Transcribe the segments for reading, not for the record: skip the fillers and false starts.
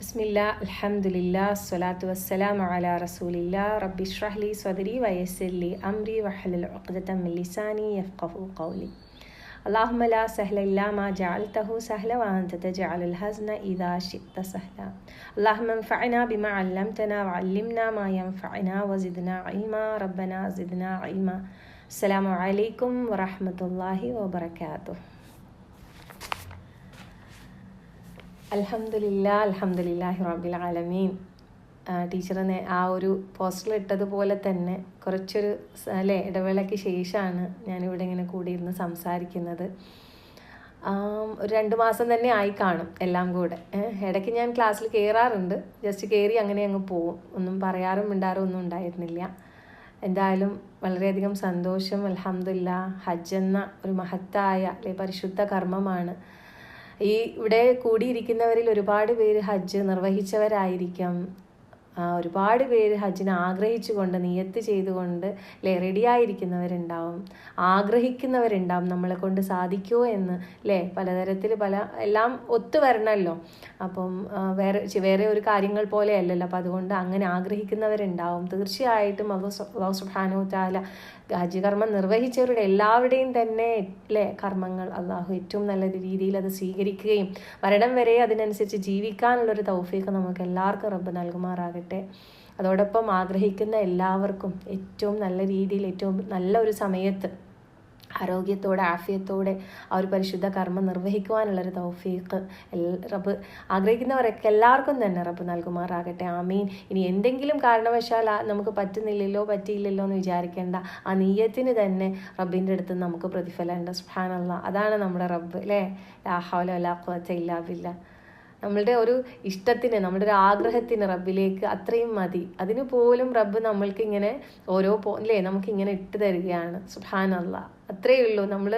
ബിസ്മില്ലാ അൽഹംദുലില്ലാ സ്വലാത്തു വസ്സലാമു അലാ റസൂലില്ലാ റബ്ബി ഇശ്റഹ് ലി സ്വദ്രി വയസ്സിർ ലി അംരി വഹ്ലുൽ ഉഖ്ദതം മിൻ ലിസാനി യഫ്ഖഹു ഖൗലി. അല്ലാഹുമ്മ ലാ സഹ്ല ഇല്ലാ മാ ജഅൽതഹു സഹ്ല വഅൻത തജഅലുൽ ഹസ്ന ഇദാ ശിഅ്ത സഹ്ല. അല്ലാഹുമ്മ അൻഫഅനാ ബിമാ അല്ലംതനാ വഅല്ലിംനാ മാ യൻഫഅനാ വസിദ്നാ ഇൽമാ റബ്ബനാ സിദ്നാ ഇൽമാ. അസ്സലാമു അലൈക്കും വറഹ്മത്തുള്ളാഹി വബറകാതുഹു. അൽഹംദുലില്ലാഹി റബ്ബിൽ ആലമീൻ. ടീച്ചറിനെ ആ ഒരു പോസ്റ്ററിൽ ഇട്ടതുപോലെ തന്നെ കുറച്ചൊരു ഇടവേളയ്ക്ക് ശേഷമാണ് ഞാനിവിടെ ഇങ്ങനെ കൂടിയിരുന്ന് സംസാരിക്കുന്നത്. ഒരു 2 മാസം തന്നെ ആയി കാണും എല്ലാം കൂടെ. ഇടയ്ക്ക് ഞാൻ ക്ലാസ്സിൽ കയറാറുണ്ട്, ജസ്റ്റ് കയറി അങ്ങനെ അങ്ങ് പോവും, ഒന്നും പറയാറും മിണ്ടാറും ഒന്നും ഉണ്ടായിരുന്നില്ല. എന്തായാലും വളരെയധികം സന്തോഷം. അൽഹംദുലില്ലാഹ്, ഹജ്ജ് എന്ന ഒരു മഹത്തായ പരിശുദ്ധ കർമ്മമാണ്. ഇവിടെ കൂടിയിരിക്കുന്നവരിൽ ഒരുപാട് പേര് ഹജ്ജ് നിർവഹിച്ചവരായിരിക്കാം. ഒരുപാട് പേര് ഹജ്ജിനെ ആഗ്രഹിച്ചുകൊണ്ട് നിയത്ത് ചെയ്തുകൊണ്ട് റെഡിയായിരിക്കുന്നവരുണ്ടാവും, ആഗ്രഹിക്കുന്നവരുണ്ടാവും നമ്മളെ കൊണ്ട് സാധിക്കുമോ എന്ന് പലതരത്തിൽ എല്ലാം ഒത്തുവരണമല്ലോ. അപ്പം വേറെ ഒരു കാര്യങ്ങൾ പോലെ അല്ലല്ലോ. അപ്പം അതുകൊണ്ട് അങ്ങനെ ആഗ്രഹിക്കുന്നവരുണ്ടാവും. തീർച്ചയായിട്ടും അല്ലാഹു സുബ്ഹാനഹു വ തആല ഹജ്ജ് കർമ്മം നിർവഹിച്ചവരുടെ എല്ലാവരുടെയും തന്നെ കർമ്മങ്ങൾ അള്ളാഹു ഏറ്റവും നല്ല രീതിയിൽ അത് സ്വീകരിക്കുകയും മരണം വരെ അതിനനുസരിച്ച് ജീവിക്കാനുള്ളൊരു തൗഫീഖ് നമുക്ക് എല്ലാവർക്കും റബ്ബ് നൽകുമാറാകട്ടെ. അതോടൊപ്പം ആഗ്രഹിക്കുന്ന എല്ലാവർക്കും ഏറ്റവും നല്ല രീതിയിൽ ഏറ്റവും നല്ല ഒരു സമയത്ത് ആരോഗ്യത്തോടെ ആഫിയത്തോടെ ആ ഒരു പരിശുദ്ധ കർമ്മം നിർവഹിക്കുവാനുള്ളൊരു തൗഫീഖ് റബ്ബ് ആഗ്രഹിക്കുന്നവരൊക്കെ എല്ലാവർക്കും തന്നെ റബ്ബ് നൽകുമാറാകട്ടെ. ആമീൻ. ഇനി എന്തെങ്കിലും കാരണവശാൽ നമുക്ക് പറ്റിയില്ലല്ലോ എന്ന് വിചാരിക്കേണ്ട. ആ നീയത്തിന് തന്നെ റബ്ബിൻ്റെ അടുത്ത് നമുക്ക് പ്രതിഫലമുണ്ട്. സുബ്ഹാനല്ലാഹ്, അതാണ് നമ്മുടെ റബ്ബ്. ലാ ഹൗല വലാ ഖുവത ഇല്ലാ ബില്ലാഹ്. നമ്മളുടെ ഒരു ഇഷ്ടത്തിന്, നമ്മുടെ ഒരു ആഗ്രഹത്തിന് റബ്ബിലേക്ക് അത്രയും മതി. അതിന് പോലും റബ്ബ് നമ്മൾക്ക് ഇങ്ങനെ നമുക്കിങ്ങനെ ഇട്ട് തരികയാണ്. സുബ്ഹാനല്ലാഹ്, അത്രയേ ഉള്ളൂ. നമ്മൾ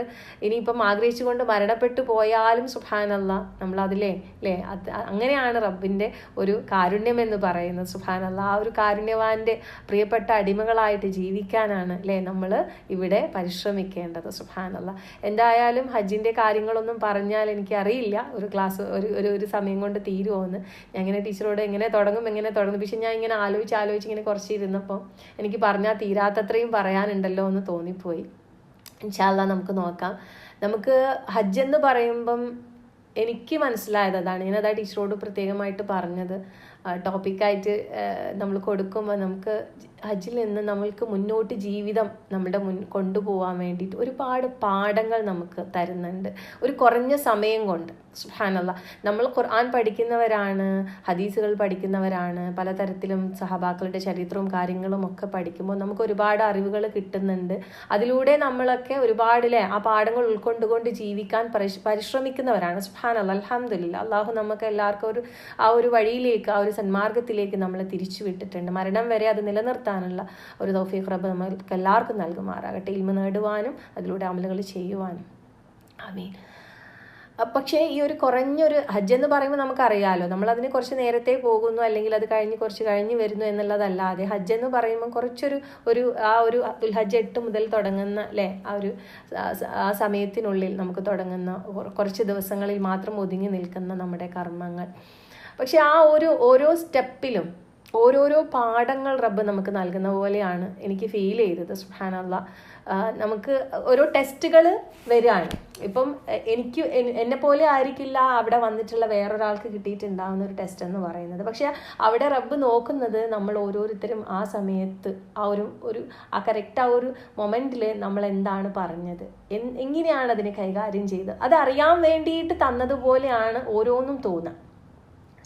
ഇനിയിപ്പം ആഗ്രഹിച്ചുകൊണ്ട് മരണപ്പെട്ടു പോയാലും സുബ്ഹാനല്ലാഹ് നമ്മളതിലെ അങ്ങനെയാണ് റബ്ബിൻ്റെ ഒരു കാരുണ്യം എന്ന് പറയുന്നത്. സുബ്ഹാനല്ലാഹ്, ആ ഒരു കാരുണ്യവാന്റെ പ്രിയപ്പെട്ട അടിമകളായിട്ട് ജീവിക്കാനാണ് നമ്മൾ ഇവിടെ പരിശ്രമിക്കേണ്ടത്. സുബ്ഹാനല്ലാഹ്. എന്തായാലും ഹജ്ജിൻ്റെ കാര്യങ്ങളൊന്നും പറഞ്ഞാൽ എനിക്കറിയില്ല ഒരു ക്ലാസ് ഒരു സമയം കൊണ്ട് തീരുമോയെന്ന്. ഞാൻ ഇങ്ങനെ ടീച്ചറോട് എങ്ങനെ തുടങ്ങും. പക്ഷെ ഞാൻ ഇങ്ങനെ ആലോചിച്ച് ഇങ്ങനെ കുറച്ചിരുന്നപ്പോൾ എനിക്ക് പറഞ്ഞാൽ തീരാത്തത്രയും പറയാനുണ്ടല്ലോ എന്ന് തോന്നിപ്പോയി. ഇൻഷാ അല്ലാഹ് നമുക്ക് നോക്കാം. നമുക്ക് ഹജ്ജ് എന്ന് പറയുമ്പം എനിക്ക് മനസ്സിലായത് അതാണ്. ഞാനതാ ടീച്ചറോട് പ്രത്യേകമായിട്ട് പറഞ്ഞത്. ടോപ്പിക്കായിട്ട് നമ്മൾ കൊടുക്കുമ്പോൾ നമുക്ക് ഹജ്ജിൽ നിന്ന് നമ്മൾക്ക് മുന്നോട്ട് ജീവിതം കൊണ്ടുപോകാൻ വേണ്ടിയിട്ട് ഒരുപാട് പാഠങ്ങൾ നമുക്ക് തരുന്നുണ്ട് ഒരു കുറഞ്ഞ സമയം കൊണ്ട്. സുബ്ഹാനല്ലാഹ്, നമ്മൾ ഖുർആൻ പഠിക്കുന്നവരാണ്, ഹദീസുകൾ പഠിക്കുന്നവരാണ്, പലതരത്തിലും സഹബാക്കളുടെ ചരിത്രവും കാര്യങ്ങളും ഒക്കെ പഠിക്കുമ്പോൾ നമുക്ക് ഒരുപാട് അറിവുകൾ കിട്ടുന്നുണ്ട്. അതിലൂടെ നമ്മളൊക്കെ ഒരുപാട് ആ പാഠങ്ങൾ ഉൾക്കൊണ്ടുകൊണ്ട് ജീവിക്കാൻ പരിശ്രമിക്കുന്നവരാണ്. സുബ്ഹാനല്ലാഹ്, അൽഹംദുലില്ലാഹ്. അള്ളാഹു നമുക്ക് എല്ലാവർക്കും ആ ഒരു വഴിയിലേക്ക്, ആ ഒരു സന്മാർഗത്തിലേക്ക് നമ്മളെ തിരിച്ചു വിട്ടിട്ടുണ്ട്. മരണം വരെ അത് നിലനിർത്താനുള്ള ഒരു തൗഫീഖ് റബ്ബ് നമ്മൾക്ക് എല്ലാവർക്കും നൽകുമാറാകട്ടെ. ഇൽമ നേടുവാനും അതിലൂടെ അമലുകൾ ചെയ്യുവാനും. ആമീൻ. പക്ഷേ ഈ ഒരു കുറഞ്ഞൊരു ഹജ്ജ് എന്ന് പറയുമ്പോൾ നമുക്കറിയാലോ, നമ്മളതിന് കുറച്ച് നേരത്തെ പോകുന്നു, അല്ലെങ്കിൽ അത് കുറച്ച് കഴിഞ്ഞ് വരുന്നു എന്നുള്ളതല്ലാതെ ഹജ്ജ് എന്ന് പറയുമ്പോൾ കുറച്ചൊരു ദുൽഹജ്ജ് 8 മുതൽ തുടങ്ങുന്ന ആ സമയത്തിനുള്ളിൽ നമുക്ക് തുടങ്ങുന്ന കുറച്ച് ദിവസങ്ങളിൽ മാത്രം ഒതുങ്ങി നിൽക്കുന്ന നമ്മുടെ കർമ്മങ്ങൾ. പക്ഷെ ആ ഓരോ സ്റ്റെപ്പിലും ഓരോരോ പാഠങ്ങൾ റബ്ബ് നമുക്ക് നൽകുന്ന പോലെയാണ് എനിക്ക് ഫീൽ ചെയ്തത്. സുബ്ഹാനല്ലാഹ്, നമുക്ക് ഓരോ ടെസ്റ്റുകൾ വരികയാണ്. ഇപ്പം എന്നെ പോലെ ആയിരിക്കില്ല അവിടെ വന്നിട്ടുള്ള വേറൊരാൾക്ക് കിട്ടിയിട്ടുണ്ടാവുന്ന ഒരു ടെസ്റ്റ് എന്ന് പറയുന്നത്. പക്ഷെ അവിടെ റബ്ബ് നോക്കുന്നത് നമ്മൾ ഓരോരുത്തരും ആ സമയത്ത് ആ കറക്റ്റ് ആ ഒരു മൊമെന്റിൽ നമ്മൾ എന്താണ് പറഞ്ഞത്, എങ്ങനെയാണ് അതിനെ കൈകാര്യം ചെയ്തത്, അതറിയാൻ വേണ്ടിയിട്ട് തന്നതുപോലെയാണ് ഓരോന്നും തോന്നുക.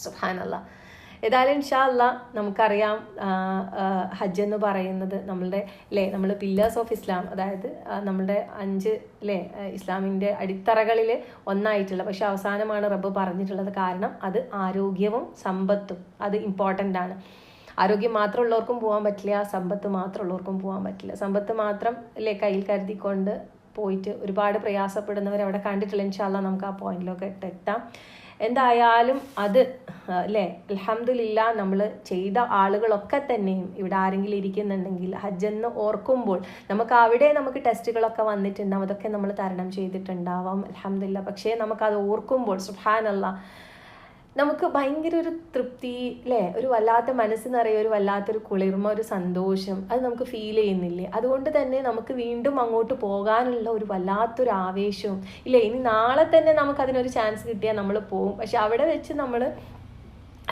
സുബ്ഹാനല്ലാഹ്. ഏതായാലും ഇൻഷാ അല്ലാഹ് നമുക്കറിയാം ഹജ്ജ് എന്ന് പറയുന്നത് നമ്മൾ പില്ലേഴ്സ് ഓഫ് ഇസ്ലാം, അതായത് നമ്മുടെ 5 ഇസ്ലാമിൻ്റെ അടിത്തറകളിൽ ഒന്നായിട്ടുള്ള, പക്ഷെ അവസാനമാണ് റബ്ബ് പറഞ്ഞിട്ടുള്ളത്. കാരണം അത് ആരോഗ്യവും സമ്പത്തും അത് ഇമ്പോർട്ടൻ്റ് ആണ്. ആരോഗ്യം മാത്രമുള്ളവർക്കും പോകാൻ പറ്റില്ല, സമ്പത്ത് മാത്രമുള്ളവർക്കും പോകാൻ പറ്റില്ല. സമ്പത്ത് മാത്രം കയ്യിൽ കരുതിക്കൊണ്ട് പോയിട്ട് ഒരുപാട് പ്രയാസപ്പെടുന്നവർ അവിടെ കണ്ടിട്ടില്ല. ഇൻഷാ അല്ലാഹ് നമുക്ക് ആ പോയിന്റിലൊക്കെ എത്താം. എന്തായാലും അത് അൽഹംദുലില്ലാഹ് നമ്മൾ ചെയ്ത ആളുകളൊക്കെ തന്നെയും ഇവിടെ ആരെങ്കിലും ഇരിക്കുന്നുണ്ടെങ്കിൽ ഹജ്ജെന്ന് ഓർക്കുമ്പോൾ നമുക്ക് ടെസ്റ്റുകളൊക്കെ വന്നിട്ടുണ്ടാവും, അതൊക്കെ നമ്മൾ തരണം ചെയ്തിട്ടുണ്ടാവാം. അൽഹംദുലില്ലാഹ്. പക്ഷേ നമുക്കത് ഓർക്കുമ്പോൾ സുബ്ഹാനല്ലാഹ് നമുക്ക് ഭയങ്കര ഒരു തൃപ്തി അല്ലേ, ഒരു വല്ലാത്ത മനസ്സിനറിയ ഒരു വല്ലാത്തൊരു കുളിർമ, ഒരു സന്തോഷം അത് നമുക്ക് ഫീൽ ചെയ്യുന്നില്ലേ? അതുകൊണ്ട് തന്നെ നമുക്ക് വീണ്ടും അങ്ങോട്ട് പോകാനുള്ള ഒരു വല്ലാത്തൊരു ആവേശവും ഇല്ലേ. ഇനി നാളെ തന്നെ നമുക്ക് അതിനൊരു ചാൻസ് കിട്ടിയാൽ നമ്മൾ പോകും. പക്ഷെ അവിടെ വെച്ച് നമ്മൾ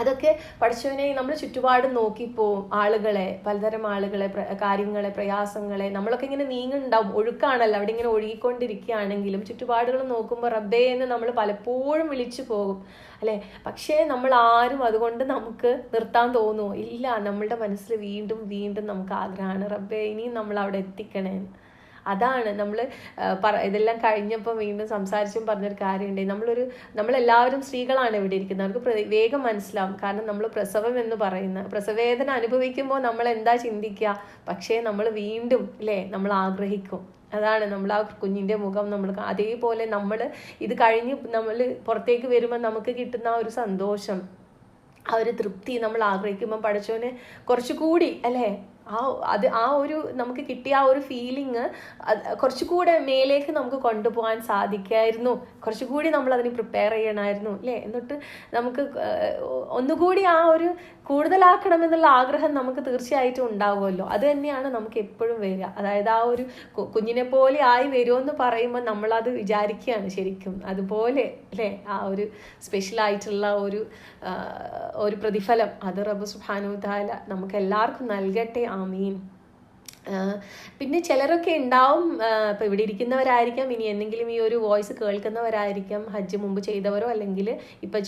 അതൊക്കെ പഠിച്ചവനെ നമ്മൾ ചുറ്റുപാടും നോക്കിപ്പോവും, ആളുകളെ, പലതരം ആളുകളെ, കാര്യങ്ങളെ, പ്രയാസങ്ങളെ. നമ്മളൊക്കെ ഇങ്ങനെ നീങ്ങുന്നുണ്ടാവും, ഒഴുക്കാണല്ലോ, അവിടെ ഇങ്ങനെ ഒഴുകിക്കൊണ്ടിരിക്കുകയാണെങ്കിലും ചുറ്റുപാടുകൾ നോക്കുമ്പോൾ റബ്ബേ എന്ന് നമ്മൾ പലപ്പോഴും വിളിച്ചു പോകും അല്ലേ. പക്ഷേ നമ്മൾ ആരും അതുകൊണ്ട് നമുക്ക് നിർത്താൻ തോന്നുമോ? ഇല്ല. നമ്മളുടെ മനസ്സിൽ വീണ്ടും വീണ്ടും നമുക്ക് ആഗ്രഹമാണ് റബ്ബേ ഇനിയും നമ്മൾ അവിടെ എത്തിക്കണേ. അതാണ് നമ്മൾ ഇതെല്ലാം കഴിഞ്ഞപ്പോൾ വീണ്ടും സംസാരിച്ചും പറഞ്ഞൊരു കാര്യമുണ്ട്. നമ്മളെല്ലാവരും സ്ത്രീകളാണ് ഇവിടെ ഇരിക്കുന്നത്, അവർക്ക് വേഗം മനസ്സിലാവും. കാരണം നമ്മൾ പ്രസവം എന്ന് പറയുന്ന പ്രസവവേദന അനുഭവിക്കുമ്പോൾ നമ്മൾ എന്താ ചിന്തിക്കുക? പക്ഷേ നമ്മൾ വീണ്ടും അല്ലേ നമ്മൾ ആഗ്രഹിക്കും. അതാണ് നമ്മൾ ആ കുഞ്ഞിൻ്റെ മുഖം നമ്മൾ അതേപോലെ നമ്മൾ ഇത് കഴിഞ്ഞ് നമ്മൾ പുറത്തേക്ക് വരുമ്പോൾ നമുക്ക് കിട്ടുന്ന ആ ഒരു സന്തോഷം, ആ ഒരു തൃപ്തി നമ്മൾ ആഗ്രഹിക്കുമ്പോൾ പഠിച്ചവന് കുറച്ചുകൂടി അല്ലേ ആ ഒരു നമുക്ക് കിട്ടിയ ആ ഒരു ഫീലിങ് കുറച്ചുകൂടെ മേലേക്ക് നമുക്ക് കൊണ്ടുപോകാൻ സാധിക്കായിരുന്നു. കുറച്ചുകൂടി നമ്മൾ അതിന് പ്രിപ്പയർ ചെയ്യണമായിരുന്നു അല്ലേ. എന്നിട്ട് നമുക്ക് ഒന്നുകൂടി ആ ഒരു കൂടുതലാക്കണമെന്നുള്ള ആഗ്രഹം നമുക്ക് തീർച്ചയായിട്ടും ഉണ്ടാവുമല്ലോ. അത് തന്നെയാണ് നമുക്ക് എപ്പോഴും വരിക. അതായത് ആ ഒരു കുഞ്ഞിനെ പോലെ ആയി വരുമെന്ന് പറയുമ്പോൾ നമ്മളത് വിചാരിക്കുകയാണ് ശരിക്കും. അതുപോലെ അല്ലേ ആ ഒരു സ്പെഷ്യലായിട്ടുള്ള ഒരു പ്രതിഫലം അത് റബ്ബ് സുബ്ഹാനഹു വ തആല നമുക്ക് എല്ലാവർക്കും നൽകട്ടെ. ആമീൻ. പിന്നെ ചിലരൊക്കെ ഉണ്ടാവും, ഇപ്പം ഇവിടെ ഇരിക്കുന്നവരായിരിക്കാം, ഇനി എന്തെങ്കിലും ഈ ഒരു വോയിസ് കേൾക്കുന്നവരായിരിക്കാം, ഹജ്ജ് മുമ്പ് ചെയ്തവരോ അല്ലെങ്കിൽ ഇപ്പം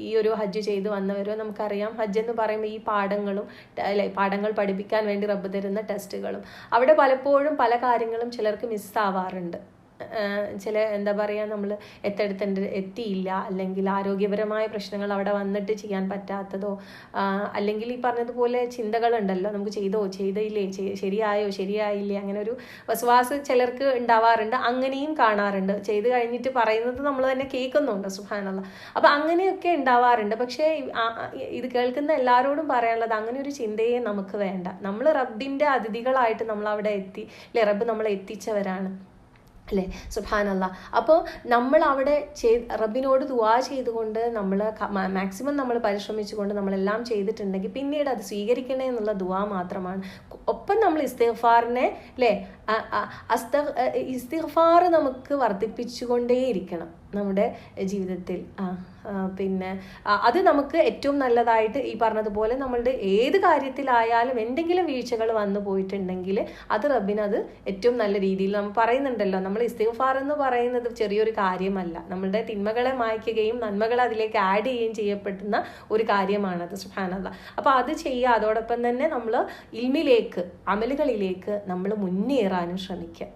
ഈ ഒരു ഹജ്ജ് ചെയ്ത് വന്നവരോ. നമുക്കറിയാം ഹജ്ജ് എന്ന് പറയുമ്പോൾ ഈ പാഠങ്ങൾ പഠിപ്പിക്കാൻ വേണ്ടി റബ്ബ് തരുന്ന ടെസ്റ്റുകളും അവിടെ പലപ്പോഴും പല കാര്യങ്ങളും ചിലർക്ക് മിസ്സാവാറുണ്ട്. എന്താ പറയുക, നമ്മൾ എത്തിയില്ല, അല്ലെങ്കിൽ ആരോഗ്യപരമായ പ്രശ്നങ്ങൾ അവിടെ വന്നിട്ട് ചെയ്യാൻ പറ്റാത്തതോ, അല്ലെങ്കിൽ ഈ പറഞ്ഞതുപോലെ ചിന്തകളുണ്ടല്ലോ, നമുക്ക് ചെയ്തില്ലേ, ശരിയായില്ലേ, അങ്ങനെ ഒരു വസ്വാസ് ചിലർക്ക് ഉണ്ടാവാറുണ്ട്. അങ്ങനെയും കാണാറുണ്ട്. ചെയ്ത് കഴിഞ്ഞിട്ട് പറയുന്നത് നമ്മൾ തന്നെ കേൾക്കുന്നുണ്ട്, സുബ്ഹാനല്ലാഹ്. അപ്പം അങ്ങനെയൊക്കെ ഉണ്ടാവാറുണ്ട്. പക്ഷേ ഇത് കേൾക്കുന്ന എല്ലാവരോടും പറയാനുള്ളത് അങ്ങനെ ഒരു ചിന്തയെ നമുക്ക് വേണ്ട. നമ്മൾ റബ്ബിൻ്റെ അതിഥികളായിട്ട് നമ്മൾ അവിടെ എത്തി അല്ലേ, റബ്ബ് നമ്മളെ എത്തിച്ചവരാണ് അല്ലേ, സുബ്ഹാനല്ലാഹ്. അപ്പോൾ നമ്മൾ അവിടെ റബ്ബിനോട് ദുആ ചെയ്തുകൊണ്ട് നമ്മൾ മാക്സിമം നമ്മൾ പരിശ്രമിച്ചുകൊണ്ട് നമ്മളെല്ലാം ചെയ്തിട്ടുണ്ടെങ്കിൽ പിന്നീട് അത് സ്വീകരിക്കണേ എന്നുള്ള ദുആ മാത്രമാണ്. ഒപ്പം നമ്മൾ ഇസ്തിഗ്ഫാറിനെ അല്ലേ ഇസ്തിഗ്ഫാർ നമുക്ക് വർദ്ധിപ്പിച്ചുകൊണ്ടേയിരിക്കണം നമ്മുടെ ജീവിതത്തിൽ. പിന്നെ അത് നമുക്ക് ഏറ്റവും നല്ലതായിട്ട് ഈ പറഞ്ഞതുപോലെ നമ്മളുടെ ഏത് കാര്യത്തിലായാലും എന്തെങ്കിലും വീഴ്ചകൾ വന്നു പോയിട്ടുണ്ടെങ്കിൽ അത് റബ്ബിനത് ഏറ്റവും നല്ല രീതിയിൽ നമ്മൾ പറയുന്നുണ്ടല്ലോ. നമ്മൾ ഇസ്തിഗ്ഫാർ എന്ന് പറയുന്നത് ചെറിയൊരു കാര്യമല്ല. നമ്മളുടെ തിന്മകളെ മായ്ക്കുകയും നന്മകളെ അതിലേക്ക് ആഡ് ചെയ്യുകയും ചെയ്യപ്പെടുന്ന ഒരു കാര്യമാണത്, സുബ്ഹാനല്ലാഹ്. അപ്പോൾ അത് ചെയ്യുക. അതോടൊപ്പം തന്നെ നമ്മൾ ഇൽമിലേക്ക്, അമലുകളിലേക്ക് നമ്മൾ മുന്നേറാനും ശ്രമിക്കുക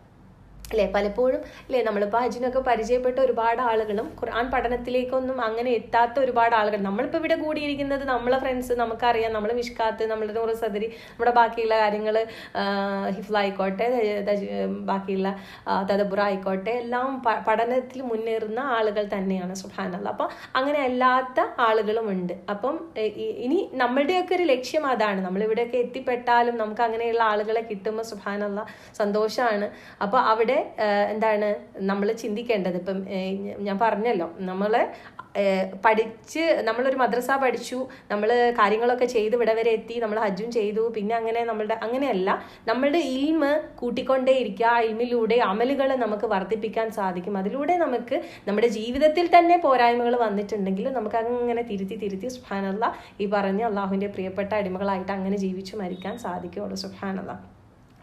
അല്ലേ. പലപ്പോഴും അല്ലേ നമ്മളിപ്പോൾ ഹജ്ജിനൊക്കെ പരിചയപ്പെട്ട ഒരുപാട് ആളുകളും ഖുർആൻ പഠനത്തിലേക്കൊന്നും അങ്ങനെ എത്താത്ത ഒരുപാട് ആളുകൾ. നമ്മളിപ്പോൾ ഇവിടെ കൂടിയിരിക്കുന്നത് നമ്മളെ ഫ്രണ്ട്സ്, നമുക്കറിയാം, നമ്മൾ മിഷ്കാത്ത്, നമ്മുടെ നൂറ് സദരി, നമ്മുടെ ബാക്കിയുള്ള കാര്യങ്ങൾ ഹിഫ്ലായിക്കോട്ടെ, ബാക്കിയുള്ള തദബ്ബുർ ആയിക്കോട്ടെ, എല്ലാം പഠനത്തിൽ മുന്നേറുന്ന ആളുകൾ തന്നെയാണ്, സുബ്ഹാനല്ലാഹ്. അപ്പം അങ്ങനെ അല്ലാത്ത ആളുകളും ഉണ്ട്. അപ്പം ഇനി നമ്മളുടെയൊക്കെ ഒരു ലക്ഷ്യം അതാണ്. നമ്മളിവിടെയൊക്കെ എത്തിപ്പെട്ടാലും നമുക്ക് അങ്ങനെയുള്ള ആളുകളെ കിട്ടുമ്പോൾ സുബ്ഹാനല്ലാഹ് സന്തോഷമാണ്. അപ്പോൾ അവിടെ എന്താണ് നമ്മൾ ചിന്തിക്കേണ്ടത്? ഇപ്പം ഞാൻ പറഞ്ഞല്ലോ, നമ്മളൊരു മദ്രസ പഠിച്ചു, നമ്മൾ കാര്യങ്ങളൊക്കെ ചെയ്ത് ഇവിടെ വരെ എത്തി, നമ്മൾ ഹജ്ജും ചെയ്തു, പിന്നെ അങ്ങനെയല്ല, നമ്മളുടെ ഇൽമ് കൂട്ടിക്കൊണ്ടേയിരിക്കുക. ആ ഇൽമിലൂടെ അമലുകൾ നമുക്ക് വർദ്ധിപ്പിക്കാൻ സാധിക്കും. അതിലൂടെ നമുക്ക് നമ്മുടെ ജീവിതത്തിൽ തന്നെ പോരായ്മകൾ വന്നിട്ടുണ്ടെങ്കിൽ നമുക്ക് അങ്ങനെ തിരുത്തി സുബ്ഹാനല്ലാഹ് ഈ പറഞ്ഞ അള്ളാഹുവിൻ്റെ പ്രിയപ്പെട്ട അടിമകളായിട്ട് അങ്ങനെ ജീവിച്ചു മരിക്കാൻ സാധിക്കുള്ളൂ, സുബ്ഹാനല്ലാഹ്.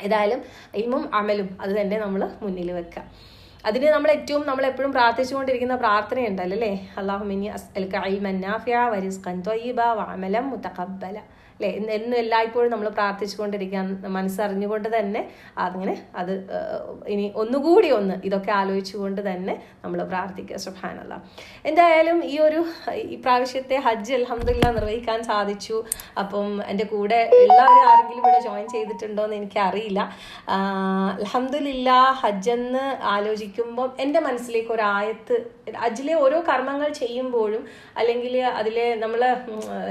ഏതായാലും ഇൽമും അമലും അത് തന്നെ നമ്മൾ മുന്നിൽ വെക്കുക. അതിന് നമ്മൾ എപ്പോഴും പ്രാർത്ഥിച്ചുകൊണ്ടിരിക്കുന്ന പ്രാർത്ഥനയുണ്ടല്ലോ അല്ലേ, അല്ലാഹുമ്മ ഇന്നി അസ്അലുക ഇൽമൻ നാഫിഅ വറിസ്ഖൻ ത്വയ്യിബ വഅമലൻ മുതഖബ്ബല അല്ലേ. എന്നും എല്ലായ്പ്പോഴും നമ്മൾ പ്രാർത്ഥിച്ചുകൊണ്ടിരിക്കാൻ മനസ്സറിഞ്ഞുകൊണ്ട് തന്നെ അങ്ങനെ അത് ഇനി ഒന്നുകൂടി ഇതൊക്കെ ആലോചിച്ചുകൊണ്ട് തന്നെ നമ്മൾ പ്രാർത്ഥിക്കുക, സുബ്ഹാനല്ലാഹ്. എന്തായാലും ഈ പ്രാവശ്യത്തെ ഹജ്ജ് അൽഹംദുലില്ലാഹ് നിർവഹിക്കാൻ സാധിച്ചു. അപ്പം എൻ്റെ കൂടെ ഉള്ളവർ ആരെങ്കിലും ഇവിടെ ജോയിൻ ചെയ്തിട്ടുണ്ടോ എന്ന് എനിക്കറിയില്ല. അൽഹംദുലില്ലാഹ് ഹജ്ജെന്ന് ആലോചിക്കുമ്പോൾ എൻ്റെ മനസ്സിലേക്ക് ഒരു ആയത്ത്, ഹജ്ജിലെ ഓരോ കർമ്മങ്ങൾ ചെയ്യുമ്പോഴും അല്ലെങ്കിൽ അതിലെ നമ്മൾ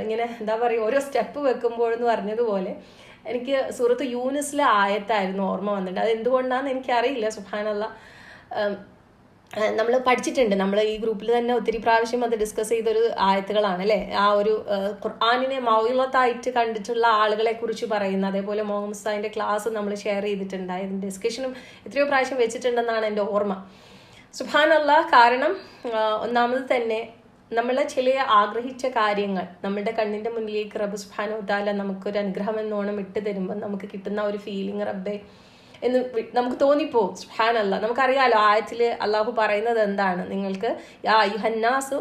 ഇങ്ങനെ എന്താ പറയുക ഓരോ സ്റ്റെപ്പ് വെക്കുമ്പോഴെന്ന് പറഞ്ഞതുപോലെ എനിക്ക് സൂറത്ത് യൂനുസിലെ ആയത്തായിരുന്നു ഓർമ്മ വന്നിട്ട്. അത് എന്തുകൊണ്ടാണെന്ന് എനിക്കറിയില്ല, സുബ്ഹാനല്ലാഹ്. നമ്മൾ പഠിച്ചിട്ടുണ്ട്, നമ്മൾ ഈ ഗ്രൂപ്പിൽ തന്നെ ഒത്തിരി പ്രാവശ്യം അത് ഡിസ്കസ് ചെയ്തൊരു ആയത്തുകളാണ് അല്ലേ. ആ ഒരു ഖുർആനിനെ മൗഇളത്തായിട്ട് കണ്ടിട്ടുള്ള ആളുകളെ കുറിച്ച് പറയുന്ന, അതേപോലെ മുഹമ്മദ് ഉസ്താദിന്റെ ക്ലാസ് നമ്മൾ ഷെയർ ചെയ്തിട്ടുണ്ടായിരുന്നു, ഡിസ്കഷനും എത്രയോ പ്രാവശ്യം വെച്ചിട്ടുണ്ടെന്നാണ് എൻ്റെ ഓർമ്മ. സുബ്ഹാനല്ലാഹ്. കാരണം ഒന്നാമത് തന്നെ നമ്മൾ ചില ആഗ്രഹിച്ച കാര്യങ്ങൾ നമ്മുടെ കണ്ണിന്റെ മുന്നിലേക്ക് റബ്ബ് സുബ്ഹാനഹു വ തആല നമുക്കൊരു അനുഗ്രഹം എന്നോണം ഇട്ട് തരുമ്പോൾ നമുക്ക് കിട്ടുന്ന ഒരു ഫീലിംഗ് റബ്ബേ എന്ന് നമുക്ക് തോന്നിപ്പോവും. സുബ്ഹാനല്ലാഹ്. നമുക്കറിയാലോ ആയത്തിൽ അള്ളാഹു പറയുന്നത് എന്താണ്, നിങ്ങൾക്ക് യാ അയ്യുഹന്നാസു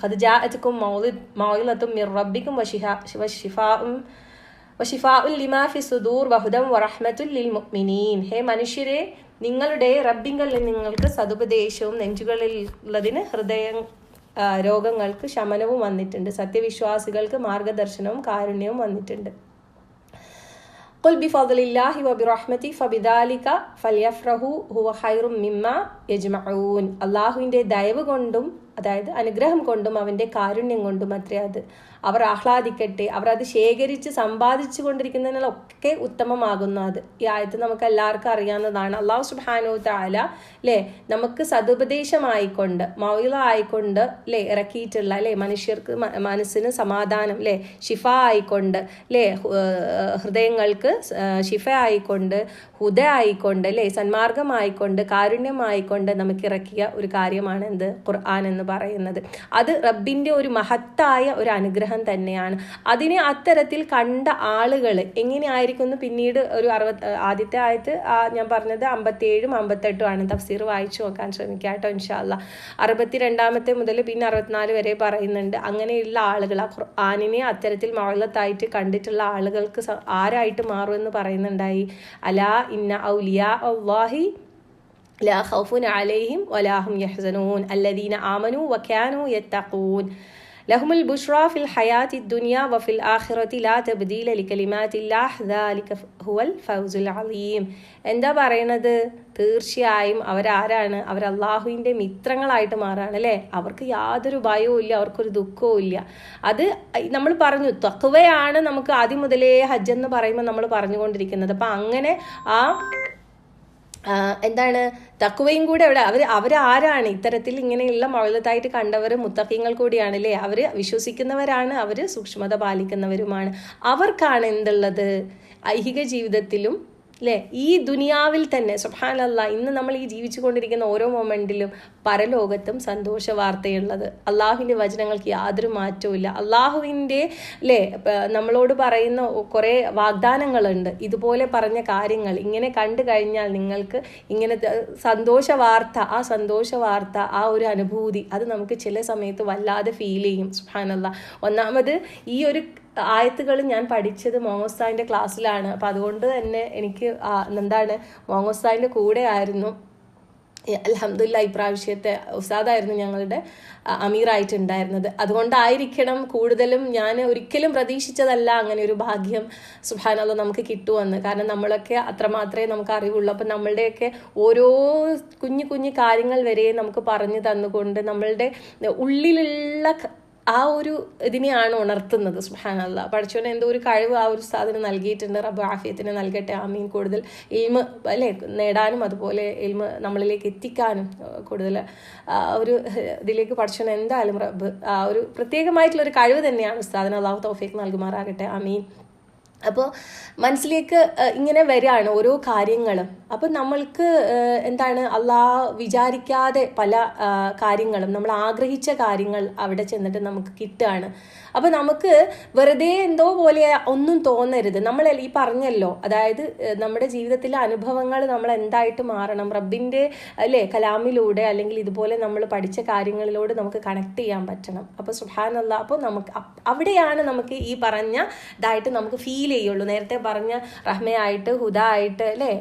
ഖദ് ജാഅത്കും മൗഇളത്തും മിർ റബ്ബിക്കും വശിഫാഉൻ ലിമാ ഫി സുദൂർ വഹുദൻ വറഹ്മത്തുൽ ലിൽ മുഅ്മിനീൻ. ഹേ മനുഷ്യരെ, നിങ്ങളുടെ റബ്ബിങ്കൽ നിങ്ങൾക്ക് സതുപദേശവും നെഞ്ചുകളിൽ ഉള്ളതിന് ഹൃദയ രോഗങ്ങൾക്ക് ശമനവും വന്നിട്ടുണ്ട്, സത്യവിശ്വാസികൾക്ക് മാർഗദർശനവും കാരുണ്യവും വന്നിട്ടുണ്ട്. ഖുൽ ബിഫദ്ലില്ലാഹി വബിറഹ്മതി ഫബിദാലിക ഫൽയഫ്റഹു ഹുവ ഖൈറും മിമ്മാ യജ്മഊൻ. അള്ളാഹുവിൻ്റെ ദയവ് കൊണ്ടും അതായത് അനുഗ്രഹം കൊണ്ടും അവൻ്റെ കാരുണ്യം കൊണ്ടും അത്രേ അത് അവർ ആഹ്ലാദിക്കട്ടെ, അവർ അത് ശേഖരിച്ച് സമ്പാദിച്ചു കൊണ്ടിരിക്കുന്നതിനൊക്കെ ഉത്തമമാകുന്നു അത്. ഈ ആയത്ത് നമുക്ക് എല്ലാവർക്കും അറിയാവുന്നതാണ്. അള്ളാഹു സുബ്ഹാനഹു വ തആല അല്ലേ നമുക്ക് സതുപദേശമായിക്കൊണ്ട് മൗഇള ആയിക്കൊണ്ട് അല്ലേ ഇറക്കിയിട്ടുള്ള അല്ലേ മനുഷ്യർക്ക് മനസ്സിന് സമാധാനം അല്ലേ ഷിഫ ആയിക്കൊണ്ട് അല്ലേ ഹൃദയങ്ങൾക്ക് ഷിഫ ആയിക്കൊണ്ട് ഹുദ ആയിക്കൊണ്ട് അല്ലേ സന്മാർഗമായിക്കൊണ്ട് കാരുണ്യമായിക്കൊണ്ട് നമുക്ക് ഇറക്കിയ ഒരു കാര്യമാണ് എന്ത് ഖുർആൻ എന്ന് പറയുന്നത്. അത് റബ്ബിൻ്റെ ഒരു മഹത്തായ ഒരു അനുഗ്രഹം തന്നെയാണ്. അതിനെ അത്തരത്തിൽ കണ്ട ആളുകൾ എങ്ങനെയായിരിക്കും എന്ന് പിന്നീട് ഒരു ആദ്യത്തെ ആയത്ത് ഞാൻ പറഞ്ഞത് 57ഉം 58ഉം ആണ്. തഫ്സീർ വായിച്ചു നോക്കാൻ ശ്രമിക്കുക കേട്ടോ ഇൻഷാ അല്ലാഹ്. 62 മുതൽ പിന്നെ 64 വരെ പറയുന്നുണ്ട്. അങ്ങനെയുള്ള ആളുകൾ ആ ഖുർആനിനെ അത്തരത്തിൽ മൗഇളത്തായിട്ട് കണ്ടിട്ടുള്ള ആളുകൾക്ക് ആരായിട്ട് മാറുമെന്ന് പറയുന്നുണ്ടായി. അലാ ഇന്ന ഔലിയാ അല്ലാഹി ലാ ഖൗഫുൻ അലൈഹിം വലാ ഹും യഹ്സനൂൻ അല്ലദീന ആമനൂ വകാനൂ യത്തഖൂൻ ലഹുമുൽ ബുശ്റാ ഫിൽ ഹയാത്തിദ് ദുനിയാ വഫിൽ ആഖിറതി ലാ തബ്ദീല ലികലിമാത്തില്ലാഹ് ദാലിക ഹുവൽ ഫൗസുൽ അലീം. എന്താ പറയണത്? തീർച്ചയായും അവരാരാണ്? അവർ അള്ളാഹുവിൻ്റെ മിത്രങ്ങളായിട്ട് മാറാണ് അല്ലേ. അവർക്ക് യാതൊരു ഭയവും ഇല്ല, അവർക്കൊരു ദുഃഖവും ഇല്ല. അത് നമ്മൾ പറഞ്ഞു തഖ്വയാണ് നമുക്ക് ആദ്യം മുതലേ ഹജ്ജ് എന്ന് പറയുമ്പോൾ നമ്മൾ പറഞ്ഞുകൊണ്ടിരിക്കുന്നത്. അപ്പം അങ്ങനെ ആ എന്താണ് തഖ്വയും കൂടെ അവിടെ അവരാരാണ്? ഇത്തരത്തിൽ ഇങ്ങനെയുള്ള മൗഇളത്തായിട്ട് കണ്ടവർ മുത്തഖീങ്ങൾ കൂടിയാണ് അല്ലേ. അവർ വിശ്വസിക്കുന്നവരാണ്, അവർ സൂക്ഷ്മത പാലിക്കുന്നവരുമാണ്. അവർക്കാണ് എന്തുള്ളത്? ഐഹിക ജീവിതത്തിലും അല്ലേ ഈ ദുനിയാവിൽ തന്നെ സുബ്ഹാനല്ലാഹ് ഇന്ന് നമ്മൾ ഈ ജീവിച്ചു കൊണ്ടിരിക്കുന്ന ഓരോ മൊമെന്റിലും പരലോകത്തും സന്തോഷ വാർത്തയുള്ളത്. അള്ളാഹുവിൻ്റെ വചനങ്ങൾക്ക് യാതൊരു മാറ്റവും ഇല്ല. അള്ളാഹുവിൻ്റെ അല്ലേ നമ്മളോട് പറയുന്ന കുറേ വാഗ്ദാനങ്ങളുണ്ട്. ഇതുപോലെ പറഞ്ഞ കാര്യങ്ങൾ ഇങ്ങനെ കണ്ടു കഴിഞ്ഞാൽ നിങ്ങൾക്ക് ഇങ്ങനത്തെ സന്തോഷ വാർത്ത ആ ഒരു അനുഭൂതി അത് നമുക്ക് ചില സമയത്ത് വല്ലാതെ ഫീൽ ചെയ്യും. സുബ്ഹാനല്ലാഹ്. ഒന്നാമത് ഈ ഒരു ആയത്തുകൾ ഞാൻ പഠിച്ചത് മോങ്ങോസ്താദിൻ്റെ ക്ലാസ്സിലാണ്. അപ്പം അതുകൊണ്ട് തന്നെ എനിക്ക് എന്താണ് മോങ്ങോസ്താദിൻ്റെ കൂടെ ആയിരുന്നു അൽഹംദുലില്ലാഹ് ഇപ്രാവശ്യത്തെ ഉസ്താദായിരുന്നു ഞങ്ങളുടെ അമീറായിട്ടുണ്ടായിരുന്നത്. അതുകൊണ്ടായിരിക്കണം കൂടുതലും ഞാൻ ഒരിക്കലും പ്രതീക്ഷിച്ചതല്ല അങ്ങനെ ഒരു ഭാഗ്യം സുബ്ഹാനല്ലാഹ് നമുക്ക് കിട്ടുമെന്ന്. കാരണം നമ്മളൊക്കെ അത്രമാത്രമേ നമുക്ക് അറിവുള്ളൂ. അപ്പം നമ്മളുടെയൊക്കെ ഓരോ കുഞ്ഞു കുഞ്ഞു കാര്യങ്ങൾ വരെ നമുക്ക് പറഞ്ഞു തന്നുകൊണ്ട് നമ്മളുടെ ഉള്ളിലുള്ള ആ ഒരു ഇതിനെയാണ് ഉണർത്തുന്നത്. സുബ്ഹാനല്ലാഹ്. പഠിച്ചോനെ എന്തോ ഒരു കഴിവ് ആ ഒരു സാധനം നൽകിയിട്ടുണ്ട്. റബ്ബ് ആഫിയത്തിന് നൽകട്ടെ. ആമീൻ. കൂടുതൽ ഇൽമ് അല്ലേ നേടാനും അതുപോലെ ഇൽമ് നമ്മളിലേക്ക് എത്തിക്കാനും കൂടുതൽ ഒരു ഇതിലേക്ക് പഠിച്ചോനെ എന്തായാലും റബ്ബ് ഒരു പ്രത്യേകമായിട്ടുള്ളൊരു കഴിവ് തന്നെയാണ് ഉസ്താദിന്. അല്ലാഹു തൗഫീഖ് നൽകുമാറാകട്ടെ. ആമീൻ. അപ്പോൾ മനസ്സിലേക്ക് ഇങ്ങനെ വരികയാണ് ഓരോ കാര്യങ്ങളും. അപ്പം നമ്മൾക്ക് എന്താണ് വിചാരിക്കാതെ പല കാര്യങ്ങളും നമ്മൾ ആഗ്രഹിച്ച കാര്യങ്ങൾ അവിടെ ചെന്നിട്ട് നമുക്ക് കിട്ടുകയാണ്. അപ്പം നമുക്ക് വെറുതെ എന്തോ പോലെ ഒന്നും തോന്നരുത്. നമ്മൾ ഈ പറഞ്ഞല്ലോ, അതായത് നമ്മുടെ ജീവിതത്തിലെ അനുഭവങ്ങൾ നമ്മൾ എന്തായിട്ട് മാറണം റബ്ബിൻ്റെ അല്ലേ കലാമിലൂടെ അല്ലെങ്കിൽ ഇതുപോലെ നമ്മൾ പഠിച്ച കാര്യങ്ങളിലൂടെ നമുക്ക് കണക്ട് ചെയ്യാൻ പറ്റണം. അപ്പോൾ സുബ്ഹാനല്ലാഹ്. അപ്പോൾ നമുക്ക് അവിടെയാണ് നമുക്ക് ഈ പറഞ്ഞ ഇതായിട്ട് നമുക്ക് ഫീൽ ചെയ്യുള്ളൂ. നേരത്തെ പറഞ്ഞ റഹ്മയായിട്ട് ഹുദ ആയിട്ട് അല്ലേ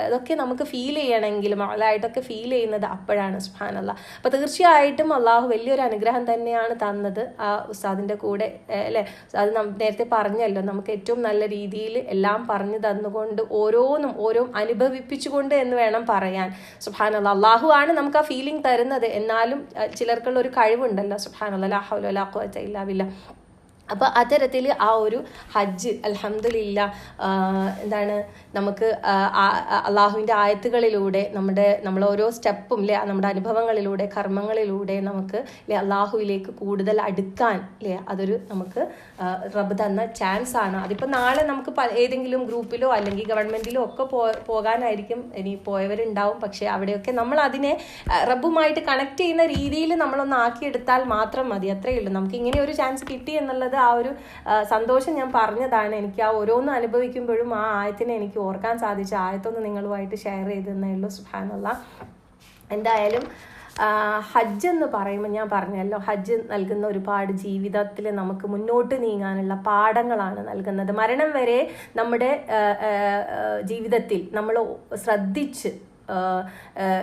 അതൊക്കെ നമുക്ക് ഫീൽ ചെയ്യണമെങ്കിൽ മൗലായിട്ടൊക്കെ ഫീൽ ചെയ്യുന്നത് അപ്പോഴാണ്. സുബ്ഹാനല്ലാഹ്. അപ്പോൾ തീർച്ചയായിട്ടും അള്ളാഹു വലിയൊരു അനുഗ്രഹം തന്നെയാണ് തന്നത് ആ ഉസ്താദിൻ്റെ കൂടെ അല്ലേ. അത് നേരത്തെ പറഞ്ഞല്ലോ, നമുക്ക് ഏറ്റവും നല്ല രീതിയിൽ എല്ലാം പറഞ്ഞു തന്നുകൊണ്ട് ഓരോ അനുഭവിപ്പിച്ചുകൊണ്ട് എന്ന് വേണം പറയാൻ. സുബ്ഹാനല്ലാഹ്. അള്ളാഹു ആണ് നമുക്ക് ആ ഫീലിംഗ് തരുന്നത്. എന്നാലും ചിലർക്കുള്ള ഒരു കഴിവുണ്ടല്ലോ. സുബ്ഹാനല്ലാഹ്. ലാ ഹൗല വലാ ഖുവത ഇല്ലാ ബില്ലാഹ്. അപ്പോൾ അത്തരത്തിൽ ആ ഒരു ഹജ്ജ് അൽഹംദുലില്ലാ എന്താണ് നമുക്ക് അള്ളാഹുവിൻ്റെ ആയത്തുകളിലൂടെ നമ്മൾ ഓരോ സ്റ്റെപ്പും അല്ലേ നമ്മുടെ അനുഭവങ്ങളിലൂടെ കർമ്മങ്ങളിലൂടെ നമുക്ക് അല്ലെ അള്ളാഹുവിലേക്ക് കൂടുതൽ അടുക്കാൻ അല്ലേ അതൊരു നമുക്ക് റബ്ബ് തന്ന ചാൻസ് ആണ്. അതിപ്പോൾ നാളെ നമുക്ക് ഏതെങ്കിലും ഗ്രൂപ്പിലോ അല്ലെങ്കിൽ ഗവൺമെൻറ്റിലോ ഒക്കെ പോകാനായിരിക്കും ഇനി പോയവരുണ്ടാവും. പക്ഷേ അവിടെയൊക്കെ നമ്മൾ അതിനെ റബ്ബുമായിട്ട് കണക്ട് ചെയ്യുന്ന രീതിയിൽ നമ്മളൊന്ന് ആക്കിയെടുത്താൽ മാത്രം മതി. അത്രയേ ഉള്ളൂ. നമുക്ക് ഇങ്ങനെ ഒരു ചാൻസ് കിട്ടി എന്നുള്ളത് ആ ഒരു സന്തോഷം ഞാൻ പറഞ്ഞതാണ്. എനിക്ക് ആ ഓരോന്ന് അനുഭവിക്കുമ്പോഴും ആ ആയത്തിനെ എനിക്ക് ഓർക്കാൻ സാധിച്ച ആയത്തൊന്ന് നിങ്ങളുമായിട്ട് ഷെയർ ചെയ്തെന്നേ ഉള്ളൂ. സുബ്ഹാനല്ലാഹ്. എന്തായാലും ഹജ്ജ് എന്ന് പറയുമ്പോൾ ഞാൻ പറഞ്ഞല്ലോ, ഹജ്ജ് നൽകുന്ന ഒരുപാട് ജീവിതത്തിൽ നമുക്ക് മുന്നോട്ട് നീങ്ങാനുള്ള പാഠങ്ങളാണ് നൽകുന്നത്. മരണം വരെ നമ്മുടെ ജീവിതത്തിൽ നമ്മൾ ശ്രദ്ധിച്ച്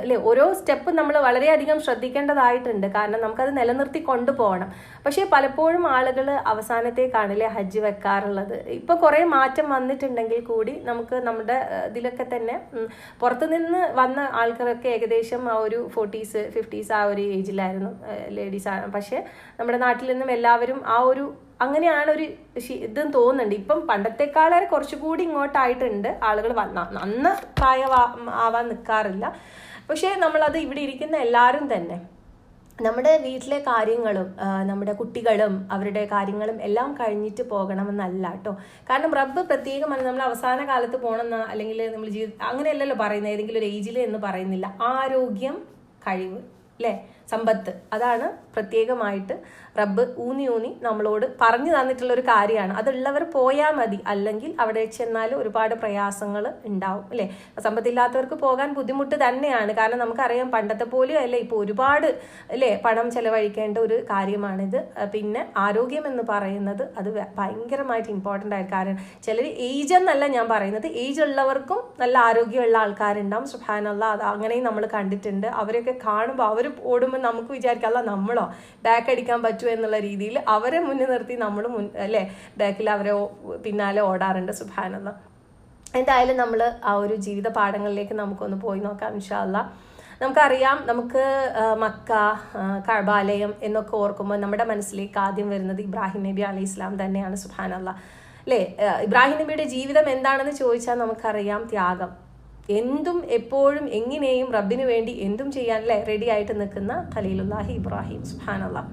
അല്ലേ ഓരോ സ്റ്റെപ്പും നമ്മൾ വളരെയധികം ശ്രദ്ധിക്കേണ്ടതായിട്ടുണ്ട്. കാരണം നമുക്കത് നിലനിർത്തി കൊണ്ടുപോകണം. പക്ഷേ പലപ്പോഴും ആളുകൾ അവസാനത്തേക്കാണല്ലേ ഹജ്ജ് വെക്കാറുള്ളത്. ഇപ്പോൾ കുറേ മാറ്റം വന്നിട്ടുണ്ടെങ്കിൽ കൂടി നമുക്ക് നമ്മുടെ ഇതിലൊക്കെ തന്നെ പുറത്തുനിന്ന് വന്ന ആൾക്കാരൊക്കെ ഏകദേശം ആ ഒരു 40s 50s ആ ഒരു ഏജിലായിരുന്നു ലേഡീസാണ്. പക്ഷേ നമ്മുടെ നാട്ടിൽ നിന്നും എല്ലാവരും ആ ഒരു അങ്ങനെയാണ് ഒരു ഇതും തോന്നുന്നുണ്ട്. ഇപ്പം പണ്ടത്തെക്കാളെ കുറച്ചുകൂടി ഇങ്ങോട്ടായിട്ടുണ്ട് ആളുകൾ അന്ന് ആവാൻ നിൽക്കാറില്ല. പക്ഷേ നമ്മളത് ഇവിടെ ഇരിക്കുന്ന എല്ലാവരും തന്നെ നമ്മുടെ വീട്ടിലെ കാര്യങ്ങളും നമ്മുടെ കുട്ടികളും അവരുടെ കാര്യങ്ങളും എല്ലാം കഴിഞ്ഞിട്ട് പോകണമെന്നല്ല കേട്ടോ. കാരണം റബ്ബ് പ്രത്യേകമാണ് നമ്മൾ അവസാന കാലത്ത് പോകണമെന്ന് അല്ലെങ്കിൽ നമ്മൾ അങ്ങനെയല്ലല്ലോ പറയുന്നത്, ഏതെങ്കിലും ഒരു ഏജിൽ എന്ന് പറയുന്നില്ല. ആരോഗ്യം, കഴിവ് അല്ലേ, സമ്പത്ത്, അതാണ് പ്രത്യേകമായിട്ട് റബ്ബ് ഊന്നി നമ്മളോട് പറഞ്ഞു തന്നിട്ടുള്ളൊരു കാര്യമാണ്. അതുള്ളവർ പോയാൽ മതി, അല്ലെങ്കിൽ അവിടെ ചെന്നാൽ ഒരുപാട് പ്രയാസങ്ങൾ ഉണ്ടാവും അല്ലേ. സമ്പത്തില്ലാത്തവർക്ക് പോകാൻ ബുദ്ധിമുട്ട് തന്നെയാണ്. കാരണം നമുക്കറിയാം പണ്ടത്തെ പോലും അല്ലേ ഇപ്പോൾ ഒരുപാട് അല്ലേ പണം ചെലവഴിക്കേണ്ട ഒരു കാര്യമാണിത്. പിന്നെ ആരോഗ്യം എന്ന് പറയുന്നത് അത് ഭയങ്കരമായിട്ട് ഇമ്പോർട്ടൻ്റ് ആയ കാര്യം. ചിലർ ഏജ് എന്നല്ല ഞാൻ പറയുന്നത്, ഏജ് ഉള്ളവർക്കും നല്ല ആരോഗ്യമുള്ള ആൾക്കാരുണ്ടാവും. സുബ്ഹാനല്ലാഹ്, അത് അങ്ങനെയും നമ്മൾ കണ്ടിട്ടുണ്ട്. അവരൊക്കെ കാണുമ്പോൾ അവർ ഓടുമ്പോൾ നമുക്ക് വിചാരിക്കാം അല്ല നമ്മളോ ബാക്ക് അടിക്കാൻ പറ്റുമോ എന്നുള്ള രീതിയിൽ അവരെ മുന്നിൽ നിർത്തി നമ്മൾ അല്ലേ ബാക്കിൽ അവരെ പിന്നാലെ ഓടാറുണ്ട്. സുബ്ഹാനല്ലാഹ്. എന്തായാലും നമ്മൾ ആ ഒരു ജീവിത പാഠങ്ങളിലേക്ക് നമുക്കൊന്ന് പോയി നോക്കാം ഇൻഷാ അല്ലാഹ്. നമുക്കറിയാം, നമുക്ക് മക്ക, കഅബാലയം എന്നൊക്കെ ഓർക്കുമ്പോൾ നമ്മുടെ മനസ്സിലേക്ക് ആദ്യം വരുന്നത് ഇബ്രാഹിം നബി അലൈഹി ഇസ്ലാം തന്നെയാണ്. സുബ്ഹാനല്ലാഹ് അല്ലേ. ഇബ്രാഹിം നബിയുടെ ജീവിതം എന്താണെന്ന് ചോദിച്ചാൽ നമുക്കറിയാം, ത്യാഗം. എന്തും എപ്പോഴും എങ്ങനെയും റബ്ബിന് വേണ്ടി എന്തും ചെയ്യാൻ അല്ലേ റെഡി ആയിട്ട് നിൽക്കുന്ന ഖലീലുല്ലാഹി ഇബ്രാഹിം. സുബ്ഹാനല്ലാഹ്.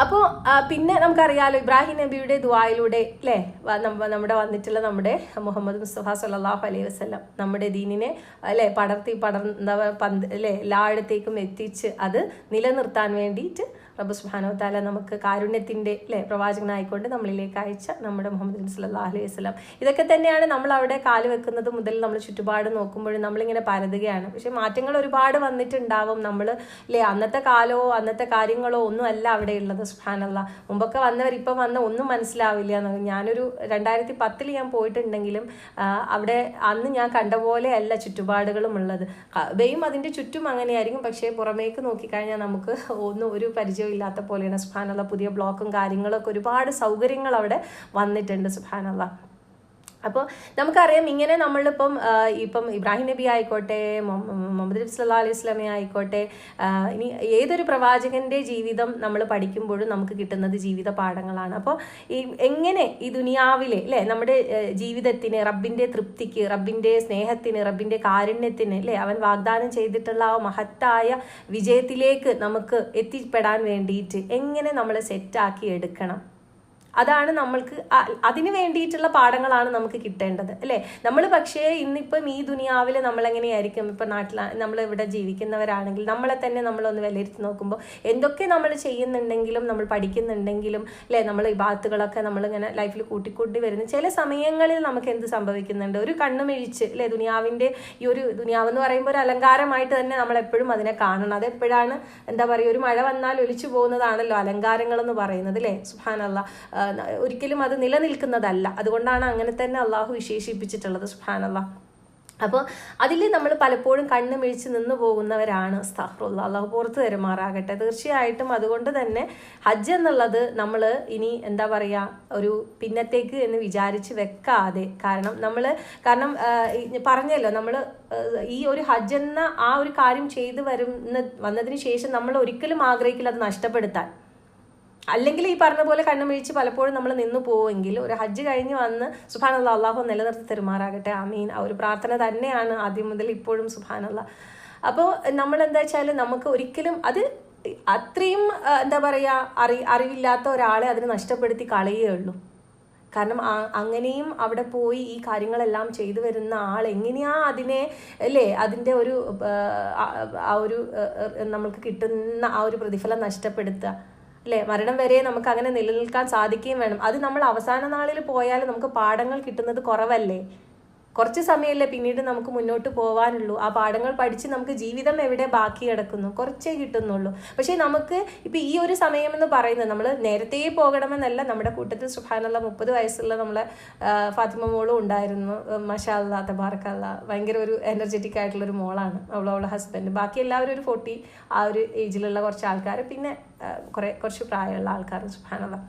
അപ്പോൾ പിന്നെ നമുക്കറിയാലോ ഇബ്രാഹിം നബിയുടെ ദുആയിലൂടെ അല്ലേ നമ്മുടെ വന്നിട്ടുള്ള നമ്മുടെ മുഹമ്മദ് മുസ്തഫ സല്ലല്ലാഹു അലൈഹി വസല്ലം നമ്മുടെ ദീനിനെ അല്ലേ അല്ലേ എല്ലായിടത്തേക്കും എത്തിച്ച് അത് നിലനിർത്താൻ വേണ്ടിയിട്ട് റബ്ബ് സുബ്ഹാനഹു വ തആല നമുക്ക് കാരുണ്യത്തിൻ്റെ അല്ലേ പ്രവാചകനായിക്കൊണ്ട് നമ്മളിലേക്ക് അയച്ച നമ്മുടെ മുഹമ്മദ് സല്ലല്ലാഹു അലൈഹി വസല്ലം. ഇതൊക്കെ തന്നെയാണ് നമ്മൾ അവിടെ കാല് വെക്കുന്നത് മുതൽ നമ്മൾ ചുറ്റുപാട് നോക്കുമ്പോഴും നമ്മളിങ്ങനെ പരതുകയാണ്. പക്ഷെ മാറ്റങ്ങൾ ഒരുപാട് വന്നിട്ടുണ്ടാവും. നമ്മൾ അല്ലേ അന്നത്തെ കാലമോ അന്നത്തെ കാര്യങ്ങളോ ഒന്നും അല്ല അവിടെ ഉള്ളത്. സുബ്ഹാനല്ലാഹ്. മുമ്പൊക്കെ വന്നവർ ഇപ്പം വന്ന ഒന്നും മനസ്സിലാവില്ല. ഞാനൊരു 2010 ഞാൻ പോയിട്ടുണ്ടെങ്കിലും അവിടെ അന്ന് ഞാൻ കണ്ട പോലെ അല്ല ചുറ്റുപാടുകളും ഉള്ളത്. കഅബയും അതിൻ്റെ ചുറ്റും അങ്ങനെയായിരിക്കും, പക്ഷേ പുറമേക്ക് നോക്കിക്കഴിഞ്ഞാൽ നമുക്ക് ഒന്നും ഒരു പരിചയം ഇല്ലാത്ത പോലെയാണ്. സുബ്ഹാനല്ലാഹ്. പുതിയ ബ്ലോക്കും കാര്യങ്ങളൊക്കെ ഒരുപാട് സൗകര്യങ്ങൾ അവിടെ വന്നിട്ടുണ്ട്. സുബ്ഹാനല്ലാഹ്. അപ്പോൾ നമുക്കറിയാം ഇങ്ങനെ നമ്മളിപ്പം ഇബ്രാഹിം നബി ആയിക്കോട്ടെ, മുഹമ്മദ് നബി സല്ലല്ലാഹു അലൈഹി വസല്ലമ ആയിക്കോട്ടെ, ഇനി ഏതൊരു പ്രവാചകന്റെ ജീവിതം നമ്മൾ പഠിക്കുമ്പോഴും നമുക്ക് കിട്ടുന്നത് ജീവിത പാഠങ്ങളാണ്. അപ്പോൾ എങ്ങനെ ഈ ദുനിയാവിലെ അല്ലേ നമ്മുടെ ജീവിതത്തിന് റബ്ബിന്റെ തൃപ്തിക്ക്, റബ്ബിന്റെ സ്നേഹത്തിന്, റബ്ബിന്റെ കാരുണ്യത്തിന് അല്ലേ അവൻ വാഗ്ദാനം ചെയ്തിട്ടുള്ള ആ മഹത്തായ വിജയത്തിലേക്ക് നമുക്ക് എത്തിപ്പെടാൻ വേണ്ടിയിട്ട് എങ്ങനെ നമ്മൾ സെറ്റാക്കി എടുക്കണം, അതാണ് നമ്മൾക്ക് അതിന് വേണ്ടിയിട്ടുള്ള പാഠങ്ങളാണ് നമുക്ക് കിട്ടേണ്ടത് അല്ലേ. നമ്മൾ പക്ഷേ ഇന്നിപ്പം ഈ ദുനിയാവിൽ നമ്മളെങ്ങനെയായിരിക്കും, ഇപ്പം നമ്മൾ ഇവിടെ ജീവിക്കുന്നവരാണെങ്കിൽ നമ്മളെ തന്നെ നമ്മളൊന്ന് വിലയിരുത്തി നോക്കുമ്പോൾ എന്തൊക്കെ നമ്മൾ ചെയ്യുന്നുണ്ടെങ്കിലും നമ്മൾ പഠിക്കുന്നുണ്ടെങ്കിലും അല്ലേ നമ്മൾ ഈ ബാത്തുകളൊക്കെ നമ്മളിങ്ങനെ ലൈഫിൽ കൂട്ടിക്കൂട്ടി വരുന്ന ചില സമയങ്ങളിൽ നമുക്ക് എന്ത് സംഭവിക്കുന്നുണ്ട്, ഒരു കണ്ണുമിഴിച്ച് അല്ലേ ദുനിയാവിൻ്റെ ഈ ഒരു ദുനിയാവെന്ന് പറയുമ്പോൾ ഒരു അലങ്കാരമായിട്ട് തന്നെ നമ്മളെപ്പോഴും അതിനെ കാണണം. അതെപ്പോഴാണ് എന്താ പറയുക, ഒരു മഴ വന്നാൽ ഒലിച്ചു പോകുന്നതാണല്ലോ അലങ്കാരങ്ങൾ എന്ന് പറയുന്നത് അല്ലേ. സുബ്ഹാനല്ലാഹ്. ഒരിക്കലും അത് നിലനിൽക്കുന്നതല്ല. അതുകൊണ്ടാണ് അങ്ങനെ തന്നെ അള്ളാഹു വിശേഷിപ്പിച്ചിട്ടുള്ളത്. സുബ്ഹാനല്ലാഹ്. അപ്പോൾ അതിൽ നമ്മൾ പലപ്പോഴും കണ്ണു മിഴിച്ച് നിന്ന് പോകുന്നവരാണ്. അസ്തഗ്ഫിറുല്ലാഹ്. അള്ളാഹു പുറത്തു തരുമാറാകട്ടെ. തീർച്ചയായിട്ടും അതുകൊണ്ട് തന്നെ ഹജ്ജ് എന്നുള്ളത് നമ്മൾ ഇനി എന്താ പറയുക ഒരു പിന്നത്തേക്ക് എന്ന് വിചാരിച്ച് വെക്കാതെ, കാരണം പറഞ്ഞല്ലോ നമ്മൾ ഈ ഒരു ഹജ്ജ് എന്ന ആ ഒരു കാര്യം ചെയ്തു വന്നതിന് ശേഷം നമ്മൾ ഒരിക്കലും ആഗ്രഹിക്കില്ല അത് നഷ്ടപ്പെടുത്താൻ അല്ലെങ്കിൽ ഈ പറഞ്ഞ പോലെ കണ്ണുമിഴിച്ച് പലപ്പോഴും നമ്മൾ നിന്നു പോവെങ്കിൽ ഒരു ഹജ്ജ് കഴിഞ്ഞ് വന്ന് സുബ്ഹാനല്ലാഹ് അള്ളാഹു നിലനിർത്തി തെരുമാറാകട്ടെ, ആമീൻ. ആ ഒരു പ്രാർത്ഥന തന്നെയാണ് ആദ്യം മുതൽ ഇപ്പോഴും സുബ്ഹാനല്ലാഹ്. അപ്പോൾ നമ്മൾ എന്താ വെച്ചാൽ നമുക്ക് ഒരിക്കലും അത് അത്രയും എന്താ പറയുക അറിവില്ലാത്ത ഒരാളെ അതിന് നഷ്ടപ്പെടുത്തി കളയുകയുള്ളൂ. കാരണം അങ്ങനെയും അവിടെ പോയി ഈ കാര്യങ്ങളെല്ലാം ചെയ്തു വരുന്ന ആൾ എങ്ങനെയാ അതിനെ അല്ലേ അതിൻ്റെ ഒരു ആ ഒരു നമുക്ക് കിട്ടുന്ന ആ ഒരു പ്രതിഫലം നഷ്ടപ്പെടുത്തുക അല്ലേ? മരണം വരെ നമുക്ക് അങ്ങനെ നിലനിൽക്കാൻ സാധിക്കുകയും വേണം. അത് നമ്മൾ അവസാന നാളിൽ പോയാൽ നമുക്ക് പാഠങ്ങൾ കിട്ടുന്നത് കുറവല്ലേ? കുറച്ച് സമയമല്ലേ പിന്നീട് നമുക്ക് മുന്നോട്ട് പോകാനുള്ളൂ. ആ പാഠങ്ങൾ പഠിച്ച് നമുക്ക് ജീവിതം എവിടെ ബാക്കി കിടക്കുന്നു, കുറച്ചേ കിട്ടുന്നുള്ളൂ. പക്ഷേ നമുക്ക് ഇപ്പം ഈ ഒരു സമയം എന്ന് പറയുന്നത് നമ്മൾ നേരത്തെ പോകണമെന്നല്ല. നമ്മുടെ കൂട്ടത്തിൽ സുബ്ഹാനല്ലാഹ് 30 വയസ്സുള്ള നമ്മളെ ഫാത്തിമ മോളും ഉണ്ടായിരുന്നു. മാഷാ അല്ലാഹ് തബാറക്കല്ലാഹ്. ഭയങ്കര ഒരു എനർജറ്റിക് ആയിട്ടുള്ളൊരു മോളാണ് അവളെ ഹസ്ബൻഡ്. ബാക്കി എല്ലാവരും ഒരു 40 ആ ഒരു ഏജിലുള്ള കുറച്ച് ആൾക്കാർ, പിന്നെ കുറച്ച് പ്രായമുള്ള ആൾക്കാർ. സുബ്ഹാനല്ലാഹ്.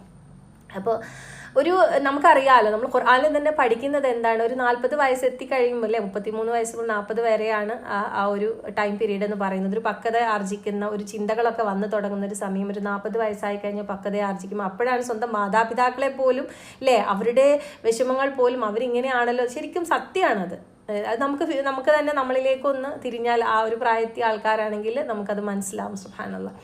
അപ്പോൾ ഒരു നമുക്കറിയാമല്ലോ, നമ്മൾ ഖുർആനിൽ തന്നെ പഠിക്കുന്നത് എന്താണ്, ഒരു 40 വയസ്സ് എത്തിക്കഴിയുമ്പോൾ അല്ലേ 33 വയസ്സ് മുതൽ 40 വരെയാണ് ആ ഒരു ടൈം പീരീഡ് എന്ന് പറയുന്നത്. ഒരു പക്വത ആർജിക്കുന്ന ഒരു ചിന്തകളൊക്കെ വന്നു തുടങ്ങുന്ന ഒരു സമയം. ഒരു 40 വയസ്സായി കഴിഞ്ഞാൽ പക്വത ആർജിക്കുമ്പോൾ അപ്പോഴാണ് സ്വന്തം മാതാപിതാക്കളെ പോലും അല്ലേ അവരുടെ വിഷമങ്ങൾ പോലും അവരിങ്ങനെയാണല്ലോ. ശരിക്കും സത്യമാണത്. അത് നമുക്ക് തന്നെ നമ്മളിലേക്കൊന്ന് തിരിഞ്ഞാൽ ആ ഒരു പ്രായത്തിയ ആൾക്കാരാണെങ്കിൽ നമുക്കത് മനസ്സിലാവും. സുബ്ഹാനല്ലാഹ്.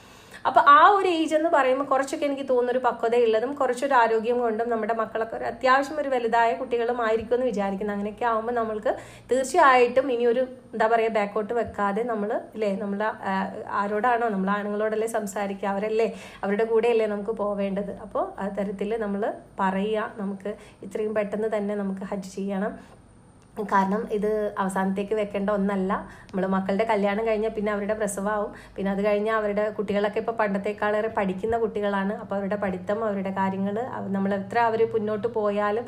അപ്പോൾ ആ ഒരു ഏജ് എന്ന് പറയുമ്പോൾ കുറച്ചൊക്കെ എനിക്ക് തോന്നുന്നൊരു പക്വതയുള്ളതും കുറച്ചൊരു ആരോഗ്യം കൊണ്ടും നമ്മുടെ മക്കളൊക്കെ ഒരു അത്യാവശ്യം ഒരു വലുതായ കുട്ടികളും ആയിരിക്കും എന്ന് വിചാരിക്കുന്നു. അങ്ങനെയൊക്കെ ആകുമ്പോൾ നമ്മൾക്ക് തീർച്ചയായിട്ടും ഇനിയൊരു എന്താ പറയുക ബാക്കോട്ട് വെക്കാതെ നമ്മൾ അല്ലേ നമ്മൾ ആരോടാണോ നമ്മൾ ആണുങ്ങളോടല്ലേ സംസാരിക്കുക, അവരല്ലേ അവരുടെ കൂടെയല്ലേ നമുക്ക് പോവേണ്ടത്. അപ്പോൾ ആ തരത്തിൽ നമ്മൾ പറയുക നമുക്ക് ഇത്രയും പെട്ടെന്ന് തന്നെ നമുക്ക് ഹജ്ജ് ചെയ്യണം. കാരണം ഇത് അവസാനത്തേക്ക് വെക്കേണ്ട ഒന്നല്ല. നമ്മൾ മക്കളുടെ കല്യാണം കഴിഞ്ഞാൽ പിന്നെ അവരുടെ പ്രസവമാവും. പിന്നെ അത് കഴിഞ്ഞാൽ അവരുടെ കുട്ടികളൊക്കെ ഇപ്പോൾ പണ്ടത്തേക്കാളേറെ പഠിക്കുന്ന കുട്ടികളാണ്. അപ്പോൾ അവരുടെ പഠിത്തം അവരുടെ കാര്യങ്ങൾ നമ്മൾ എത്ര അവർ മുന്നോട്ട് പോയാലും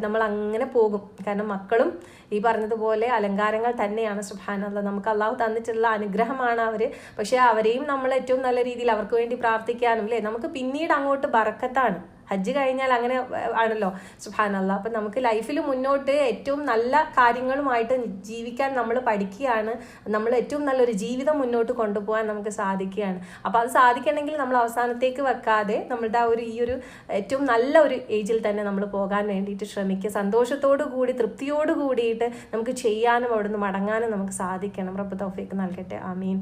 നമ്മൾ അങ്ങനെ പോകും. കാരണം മക്കളും ഈ പറഞ്ഞതുപോലെ അലങ്കാരങ്ങൾ തന്നെയാണ്. സുബ്ഹാനല്ലാഹ്. നമുക്ക് അള്ളാഹു തന്നിട്ടുള്ള അനുഗ്രഹമാണ് അവർ. പക്ഷേ അവരെയും നമ്മൾ ഏറ്റവും നല്ല രീതിയിൽ അവർക്ക് വേണ്ടി പ്രാർത്ഥിക്കാനും അല്ലേ നമുക്ക് പിന്നീട് അങ്ങോട്ട് ബറക്കത്താണ്. ഹജ്ജ് കഴിഞ്ഞാൽ അങ്ങനെ ആണല്ലോ. സുബ്ഹാനല്ലാഹ്. അപ്പം നമുക്ക് ലൈഫിൽ മുന്നോട്ട് ഏറ്റവും നല്ല കാര്യങ്ങളുമായിട്ട് ജീവിക്കാൻ നമ്മൾ പഠിക്കുകയാണ്. നമ്മൾ ഏറ്റവും നല്ലൊരു ജീവിതം മുന്നോട്ട് കൊണ്ടുപോകാൻ നമുക്ക് സാധിക്കുകയാണ്. അപ്പോൾ അത് സാധിക്കണമെങ്കിൽ നമ്മൾ അവസാനത്തേക്ക് വെക്കാതെ നമ്മളുടെ ഈ ഒരു ഏറ്റവും നല്ല ഒരു ഏജിൽ തന്നെ നമ്മൾ പോകാൻ വേണ്ടിയിട്ട് ശ്രമിക്കുക. സന്തോഷത്തോടു കൂടി തൃപ്തിയോട് കൂടിയിട്ട് നമുക്ക് ചെയ്യാനും അവിടുന്ന് മടങ്ങാനും നമുക്ക് സാധിക്കണം. റബ്ബ് തൗഫീഖ് നൽകട്ടെ, ആമീൻ.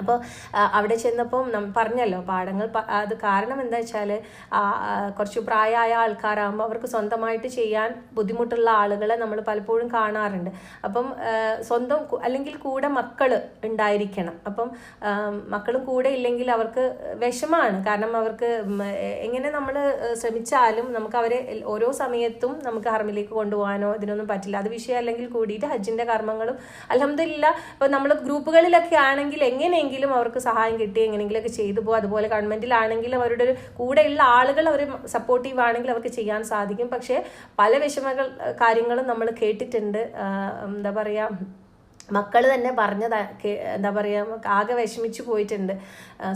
അപ്പോൾ അവിടെ ചെന്നപ്പം പറഞ്ഞല്ലോ പാഠങ്ങൾ. അത് കാരണം എന്താ വെച്ചാൽ കുറച്ച് പ്രായമായ ആൾക്കാരാകുമ്പോൾ അവർക്ക് സ്വന്തമായിട്ട് ചെയ്യാൻ ബുദ്ധിമുട്ടുള്ള ആളുകളെ നമ്മൾ പലപ്പോഴും കാണാറുണ്ട്. അപ്പം സ്വന്തം അല്ലെങ്കിൽ കൂടെ മക്കൾ ഉണ്ടായിരിക്കണം. അപ്പം മക്കളും കൂടെ ഇല്ലെങ്കിൽ അവർക്ക് വിഷമാണ്. കാരണം അവർക്ക് എങ്ങനെ നമ്മൾ ശ്രമിച്ചാലും നമുക്ക് അവരെ ഓരോ സമയത്തും നമുക്ക് ഹറമിലേക്ക് കൊണ്ടുപോകാനോ ഇതിനൊന്നും പറ്റില്ല. അത് വിഷയം അല്ലെങ്കിൽ കൂടിയിട്ട് ഹജ്ജിൻ്റെ കർമ്മങ്ങളും അൽഹംദുലില്ലാ ഇപ്പോൾ നമ്മൾ ഗ്രൂപ്പുകളിലൊക്കെ ആണെങ്കിൽ എങ്ങനെയെങ്കിലും അവർക്ക് സഹായം കിട്ടി എങ്ങനെയെങ്കിലുമൊക്കെ ചെയ്തു പോകും. അതുപോലെ ഗവൺമെന്റിലാണെങ്കിലും അവരുടെ കൂടെയുള്ള ആളുകൾ അവർ സപ്പോർട്ടീവ് ആണെങ്കിൽ അവർക്ക് ചെയ്യാൻ സാധിക്കും. പക്ഷേ പല കാര്യങ്ങളും നമ്മൾ കേട്ടിട്ടുണ്ട്. എന്താ പറയുക മക്കൾ തന്നെ പറഞ്ഞത് എന്താ പറയുക ആകെ വിഷമിച്ചു പോയിട്ടുണ്ട്.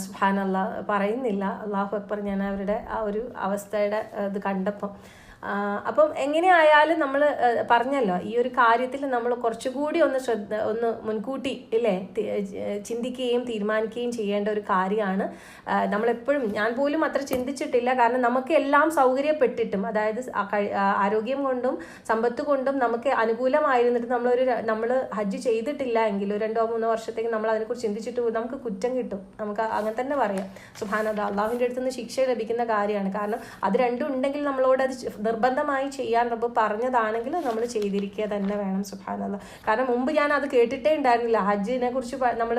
സുബ്ഹാനല്ലാഹ് പറയുന്നില്ല. അല്ലാഹു അക്ബർ. ഞാൻ അവരുടെ ആ ഒരു അവസ്ഥയുടെ ഇത് കണ്ടപ്പം അപ്പം എങ്ങനെയായാലും നമ്മൾ പറഞ്ഞല്ലോ ഈ ഒരു കാര്യത്തിൽ നമ്മൾ കുറച്ചുകൂടി ഒന്ന് മുൻകൂട്ടി ഇല്ലേ ചിന്തിക്കുകയും തീരുമാനിക്കുകയും ചെയ്യേണ്ട ഒരു കാര്യമാണ്. നമ്മളെപ്പോഴും ഞാൻ പോലും അത്ര ചിന്തിച്ചിട്ടില്ല. കാരണം നമുക്ക് എല്ലാം സൗകര്യപ്പെട്ടിട്ടും അതായത് ആരോഗ്യം കൊണ്ടും സമ്പത്ത് കൊണ്ടും നമുക്ക് അനുകൂലമായിരുന്നിട്ട് നമ്മൾ ഹജ്ജ് ചെയ്തിട്ടില്ല എങ്കിൽ 2-3 വർഷത്തേക്ക് നമ്മൾ അതിനെക്കുറിച്ച് ചിന്തിച്ചിട്ട് നമുക്ക് കുറ്റം കിട്ടും. നമുക്ക് അങ്ങനെ തന്നെ പറയാം. സുബ്ഹാനല്ലാഹ്. അള്ളാഹുവിൻ്റെ അടുത്ത് നിന്ന് ശിക്ഷ ലഭിക്കുന്ന കാര്യമാണ്. കാരണം അത് രണ്ടും ഉണ്ടെങ്കിൽ നമ്മളോട് അത് നിർബന്ധമായി ചെയ്യാൻ റബ്ബ് പറഞ്ഞതാണെങ്കിൽ നമ്മൾ ചെയ്തിരിക്കുക തന്നെ വേണം. സുബ്ഹാനല്ലാഹ്. കാരണം മുമ്പ് ഞാൻ അത് കേട്ടിട്ടേ ഉണ്ടായിരുന്നില്ല. ഹജ്ജിനെ കുറിച്ച് നമ്മൾ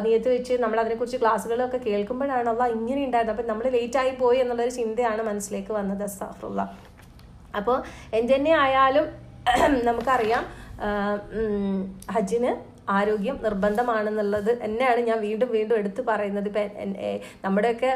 നിയത്ത് വെച്ച് നമ്മൾ അതിനെക്കുറിച്ച് ക്ലാസ്സുകളൊക്കെ കേൾക്കുമ്പോഴാണ് അള്ളാഹ് ഇങ്ങനെ ഉണ്ടായിരുന്നത്. അപ്പം നമ്മൾ ലേറ്റായി പോയി എന്നുള്ളൊരു ചിന്തയാണ് മനസ്സിലേക്ക് വന്നത്. അസ്തഗ്ഫിറുല്ലാഹ്. അപ്പോൾ എന്തുതന്നെ ആയാലും നമുക്കറിയാം ഹജ്ജിന് ആരോഗ്യം നിർബന്ധമാണെന്നുള്ളത് തന്നെയാണ് ഞാൻ വീണ്ടും എടുത്ത് പറയുന്നത്. ഇപ്പം നമ്മുടെയൊക്കെ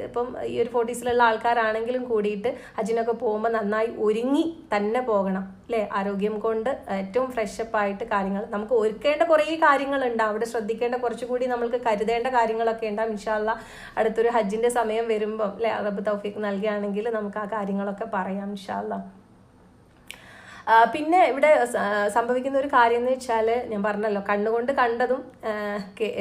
ഇപ്പം ഈ ഒരു 40s ആൾക്കാരാണെങ്കിലും കൂടിയിട്ട് ഹജ്ജിനൊക്കെ പോകുമ്പോൾ നന്നായി ഒരുങ്ങി തന്നെ പോകണം അല്ലേ? ആരോഗ്യം കൊണ്ട് ഏറ്റവും ഫ്രഷപ്പായിട്ട് കാര്യങ്ങൾ നമുക്ക് ഒരുക്കേണ്ട കുറേ കാര്യങ്ങളുണ്ട്. അവിടെ ശ്രദ്ധിക്കേണ്ട കുറച്ചുകൂടി നമ്മൾക്ക് കരുതേണ്ട കാര്യങ്ങളൊക്കെ ഉണ്ടാകും. ഇൻഷാ അല്ലാഹ് അടുത്തൊരു ഹജ്ജിൻ്റെ സമയം വരുമ്പം അല്ലേ റബ്ബ് തൗഫീഖ് നൽകുകയാണെങ്കിൽ നമുക്ക് ആ കാര്യങ്ങളൊക്കെ പറയാം ഇൻഷാ അല്ലാഹ്. പിന്നെ ഇവിടെ സംഭവിക്കുന്ന ഒരു കാര്യം എന്ന് വെച്ചാൽ ഞാൻ പറഞ്ഞല്ലോ, കണ്ണുകൊണ്ട് കണ്ടതും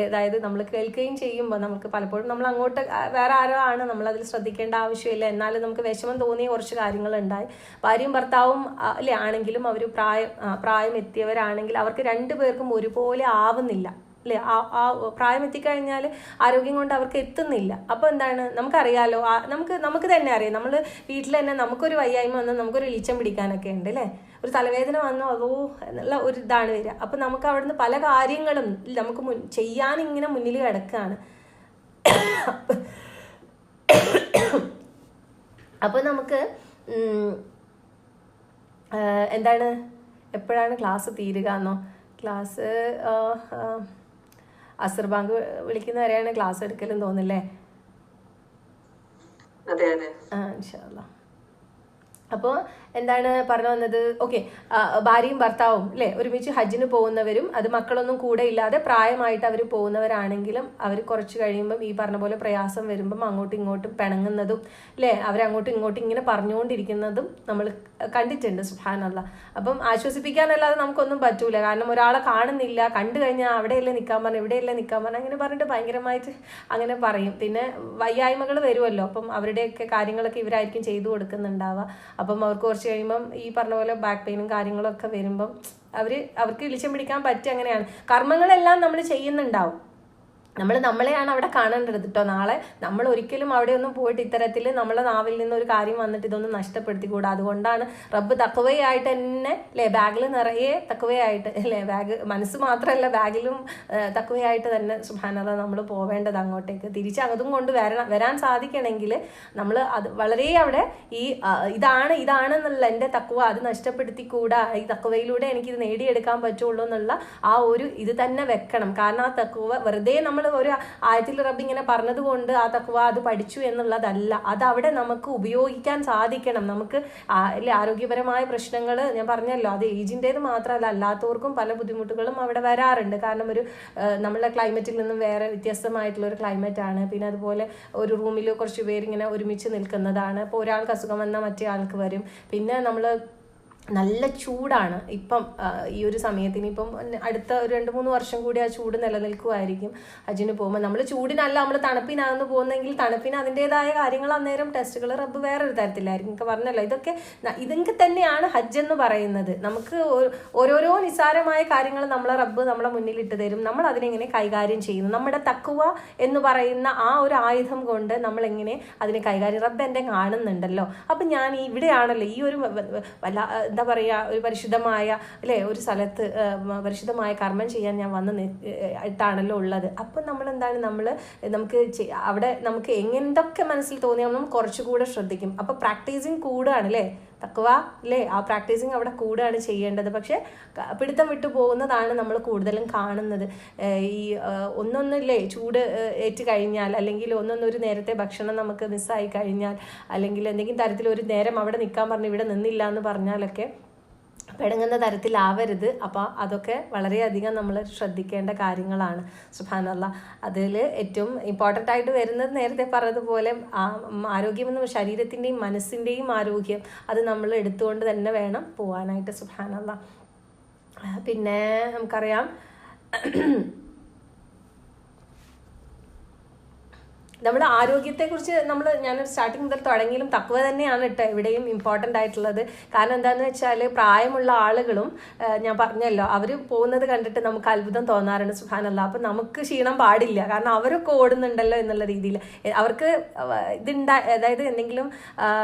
അതായത് നമ്മൾ കേൾക്കുകയും ചെയ്യുമ്പോൾ നമുക്ക് പലപ്പോഴും നമ്മൾ അങ്ങോട്ട് വേറെ ആരോ ആണ്, നമ്മളതിൽ ശ്രദ്ധിക്കേണ്ട ആവശ്യമില്ല. എന്നാലും നമുക്ക് വിഷമം തോന്നിയ കുറച്ച് കാര്യങ്ങളുണ്ടായി. ഭാര്യയും ഭർത്താവും അല്ലെ ആണെങ്കിലും അവർ പ്രായം എത്തിയവരാണെങ്കിൽ അവർക്ക് രണ്ടുപേർക്കും ഒരുപോലെ ആവുന്നില്ല അല്ലേ. ആ പ്രായം എത്തിക്കഴിഞ്ഞാൽ ആരോഗ്യം കൊണ്ട് അവർക്ക് എത്തുന്നില്ല. അപ്പോൾ എന്താണ്, നമുക്കറിയാലോ, നമുക്ക് തന്നെ അറിയാം. നമ്മൾ വീട്ടിൽ തന്നെ നമുക്കൊരു വയ്യായ്മ വന്നാൽ നമുക്കൊരു ലീച്ചം പിടിക്കാനൊക്കെ ഉണ്ട് അല്ലേ. ഒരു തലവേദന വന്നോ അതോ എന്നുള്ള ഒരു ഇതാണ് വരിക. അപ്പം നമുക്ക് അവിടുന്ന് പല കാര്യങ്ങളും നമുക്ക് ചെയ്യാനിങ്ങനെ മുന്നിൽ കിടക്കുകയാണ്. അപ്പോൾ നമുക്ക് എന്താണ്, എപ്പോഴാണ് ക്ലാസ് തീരുക എന്നോ, ക്ലാസ് അസർ ബാങ്ക് വിളിക്കുന്നവരെയാണ് ക്ലാസ് എടുക്കലും തോന്നില്ലേ. ഇൻഷാ അല്ലാഹ്. അപ്പോൾ എന്താണ് പറഞ്ഞു വന്നത്, ഓക്കെ, ഭാര്യയും ഭർത്താവും അല്ലേ ഒരുമിച്ച് ഹജ്ജിന് പോകുന്നവരും അത് മക്കളൊന്നും കൂടെ ഇല്ലാതെ പ്രായമായിട്ട് അവർ പോകുന്നവരാണെങ്കിലും അവർ കുറച്ച് കഴിയുമ്പം ഈ പറഞ്ഞ പോലെ പ്രയാസം വരുമ്പം അങ്ങോട്ടും ഇങ്ങോട്ടും പിണങ്ങുന്നതും അല്ലേ, അവരങ്ങോട്ടും ഇങ്ങോട്ടും ഇങ്ങനെ പറഞ്ഞുകൊണ്ടിരിക്കുന്നതും നമ്മൾ കണ്ടിട്ടുണ്ട്. സുബ്ഹാനല്ലാഹ്. അപ്പം ആശ്വസിപ്പിക്കാനല്ലാതെ നമുക്കൊന്നും പറ്റൂല. കാരണം ഒരാളെ കാണുന്നില്ല, കണ്ടു കഴിഞ്ഞാൽ അവിടെയല്ലേ നിൽക്കാൻ പറഞ്ഞു, ഇവിടെയല്ലേ നിൽക്കാൻ പറഞ്ഞു, അങ്ങനെ പറഞ്ഞിട്ട് ഭയങ്കരമായിട്ട് അങ്ങനെ പറയും. പിന്നെ വയ്യായ്മകൾ വരുമല്ലോ, അപ്പം അവരുടെയൊക്കെ കാര്യങ്ങളൊക്കെ ഇവരായിരിക്കും ചെയ്തു കൊടുക്കുന്നുണ്ടാവുക. അപ്പം അവർക്ക് കുറച്ച് കഴിയുമ്പം ഈ പറഞ്ഞ പോലെ ബാക്ക് പെയിനും കാര്യങ്ങളൊക്കെ വരുമ്പം അവർക്ക് ഇളിച്ചം പിടിക്കാൻ പറ്റുക. അങ്ങനെയാണ് കർമ്മങ്ങളെല്ലാം നമ്മൾ ചെയ്യുന്നുണ്ടാവും. നമ്മളെയാണ് അവിടെ കാണേണ്ടത് കേട്ടോ. നാളെ നമ്മൾ ഒരിക്കലും അവിടെ ഒന്നും പോയിട്ട് ഇത്തരത്തിൽ നമ്മളെ നാവിൽ നിന്ന് ഒരു കാര്യം വന്നിട്ട് ഇതൊന്നും നഷ്ടപ്പെടുത്തിക്കൂടാ. അതുകൊണ്ടാണ് റബ്ബ് തഖ്വയായിട്ട് തന്നെ അല്ലേ, ബാഗിൽ നിറയെ തഖ്വയായിട്ട് അല്ലേ, മനസ്സ് മാത്രമല്ല ബാഗിലും തഖ്വയായിട്ട് തന്നെ സുബ്ഹാനല്ലാഹ് നമ്മൾ പോവേണ്ടത് അങ്ങോട്ടേക്ക്. തിരിച്ച് അതും കൊണ്ട് വരാൻ സാധിക്കണമെങ്കിൽ നമ്മൾ അത് വളരെ അവിടെ ഈ ഇതാണെന്നുള്ള എൻ്റെ തഖ്വ അത് നഷ്ടപ്പെടുത്തിക്കൂടാ, ഈ തഖ്വയിലൂടെ എനിക്കിത് നേടിയെടുക്കാൻ പറ്റുള്ളൂ എന്നുള്ള ആ ഒരു ഇത് തന്നെ വെക്കണം. കാരണം ആ തഖ്വ വെറുതെ നമ്മൾ ഒരു ആയത്തിൽ റബ്ബ് ഇങ്ങനെ പറഞ്ഞത് കൊണ്ട് ആ തഖ്വ അത് പഠിച്ചു എന്നുള്ളതല്ല, അത് അവിടെ നമുക്ക് ഉപയോഗിക്കാൻ സാധിക്കണം. നമുക്ക് അല്ലെ ആരോഗ്യപരമായ പ്രശ്നങ്ങൾ ഞാൻ പറഞ്ഞല്ലോ, അത് ഏജിൻ്റേത് മാത്രമല്ല അല്ലാത്തവർക്കും പല ബുദ്ധിമുട്ടുകളും അവിടെ വരാറുണ്ട്. കാരണം ഒരു നമ്മളുടെ ക്ലൈമറ്റിൽ നിന്നും വേറെ വ്യത്യസ്തമായിട്ടുള്ള ഒരു ക്ലൈമറ്റ് ആണ്. പിന്നെ അതുപോലെ ഒരു റൂമിൽ കുറച്ച് പേരിങ്ങനെ ഒരുമിച്ച് നിൽക്കുന്നതാണ്. അപ്പോൾ ഒരാൾക്ക് അസുഖം വന്നാൽ മറ്റേ ആൾക്ക് വരും. പിന്നെ നമ്മൾ നല്ല ചൂടാണ് ഇപ്പം ഈ ഒരു സമയത്തിന്. ഇപ്പം അടുത്ത ഒരു 2-3 വർഷം കൂടി ആ ചൂട് നിലനിൽക്കുമായിരിക്കും ഹജ്ജിന് പോകുമ്പോൾ. നമ്മൾ ചൂടിനല്ല, നമ്മൾ തണുപ്പിനാണെന്ന് പോകുന്നെങ്കിൽ തണുപ്പിന് അതിൻ്റെതായ കാര്യങ്ങൾ അന്നേരം ടെസ്റ്റുകൾ റബ്ബ് വേറൊരു തരത്തിലായിരിക്കും. എനിക്ക് പറഞ്ഞല്ലോ, ഇതൊക്കെ തന്നെയാണ് ഹജ്ജ് എന്ന് പറയുന്നത്. നമുക്ക് ഓരോരോ നിസ്സാരമായ കാര്യങ്ങൾ നമ്മളെ റബ്ബ് നമ്മളെ മുന്നിൽ ഇട്ട് തരും. നമ്മൾ അതിനെങ്ങനെ കൈകാര്യം ചെയ്യുന്നു, നമ്മുടെ തഖ്വ എന്ന് പറയുന്ന ആ ഒരു ആയുധം കൊണ്ട് നമ്മളെങ്ങനെ അതിനെ കൈകാര്യം റബ്ബ് എൻ്റെ കാണുന്നുണ്ടല്ലോ. അപ്പം ഞാൻ ഇവിടെയാണല്ലോ ഈ ഒരു എന്താ പറയുക, ഒരു പരിശുദ്ധമായ അല്ലേ ഒരു സ്ഥലത്ത് പരിശുദ്ധമായ കർമ്മം ചെയ്യാൻ ഞാൻ ഇട്ടാണല്ലോ ഉള്ളത്. അപ്പം നമുക്ക് അവിടെ നമുക്ക് എന്തൊക്കെ മനസ്സിൽ തോന്നിയാൽ നമ്മൾ കുറച്ചുകൂടെ ശ്രദ്ധിക്കും. അപ്പം പ്രാക്ടീസിങ് കൂടുകയാണ് അല്ലേ, തഖ്വ അല്ലേ, ആ പ്രാക്ടീസിങ് അവിടെ കൂടുകയാണ് ചെയ്യേണ്ടത്. പക്ഷെ പിടുത്തം വിട്ടു പോകുന്നതാണ് നമ്മൾ കൂടുതലും കാണുന്നത്. ഈ ഒന്നൊന്നില്ലേ ചൂട് ഏറ്റ് കഴിഞ്ഞാൽ, അല്ലെങ്കിൽ ഒരു നേരത്തെ ഭക്ഷണം നമുക്ക് മിസ്സായി കഴിഞ്ഞാൽ, അല്ലെങ്കിൽ എന്തെങ്കിലും തരത്തിലൊരു നേരം അവിടെ നിൽക്കാൻ പറഞ്ഞ് ഇവിടെ നിന്നില്ല എന്ന് പറഞ്ഞാലൊക്കെ പിടങ്ങുന്ന തരത്തിലാവരുത്. അപ്പോൾ അതൊക്കെ വളരെയധികം നമ്മൾ ശ്രദ്ധിക്കേണ്ട കാര്യങ്ങളാണ്. സുബ്ഹാനല്ലാഹ്. അതിൽ ഏറ്റവും ഇമ്പോർട്ടൻ്റ് ആയിട്ട് വരുന്നത് നേരത്തെ പറഞ്ഞതുപോലെ ആരോഗ്യമെന്ന് ശരീരത്തിൻ്റെയും മനസ്സിൻ്റെയും ആരോഗ്യം അത് നമ്മൾ എടുത്തുകൊണ്ട് തന്നെ വേണം പോകാനായിട്ട്. സുബ്ഹാനല്ലാഹ്. പിന്നെ നമുക്കറിയാം നമ്മുടെ ആരോഗ്യത്തെക്കുറിച്ച് ഞാനൊരു സ്റ്റാർട്ടിങ് മുതൽ തുടങ്ങിയാലും തഖ്വ തന്നെയാണ് കേട്ടോ ഇവിടെയും ഇമ്പോർട്ടൻ്റ് ആയിട്ടുള്ളത്. കാരണം എന്താണെന്ന് വെച്ചാൽ പ്രായമുള്ള ആളുകളും ഞാൻ പറഞ്ഞല്ലോ അവർ പോകുന്നത് കണ്ടിട്ട് നമുക്ക് അത്ഭുതം തോന്നാറുണ്ട്. സുബ്ഹാനല്ലാഹ്. അപ്പം നമുക്ക് ക്ഷീണം പാടില്ല, കാരണം അവരൊക്കെ ഓടുന്നുണ്ടല്ലോ എന്നുള്ള രീതിയിൽ അവർക്ക് അതായത് എന്തെങ്കിലും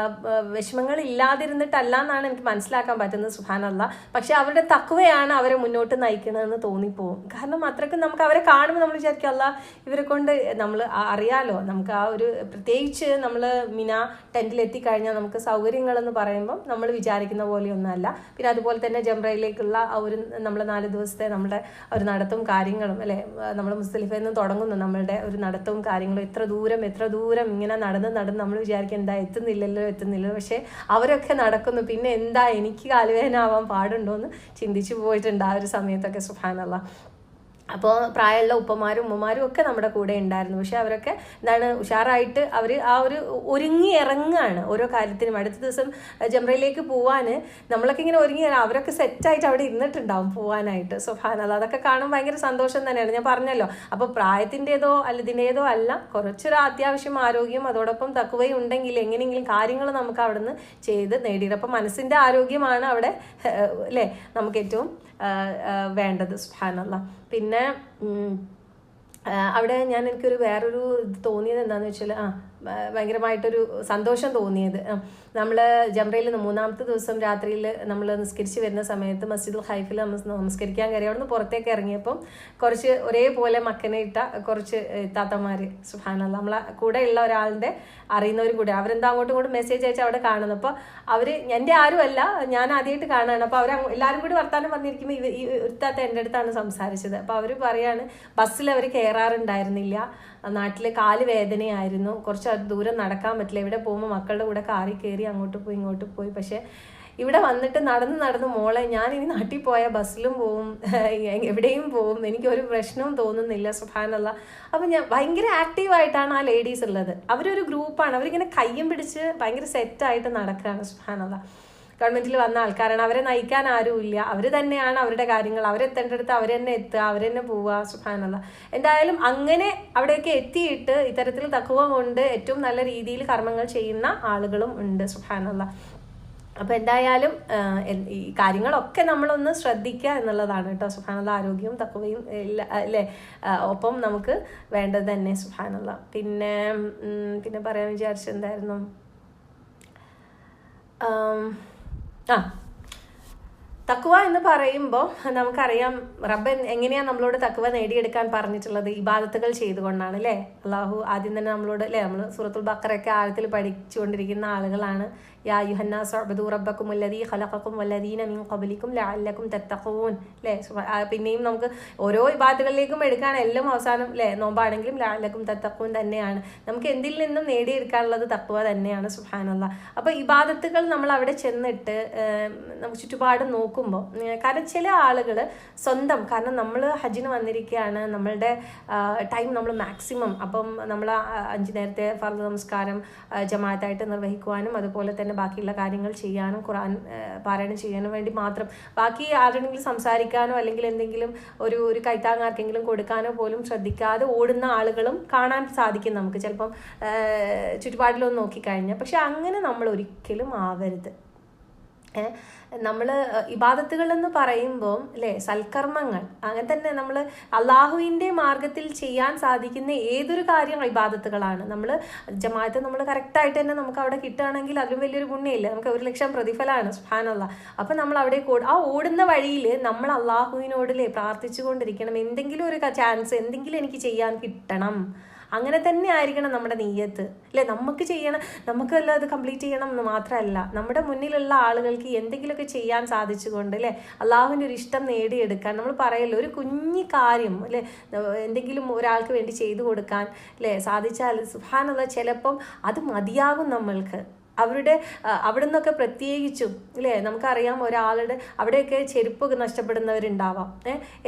വിഷമങ്ങൾ ഇല്ലാതിരുന്നിട്ടല്ല എന്നാണ് എനിക്ക് മനസ്സിലാക്കാൻ പറ്റുന്നത്. സുബ്ഹാനല്ലാഹ്. പക്ഷെ അവരുടെ തഖ്വയാണ് അവരെ മുന്നോട്ട് നയിക്കണമെന്ന് തോന്നിപ്പോവും. കാരണം അത്രയ്ക്കും നമുക്ക് അവരെ കാണുമ്പോൾ നമ്മൾ വിചാരിക്കും അല്ലാഹ് ഇവരെ കൊണ്ട് നമ്മൾ അറിയാലോ, നമുക്ക് ആ ഒരു പ്രത്യേകിച്ച് നമ്മൾ മിന ടെൻറ്റിൽ എത്തിക്കഴിഞ്ഞാൽ നമുക്ക് സൗകര്യങ്ങളെന്ന് പറയുമ്പം നമ്മൾ വിചാരിക്കുന്ന പോലെയൊന്നുമല്ല. പിന്നെ അതുപോലെ തന്നെ ജംറയിലേക്കുള്ള ആ ഒരു നമ്മൾ 4 ദിവസത്തെ നമ്മുടെ ഒരു നടത്തവും കാര്യങ്ങളും അല്ലേ, നമ്മൾ മുസ്ദലിഫയിൽ നിന്ന് തുടങ്ങുന്നു നമ്മളുടെ ഒരു നടത്തവും കാര്യങ്ങളും. എത്ര ദൂരം ഇങ്ങനെ നടന്ന് നമ്മൾ വിചാരിക്കും എന്താ എത്തുന്നില്ലല്ലോ. പക്ഷെ അവരൊക്കെ നടക്കുന്നു. പിന്നെ എന്താ എനിക്ക് കാലുവേദന ആവാൻ പാടുണ്ടോ എന്ന് ചിന്തിച്ചു പോയിട്ടുണ്ട് ആ ഒരു സമയത്തൊക്കെ. സുബ്ഹാനല്ലാഹ്. അപ്പോൾ പ്രായമുള്ള ഉപ്പമാരും ഉമ്മമാരും ഒക്കെ നമ്മുടെ കൂടെ ഉണ്ടായിരുന്നു. പക്ഷെ അവരൊക്കെ എന്താണ് ഉഷാറായിട്ട് അവർ ആ ഒരു ഒരുങ്ങി ഇറങ്ങുകയാണ് ഓരോ കാര്യത്തിനും. അടുത്ത ദിവസം ജംറയിലേക്ക് പോവാൻ നമ്മളൊക്കെ ഇങ്ങനെ ഒരുങ്ങി, അവരൊക്കെ സെറ്റായിട്ട് അവിടെ ഇരുന്നിട്ടുണ്ടാവും പോവാനായിട്ട്. സുബ്ഹാനല്ലാഹ്, അതൊക്കെ കാണുമ്പോൾ ഭയങ്കര സന്തോഷം തന്നെയാണ്. ഞാൻ പറഞ്ഞല്ലോ, അപ്പോൾ പ്രായത്തിൻ്റെതോ ഇതിൻ്റേതോ അല്ല, കുറച്ചൊരു അത്യാവശ്യം ആരോഗ്യം അതോടൊപ്പം തഖ്വയും ഉണ്ടെങ്കിൽ എങ്ങനെയെങ്കിലും കാര്യങ്ങൾ നമുക്ക് അവിടെ നിന്ന് ചെയ്ത് നേടിയിട്ട്, അപ്പം മനസ്സിൻ്റെ ആരോഗ്യമാണ് അവിടെ അല്ലേ നമുക്ക് ഏറ്റവും വേണ്ടത്. സുബ്ഹാനല്ലാഹ്. പിന്നെ അവിടെ എനിക്കൊരു വേറൊരു ഇത് തോന്നിയത് എന്താണെന്ന് വെച്ചാൽ ഭയങ്കരമായിട്ടൊരു സന്തോഷം തോന്നിയത്, നമ്മൾ ജംറയിൽ 3-ാമത്തെ ദിവസം രാത്രിയിൽ നമ്മൾ നിസ്കരിച്ച് വരുന്ന സമയത്ത് മസ്ജിദുൽ ഹൈഫിൽ നമസ്കരിക്കാൻ കയറി. അവിടെ നിന്ന് പുറത്തേക്ക് ഇറങ്ങിയപ്പം കുറച്ച് ഒരേപോലെ മക്കനെ ഇട്ട കുറച്ച് താത്തമാർ, സുബ്ഹാനല്ലാഹ്, നമ്മളെ കൂടെ ഉള്ള ഒരാളുടെ അറിയുന്നവരും കൂടെ, അവരെന്താ അങ്ങോട്ടും ഇങ്ങോട്ടും മെസ്സേജ് അയച്ച് അവിടെ കാണുന്നു. അപ്പോൾ അവർ എൻ്റെ ആരുമല്ല, ഞാൻ ആദ്യമായിട്ട് കാണുകയാണ്. അപ്പോൾ അവർ എല്ലാവരും കൂടി വർത്താനം പറഞ്ഞിരിക്കുമ്പോൾ ഒരു താത്ത എൻ്റെ അടുത്താണ് സംസാരിച്ചത്. അപ്പോൾ അവർ പറയാണ്, ബസ്സിൽ അവർ കയറാറുണ്ടായിരുന്നില്ല, നാട്ടിലെ കാല് വേദനയായിരുന്നു, കുറച്ച് ദൂരം നടക്കാൻ പറ്റില്ല, ഇവിടെ പോകുമ്പോൾ മക്കളുടെ കൂടെ കാറി കയറി അങ്ങോട്ട് പോയി ഇങ്ങോട്ട് പോയി. പക്ഷെ ഇവിടെ വന്നിട്ട് നടന്ന് മോളെ, ഞാൻ ഇനി നാട്ടിൽ പോയാൽ ബസ്സിലും പോവും, എവിടെയും പോവും, എനിക്കൊരു പ്രശ്നവും തോന്നുന്നില്ല. സുബ്ഹാനല്ലാഹ്. അപ്പം ഞാൻ ഭയങ്കര ആക്റ്റീവായിട്ടാണ് ആ ലേഡീസ് ഉള്ളത്. അവരൊരു ഗ്രൂപ്പാണ്, അവരിങ്ങനെ കയ്യും പിടിച്ച് ഭയങ്കര സെറ്റായിട്ട് നടക്കുകയാണ്. സുബ്ഹാനല്ലാഹ്. ഗവൺമെന്റിൽ വന്ന ആൾക്കാരാണ്, അവരെ നയിക്കാൻ ആരുമില്ല, അവർ തന്നെയാണ് അവരുടെ കാര്യങ്ങൾ, അവരെത്തേണ്ടടുത്ത് അവർ തന്നെ എത്തുക, അവർ തന്നെ പോവുക. സുബ്ഹാനല്ലാഹ്. എന്തായാലും അങ്ങനെ അവിടെയൊക്കെ എത്തിയിട്ട് ഇത്തരത്തിൽ തഖ്വ കൊണ്ട് ഏറ്റവും നല്ല രീതിയിൽ കർമ്മങ്ങൾ ചെയ്യുന്ന ആളുകളും ഉണ്ട്. സുബ്ഹാനല്ലാഹ്. അപ്പം എന്തായാലും ഈ കാര്യങ്ങളൊക്കെ നമ്മളൊന്ന് ശ്രദ്ധിക്കുക എന്നുള്ളതാണ് കേട്ടോ. സുബ്ഹാനല്ലാഹ്. ആരോഗ്യവും തഖ്വയും അല്ലേ ഒപ്പം നമുക്ക് വേണ്ടത് തന്നെ. സുബ്ഹാനല്ലാഹ്. പിന്നെ പറയാൻ വിചാരിച്ചെന്തായിരുന്നു, തഖ്വ എന്ന് പറയുമ്പോൾ നമുക്കറിയാം റബ്ബൻ എങ്ങനെയാണ് നമ്മളോട് തഖ്വ നേടിയെടുക്കാൻ പറഞ്ഞിട്ടുള്ളത്, ഇബാദത്തുകൾ ചെയ്തുകൊണ്ടാണ് അല്ലേ. അള്ളാഹു ആദ്യം തന്നെ നമ്മളോട് അല്ലേ, നമ്മൾ സൂറത്തുൽ ബഖറയൊക്കെ ആഴത്തിൽ പഠിച്ചുകൊണ്ടിരിക്കുന്ന ആളുകളാണ്. യാ അയ്യുഹന്നാസ് ഉഅ്ബുദൂ റബ്ബക്കും വല്ലദീ ഖലഖക്കും വല്ലദീന മിൻ ഖബ്ലിക്കും ലഅല്ലക്കും തത്തഖൂൻ അല്ലേ. പിന്നെയും നമുക്ക് ഓരോ ഇബാദത്തുകളിലേക്കും എടുക്കാൻ എല്ലാം അവസാനം അല്ലേ, നോമ്പാണെങ്കിലും ലഅല്ലക്കും തത്തഖൂൻ തന്നെയാണ്. നമുക്ക് എന്തിൽ നിന്നും നേടിയെടുക്കാനുള്ളത് തഖ്വ തന്നെയാണ്. സുബ്ഹാനല്ലാഹ്. അപ്പോൾ ഇബാദത്തുകൾ നമ്മൾ അവിടെ ചെന്നിട്ട് നമുക്ക് ചുറ്റുപാട് നോക്കുമ്പോൾ, കാരണം ചില ആളുകൾ സ്വന്തം, കാരണം നമ്മൾ ഹജ്ജിന് വന്നിരിക്കുകയാണ്, നമ്മളുടെ ടൈം നമ്മൾ മാക്സിമം, അപ്പം നമ്മൾ 5 നേരത്തെ ഫർദ് നമസ്കാരം ജമാഅത്തായിട്ട് നിർവഹിക്കുവാനും അതുപോലെ തന്നെ ബാക്കിയുള്ള കാര്യങ്ങൾ ചെയ്യാനും ഖുർആൻ പാരായണം ചെയ്യാനും വേണ്ടി മാത്രം, ബാക്കി ആരുടെങ്കിലും സംസാരിക്കാനോ അല്ലെങ്കിൽ എന്തെങ്കിലും ഒരു കൈത്താങ്ങാർക്കെങ്കിലും കൊടുക്കാനോ പോലും ശ്രദ്ധിക്കാതെ ഓടുന്ന ആളുകളും കാണാൻ സാധിക്കും നമുക്ക് ചിലപ്പം ചുറ്റുപാടിലൊന്ന് നോക്കിക്കഴിഞ്ഞാൽ. പക്ഷെ അങ്ങനെ നമ്മൾ ഒരിക്കലും ആവരുത്. നമ്മൾ ഇബാദത്തുകൾ എന്ന് പറയുമ്പോൾ അല്ലേ, സൽക്കർമ്മങ്ങൾ അങ്ങനെ തന്നെ നമ്മൾ അള്ളാഹുവിൻ്റെ മാർഗത്തിൽ ചെയ്യാൻ സാധിക്കുന്ന ഏതൊരു കാര്യം ഇബാദത്തുകളാണ്. നമ്മൾ ജമാഅത്ത് നമ്മൾ കറക്റ്റായിട്ട് തന്നെ നമുക്ക് അവിടെ കിട്ടുകയാണെങ്കിൽ അതിലും വലിയൊരു പുണ്യമില്ല, നമുക്ക് 1,00,000 പ്രതിഫലമാണ്. സുബ്ഹാനല്ലാഹ്. അപ്പം നമ്മൾ അവിടെ ആ ഓടുന്ന വഴിയിൽ നമ്മൾ അള്ളാഹുവിനോടല്ലേ പ്രാർത്ഥിച്ചുകൊണ്ടിരിക്കണം, എന്തെങ്കിലും ഒരു ചാൻസ്, എന്തെങ്കിലും എനിക്ക് ചെയ്യാൻ കിട്ടണം. അങ്ങനെ തന്നെ ആയിരിക്കണം നമ്മുടെ നീയത്ത് അല്ലേ. നമുക്ക് ചെയ്യണം, നമുക്കെല്ലാം അത് കംപ്ലീറ്റ് ചെയ്യണം എന്ന് മാത്രമല്ല, നമ്മുടെ മുന്നിലുള്ള ആളുകൾക്ക് എന്തെങ്കിലുമൊക്കെ ചെയ്യാൻ സാധിച്ചുകൊണ്ട് അല്ലേ അള്ളാഹുവിൻ്റെ ഒരു ഇഷ്ടം നേടിയെടുക്കാൻ. നമ്മൾ പറയല്ലോ, ഒരു കുഞ്ഞു കാര്യം അല്ലേ എന്തെങ്കിലും ഒരാൾക്ക് വേണ്ടി ചെയ്തു കൊടുക്കാൻ അല്ലേ സാധിച്ചാൽ സുബ്ഹാനല്ലാഹ് ചിലപ്പം അത് മതിയാകും നമ്മൾക്ക്. അവിടെ നിന്നൊക്കെ പ്രത്യേകിച്ചും അല്ലേ നമുക്കറിയാം, ഒരാളുടെ അവിടെയൊക്കെ ചെരുപ്പ് നഷ്ടപ്പെടുന്നവരുണ്ടാവാം.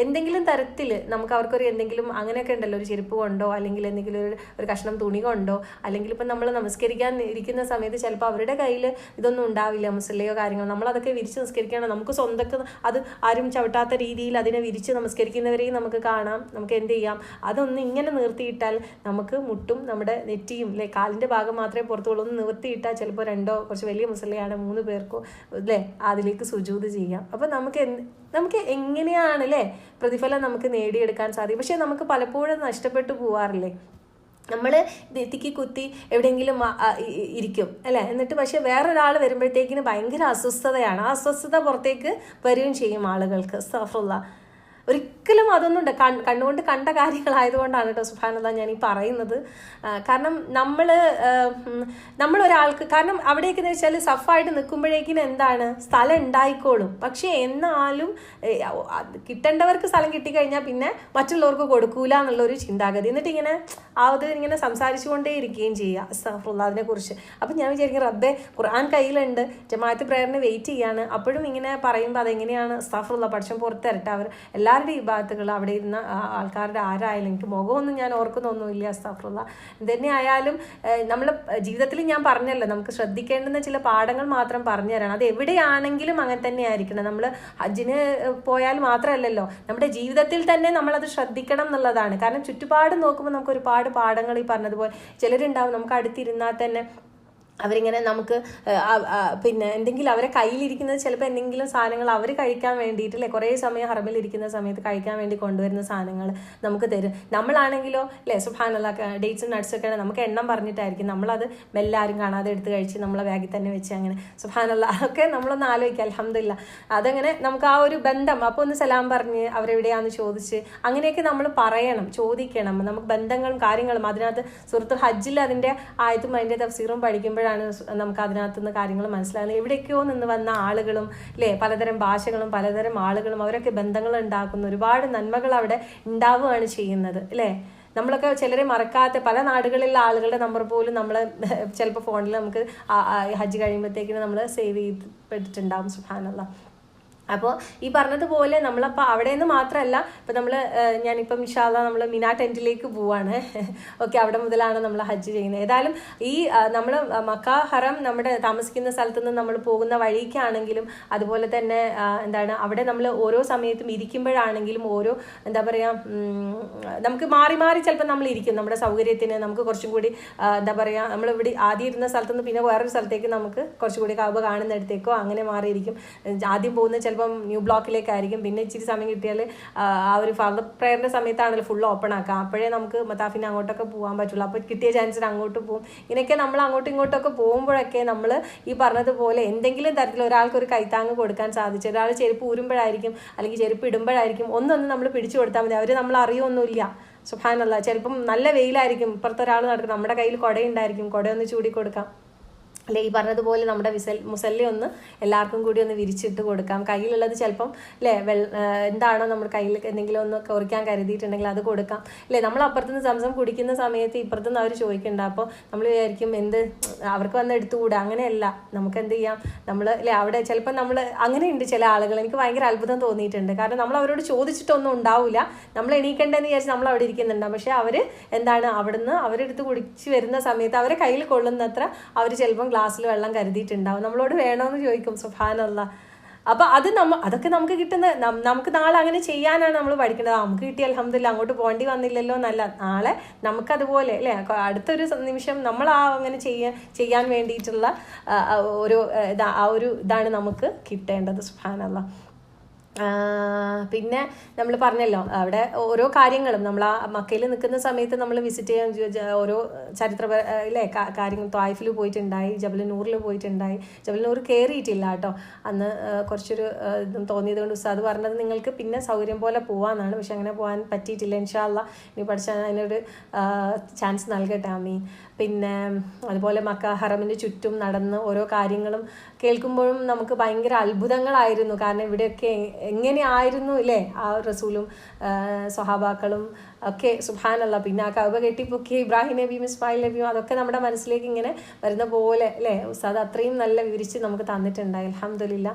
എന്തെങ്കിലും തരത്തിൽ നമുക്ക് അവർക്കൊരു എന്തെങ്കിലും അങ്ങനെയൊക്കെ ഉണ്ടല്ലോ, ഒരു ചെരുപ്പ് കൊണ്ടോ അല്ലെങ്കിൽ എന്തെങ്കിലും ഒരു കഷ്ണം തുണി കൊണ്ടോ, അല്ലെങ്കിൽ ഇപ്പം നമ്മൾ നമസ്കരിക്കാൻ ഇരിക്കുന്ന സമയത്ത് ചിലപ്പോൾ അവരുടെ കയ്യിൽ ഇതൊന്നും ഉണ്ടാവില്ല, മുസല്ലയോ കാര്യങ്ങളോ, നമ്മളതൊക്കെ വിരിച്ച് നമസ്കരിക്കണം. നമുക്ക് സ്വന്തക്ക് അത് ആരും ചവിട്ടാത്ത രീതിയിൽ അതിനെ വിരിച്ച് നമസ്കരിക്കുന്നവരെയും നമുക്ക് കാണാം. നമുക്ക് എന്ത് ചെയ്യാം, അതൊന്ന് ഇങ്ങനെ നിർത്തിയിട്ടാൽ നമുക്ക് മുട്ടും നമ്മുടെ നെറ്റിയും അല്ലേ കാലിൻ്റെ ഭാഗം മാത്രമേ പുറത്തുള്ളൂ, ഒന്ന് നിർത്തിയിട്ടാൽ ചിലപ്പോൾ 2 കുറച്ച് വലിയ മുസല്ലയാണ് 3 പേർക്കോ അല്ലേ അതിലേക്ക് സുജൂദ് ചെയ്യാം. അപ്പം നമുക്ക് എങ്ങനെയാണ് അല്ലേ പ്രതിഫലം നമുക്ക് നേടിയെടുക്കാൻ സാധിക്കും. പക്ഷെ നമുക്ക് പലപ്പോഴും നഷ്ടപ്പെട്ടു പോവാറില്ലേ, നമ്മൾ നെറ്റിക്ക് കുത്തി എവിടെയെങ്കിലും ഇരിക്കും അല്ലേ, എന്നിട്ട് പക്ഷെ വേറൊരാൾ വരുമ്പോഴത്തേക്കിന് ഭയങ്കര അസ്വസ്ഥതയാണ്, ആ അസ്വസ്ഥത പുറത്തേക്ക് വരികയും ചെയ്യും ആളുകൾക്ക്. അസ്തഗ്ഫിറുല്ലാഹ്. ഒരിക്കലും അതൊന്നും കണ്ണുകൊണ്ട് കണ്ട കാര്യങ്ങളായതുകൊണ്ടാണ് കേട്ടോ സുബ്ഹാനല്ലാഹ് ഞാൻ ഈ പറയുന്നത്. കാരണം നമ്മളൊരാൾക്ക്, കാരണം അവിടേക്ക് എന്ന് വെച്ചാൽ സഫായിട്ട് നിൽക്കുമ്പോഴേക്കിനും എന്താണ് സ്ഥലം ഉണ്ടായിക്കോളും. പക്ഷെ എന്നാലും കിട്ടേണ്ടവർക്ക് സ്ഥലം കിട്ടിക്കഴിഞ്ഞാൽ പിന്നെ മറ്റുള്ളവർക്ക് കൊടുക്കൂല എന്നുള്ളൊരു ചിന്താഗതി, എന്നിട്ട് ഇങ്ങനെ സംസാരിച്ചു കൊണ്ടേ ഇരിക്കുകയും ചെയ്യുക അസ്തഗ്ഫിറുല്ലാഹ് അതിനെക്കുറിച്ച്. അപ്പം ഞാൻ വിചാരിക്കും, റബ്ബേ ഖുർആൻ കയ്യിലുണ്ട്, ജമാഅത്ത് പ്രേയറിന് വെയിറ്റ് ചെയ്യാണ്, അപ്പോഴും ഇങ്ങനെ പറയുമ്പോൾ അതെങ്ങനെയാണ് അസ്തഗ്ഫിറുല്ലാഹ് പഠിച്ചം പുറത്തിരട്ടെ, എല്ലാവരുടെയും ഭാഗത്തുകൾ അവിടെ ഇരുന്ന ആൾക്കാരുടെ ആരായാലും, എനിക്ക് മുഖമൊന്നും ഞാൻ ഓർക്കുന്നൊന്നുമില്ല, അസ്തഗ്ഫിറുല്ലാ. എന്തുതന്നെ ആയാലും നമ്മൾ ജീവിതത്തിൽ ഞാൻ പറഞ്ഞല്ലോ, നമുക്ക് ശ്രദ്ധിക്കേണ്ടുന്ന ചില പാഠങ്ങൾ മാത്രം പറഞ്ഞു തരണം. അത് എവിടെയാണെങ്കിലും അങ്ങനെ തന്നെ ആയിരിക്കണം. നമ്മൾ ഹജ്ജിന് പോയാൽ മാത്രമല്ലല്ലോ, നമ്മുടെ ജീവിതത്തിൽ തന്നെ നമ്മളത് ശ്രദ്ധിക്കണം എന്നുള്ളതാണ്. കാരണം ചുറ്റുപാട് നോക്കുമ്പോൾ നമുക്ക് ഒരുപാട് പാഠങ്ങൾ ഈ പറഞ്ഞതുപോലെ ചിലരുണ്ടാവും, നമുക്ക് അടുത്തിരുന്നാൽ തന്നെ അവരിങ്ങനെ നമുക്ക് പിന്നെ എന്തെങ്കിലും അവരെ കയ്യിലിരിക്കുന്നത് ചിലപ്പോൾ എന്തെങ്കിലും സാധനങ്ങൾ അവർ കഴിക്കാൻ വേണ്ടിയിട്ട് അല്ലേ, കുറേ സമയം ഹറമിലിരിക്കുന്ന സമയത്ത് കഴിക്കാൻ വേണ്ടി കൊണ്ടുവരുന്ന സാധനങ്ങൾ നമുക്ക് തരും. നമ്മളാണെങ്കിലോ അല്ലേ, സുബ്ഹാനല്ലാഹ്, ഡേറ്റ്സും നട്ട്സൊക്കെയാണ് നമുക്ക് എണ്ണം പറഞ്ഞിട്ടായിരിക്കും നമ്മളത് എല്ലാവരും കാണാതെ എടുത്ത് കഴിച്ച് നമ്മളെ ബാഗിൽ തന്നെ വെച്ച് അങ്ങനെ സുബ്ഹാനല്ലാഹ് ഒക്കെ നമ്മളൊന്ന് ആലോചിക്കുക. അൽഹംദുലില്ലാ, അതങ്ങനെ നമുക്ക് ആ ഒരു ബന്ധം, അപ്പോൾ ഒന്ന് സലാം പറഞ്ഞ് അവരെവിടെയാണെന്ന് ചോദിച്ച് അങ്ങനെയൊക്കെ നമ്മൾ പറയണം, ചോദിക്കണം. നമുക്ക് ബന്ധങ്ങളും കാര്യങ്ങളും അതിനകത്ത് സൂറത്തുൽ ഹജ്ജിൽ അതിൻ്റെ ആയത്തും അതിൻ്റെ തഫ്സീറും പഠിക്കുമ്പോൾ നമുക്ക് അതിനകത്തുനിന്ന് കാര്യങ്ങൾ മനസ്സിലാകുന്നത്. എവിടേക്കോ നിന്ന് വന്ന ആളുകളും അല്ലേ, പലതരം ഭാഷകളും പലതരം ആളുകളും അവരൊക്കെ ബന്ധങ്ങൾ ഉണ്ടാക്കുന്ന ഒരുപാട് നന്മകൾ അവിടെ ഉണ്ടാവുകയാണ് ചെയ്യുന്നത് അല്ലേ. നമ്മളൊക്കെ ചിലരെ മറക്കാത്ത പല നാടുകളിലുള്ള ആളുകളുടെ നമ്പർ പോലും നമ്മൾ ചിലപ്പോൾ ഫോണിൽ നമുക്ക് ഹജ്ജ് കഴിയുമ്പോഴത്തേക്കിന് നമ്മൾ സേവ് ചെയ്തിട്ടുണ്ടാവും. സുബ്ഹാനല്ലാഹ്. അപ്പോൾ ഈ പറഞ്ഞതുപോലെ നമ്മളപ്പോൾ അവിടെ നിന്ന് മാത്രമല്ല, ഇപ്പം നമ്മൾ ഞാനിപ്പം ഇൻഷാ അല്ലാഹ് നമ്മൾ മിനാ ടെൻറ്റിലേക്ക് പോവാണ്. ഓക്കെ, അവിടെ മുതലാണ് നമ്മൾ ഹജ്ജ് ചെയ്യുന്നത്. ഏതായാലും ഈ നമ്മൾ മക്ക ഹറം നമ്മുടെ താമസിക്കുന്ന സ്ഥലത്തു നിന്ന് നമ്മൾ പോകുന്ന വഴിക്കാണെങ്കിലും അതുപോലെ തന്നെ എന്താണ് അവിടെ നമ്മൾ ഓരോ സമയത്തും ഇരിക്കുമ്പോഴാണെങ്കിലും ഓരോ എന്താ പറയുക, നമുക്ക് മാറി മാറി ചിലപ്പോൾ നമ്മൾ ഇരിക്കും നമ്മുടെ സൗകര്യത്തിന്. നമുക്ക് കുറച്ചും കൂടി എന്താ പറയുക, നമ്മളിവിടെ ആദ്യം ഇരുന്ന സ്ഥലത്തുനിന്ന് പിന്നെ വേറൊരു സ്ഥലത്തേക്ക് നമുക്ക് കുറച്ചും കൂടി കഅബ കാണുന്നിടത്തേക്കോ അങ്ങനെ മാറിയിരിക്കും. ആദ്യം പോകുന്ന ചിലപ്പം ന്യൂ ബ്ലോക്കിലേക്കായിരിക്കും. പിന്നെ ഇച്ചിരി സമയം കിട്ടിയാൽ ആ ഒരു ഫർദർ പ്രയറിൻ്റെ സമയത്താണല്ലോ ഫുൾ ഓപ്പൺ ആക്കുക, അപ്പോഴേ നമുക്ക് മത്താഫിന് അങ്ങോട്ടൊക്കെ പോകാൻ പറ്റുള്ളൂ. അപ്പോൾ കിട്ടിയ ചാൻസിന് അങ്ങോട്ട് പോകും. ഇങ്ങനെയൊക്കെ നമ്മൾ അങ്ങോട്ടും ഇങ്ങോട്ടൊക്കെ പോകുമ്പോഴൊക്കെ നമ്മൾ ഈ പറഞ്ഞതുപോലെ എന്തെങ്കിലും തരത്തിൽ ഒരാൾക്ക് ഒരു കൈത്താങ്ങ് കൊടുക്കാൻ സാധിച്ചു. ഒരാൾ ചെരുപ്പ് ഊരുമ്പോഴായിരിക്കും അല്ലെങ്കിൽ ചെരുപ്പ് ഇടുമ്പോഴായിരിക്കും ഒന്നൊന്ന് നമ്മൾ പിടിച്ചു കൊടുത്താൽ മതി, അവർ നമ്മൾ അറിയൊന്നുമില്ല. സുബ്ഹാനല്ലാഹ്, ചിലപ്പം നല്ല വെയിലായിരിക്കും, ഇപ്പുറത്തെ ഒരാൾ നടക്കും, നമ്മുടെ കയ്യിൽ കുടയുണ്ടായിരിക്കും, കുടയൊന്ന് ചൂടി കൊടുക്കാം അല്ലെ. ഈ പറഞ്ഞതുപോലെ നമ്മുടെ മുസല്ല ഒന്ന് എല്ലാവർക്കും കൂടി ഒന്ന് വിരിച്ചിട്ട് കൊടുക്കാം. കയ്യിലുള്ളത് ചിലപ്പം അല്ലേ എന്താണോ നമ്മുടെ കയ്യിൽ എന്തെങ്കിലും ഒന്ന് കുറിക്കാൻ കരുതിയിട്ടുണ്ടെങ്കിൽ അത് കൊടുക്കാം അല്ലേ. നമ്മൾ അപ്പുറത്തുനിന്ന് സംസം കുടിക്കുന്ന സമയത്ത് ഇപ്പുറത്തുനിന്ന് അവർ ചോദിക്കണ്ട, അപ്പോൾ നമ്മൾ വിചാരിക്കും എന്ത് അവർക്ക് വന്ന് എടുത്തുകൂടാ. അങ്ങനെയല്ല, നമുക്ക് എന്ത് ചെയ്യാം, നമ്മൾ അല്ലേ അവിടെ ചിലപ്പോൾ നമ്മൾ അങ്ങനെയുണ്ട് ചില ആളുകൾ. എനിക്ക് ഭയങ്കര അത്ഭുതം തോന്നിയിട്ടുണ്ട്. കാരണം നമ്മൾ അവരോട് ചോദിച്ചിട്ടൊന്നും ഉണ്ടാവില്ല, നമ്മൾ എണീക്കണ്ടെന്ന് വിചാരിച്ച് നമ്മൾ അവിടെ ഇരിക്കുന്നുണ്ടാവും. പക്ഷെ അവർ എന്താണ് അവിടുന്ന് അവരെടുത്ത് കുടിച്ച് വരുന്ന സമയത്ത് അവരെ കയ്യിൽ കൊള്ളുന്നത്ര അവർ ചിലപ്പം ഗ്ലാസ്സിൽ വെള്ളം കരുതിയിട്ടുണ്ടാവും, നമ്മളോട് വേണമെന്ന് ചോദിക്കും. സുബ്ഹാനല്ലാഹ്. അപ്പോൾ അതൊക്കെ നമുക്ക് കിട്ടുന്ന, നമുക്ക് നാളെ അങ്ങനെ ചെയ്യാനാണ് നമ്മൾ പഠിക്കേണ്ടത്. നമുക്ക് കിട്ടി അൽഹംദുലില്ലാ, അങ്ങോട്ട് പോകേണ്ടി വന്നില്ലല്ലോ എന്നല്ല, നാളെ നമുക്കതുപോലെ അല്ലേ അടുത്തൊരു നിമിഷം നമ്മൾ അങ്ങനെ ചെയ്യാൻ വേണ്ടിയിട്ടുള്ള ഒരു ഇതാണ് നമുക്ക് കിട്ടേണ്ടത്. സുബ്ഹാനല്ലാഹ്. പിന്നെ നമ്മൾ പറഞ്ഞല്ലോ അവിടെ ഓരോ കാര്യങ്ങളും നമ്മൾ ആ മക്കയിൽ നിൽക്കുന്ന സമയത്ത് നമ്മൾ വിസിറ്റ് ചെയ്യാൻ ഓരോ ചരിത്ര അല്ലേ കാര്യങ്ങൾ. ത്വായിഫിൽ പോയിട്ടുണ്ടായി, ജബൽ നൂറിൽ പോയിട്ടുണ്ടായി. ജബൽ നൂർ കയറിയിട്ടില്ല കേട്ടോ, അന്ന് കുറച്ചൊരു ഇതും തോന്നിയത് കൊണ്ട് ഉസ്താദ് പറഞ്ഞത് നിങ്ങൾക്ക് പിന്നെ സൗകര്യം പോലെ പോകാമെന്നാണ്. പക്ഷെ അങ്ങനെ പോകാൻ പറ്റിയിട്ടില്ല. ഇൻഷാ അല്ലാഹ് ഇനി പഠിച്ചാൽ അതിനൊരു ചാൻസ് നൽകട്ടെ, ആമീൻ. പിന്നെ അതുപോലെ മക്ക ഹറമിൻ്റെ ചുറ്റും നടന്ന് ഓരോ കാര്യങ്ങളും കേൾക്കുമ്പോഴും നമുക്ക് ഭയങ്കര അത്ഭുതങ്ങളായിരുന്നു. കാരണം ഇവിടെയൊക്കെ എങ്ങനെയായിരുന്നു ഇല്ലേ ആ റസൂലും സ്വഹാബാക്കളും ഒക്കെ. സുബ്ഹാനല്ലാഹ്. പിന്നെ ആ കഅബ കെട്ടിപ്പൊക്കി ഇബ്രാഹിം നബിയും ഇസ്മായിൽ നബിയും അതൊക്കെ നമ്മുടെ മനസ്സിലേക്ക് ഇങ്ങനെ വരുന്ന പോലെ അല്ലേ ഉസ്താദ് അത്രയും നല്ല വിവരിച്ച് നമുക്ക് തന്നിട്ടുണ്ടായി. അൽഹംദുലില്ലാ.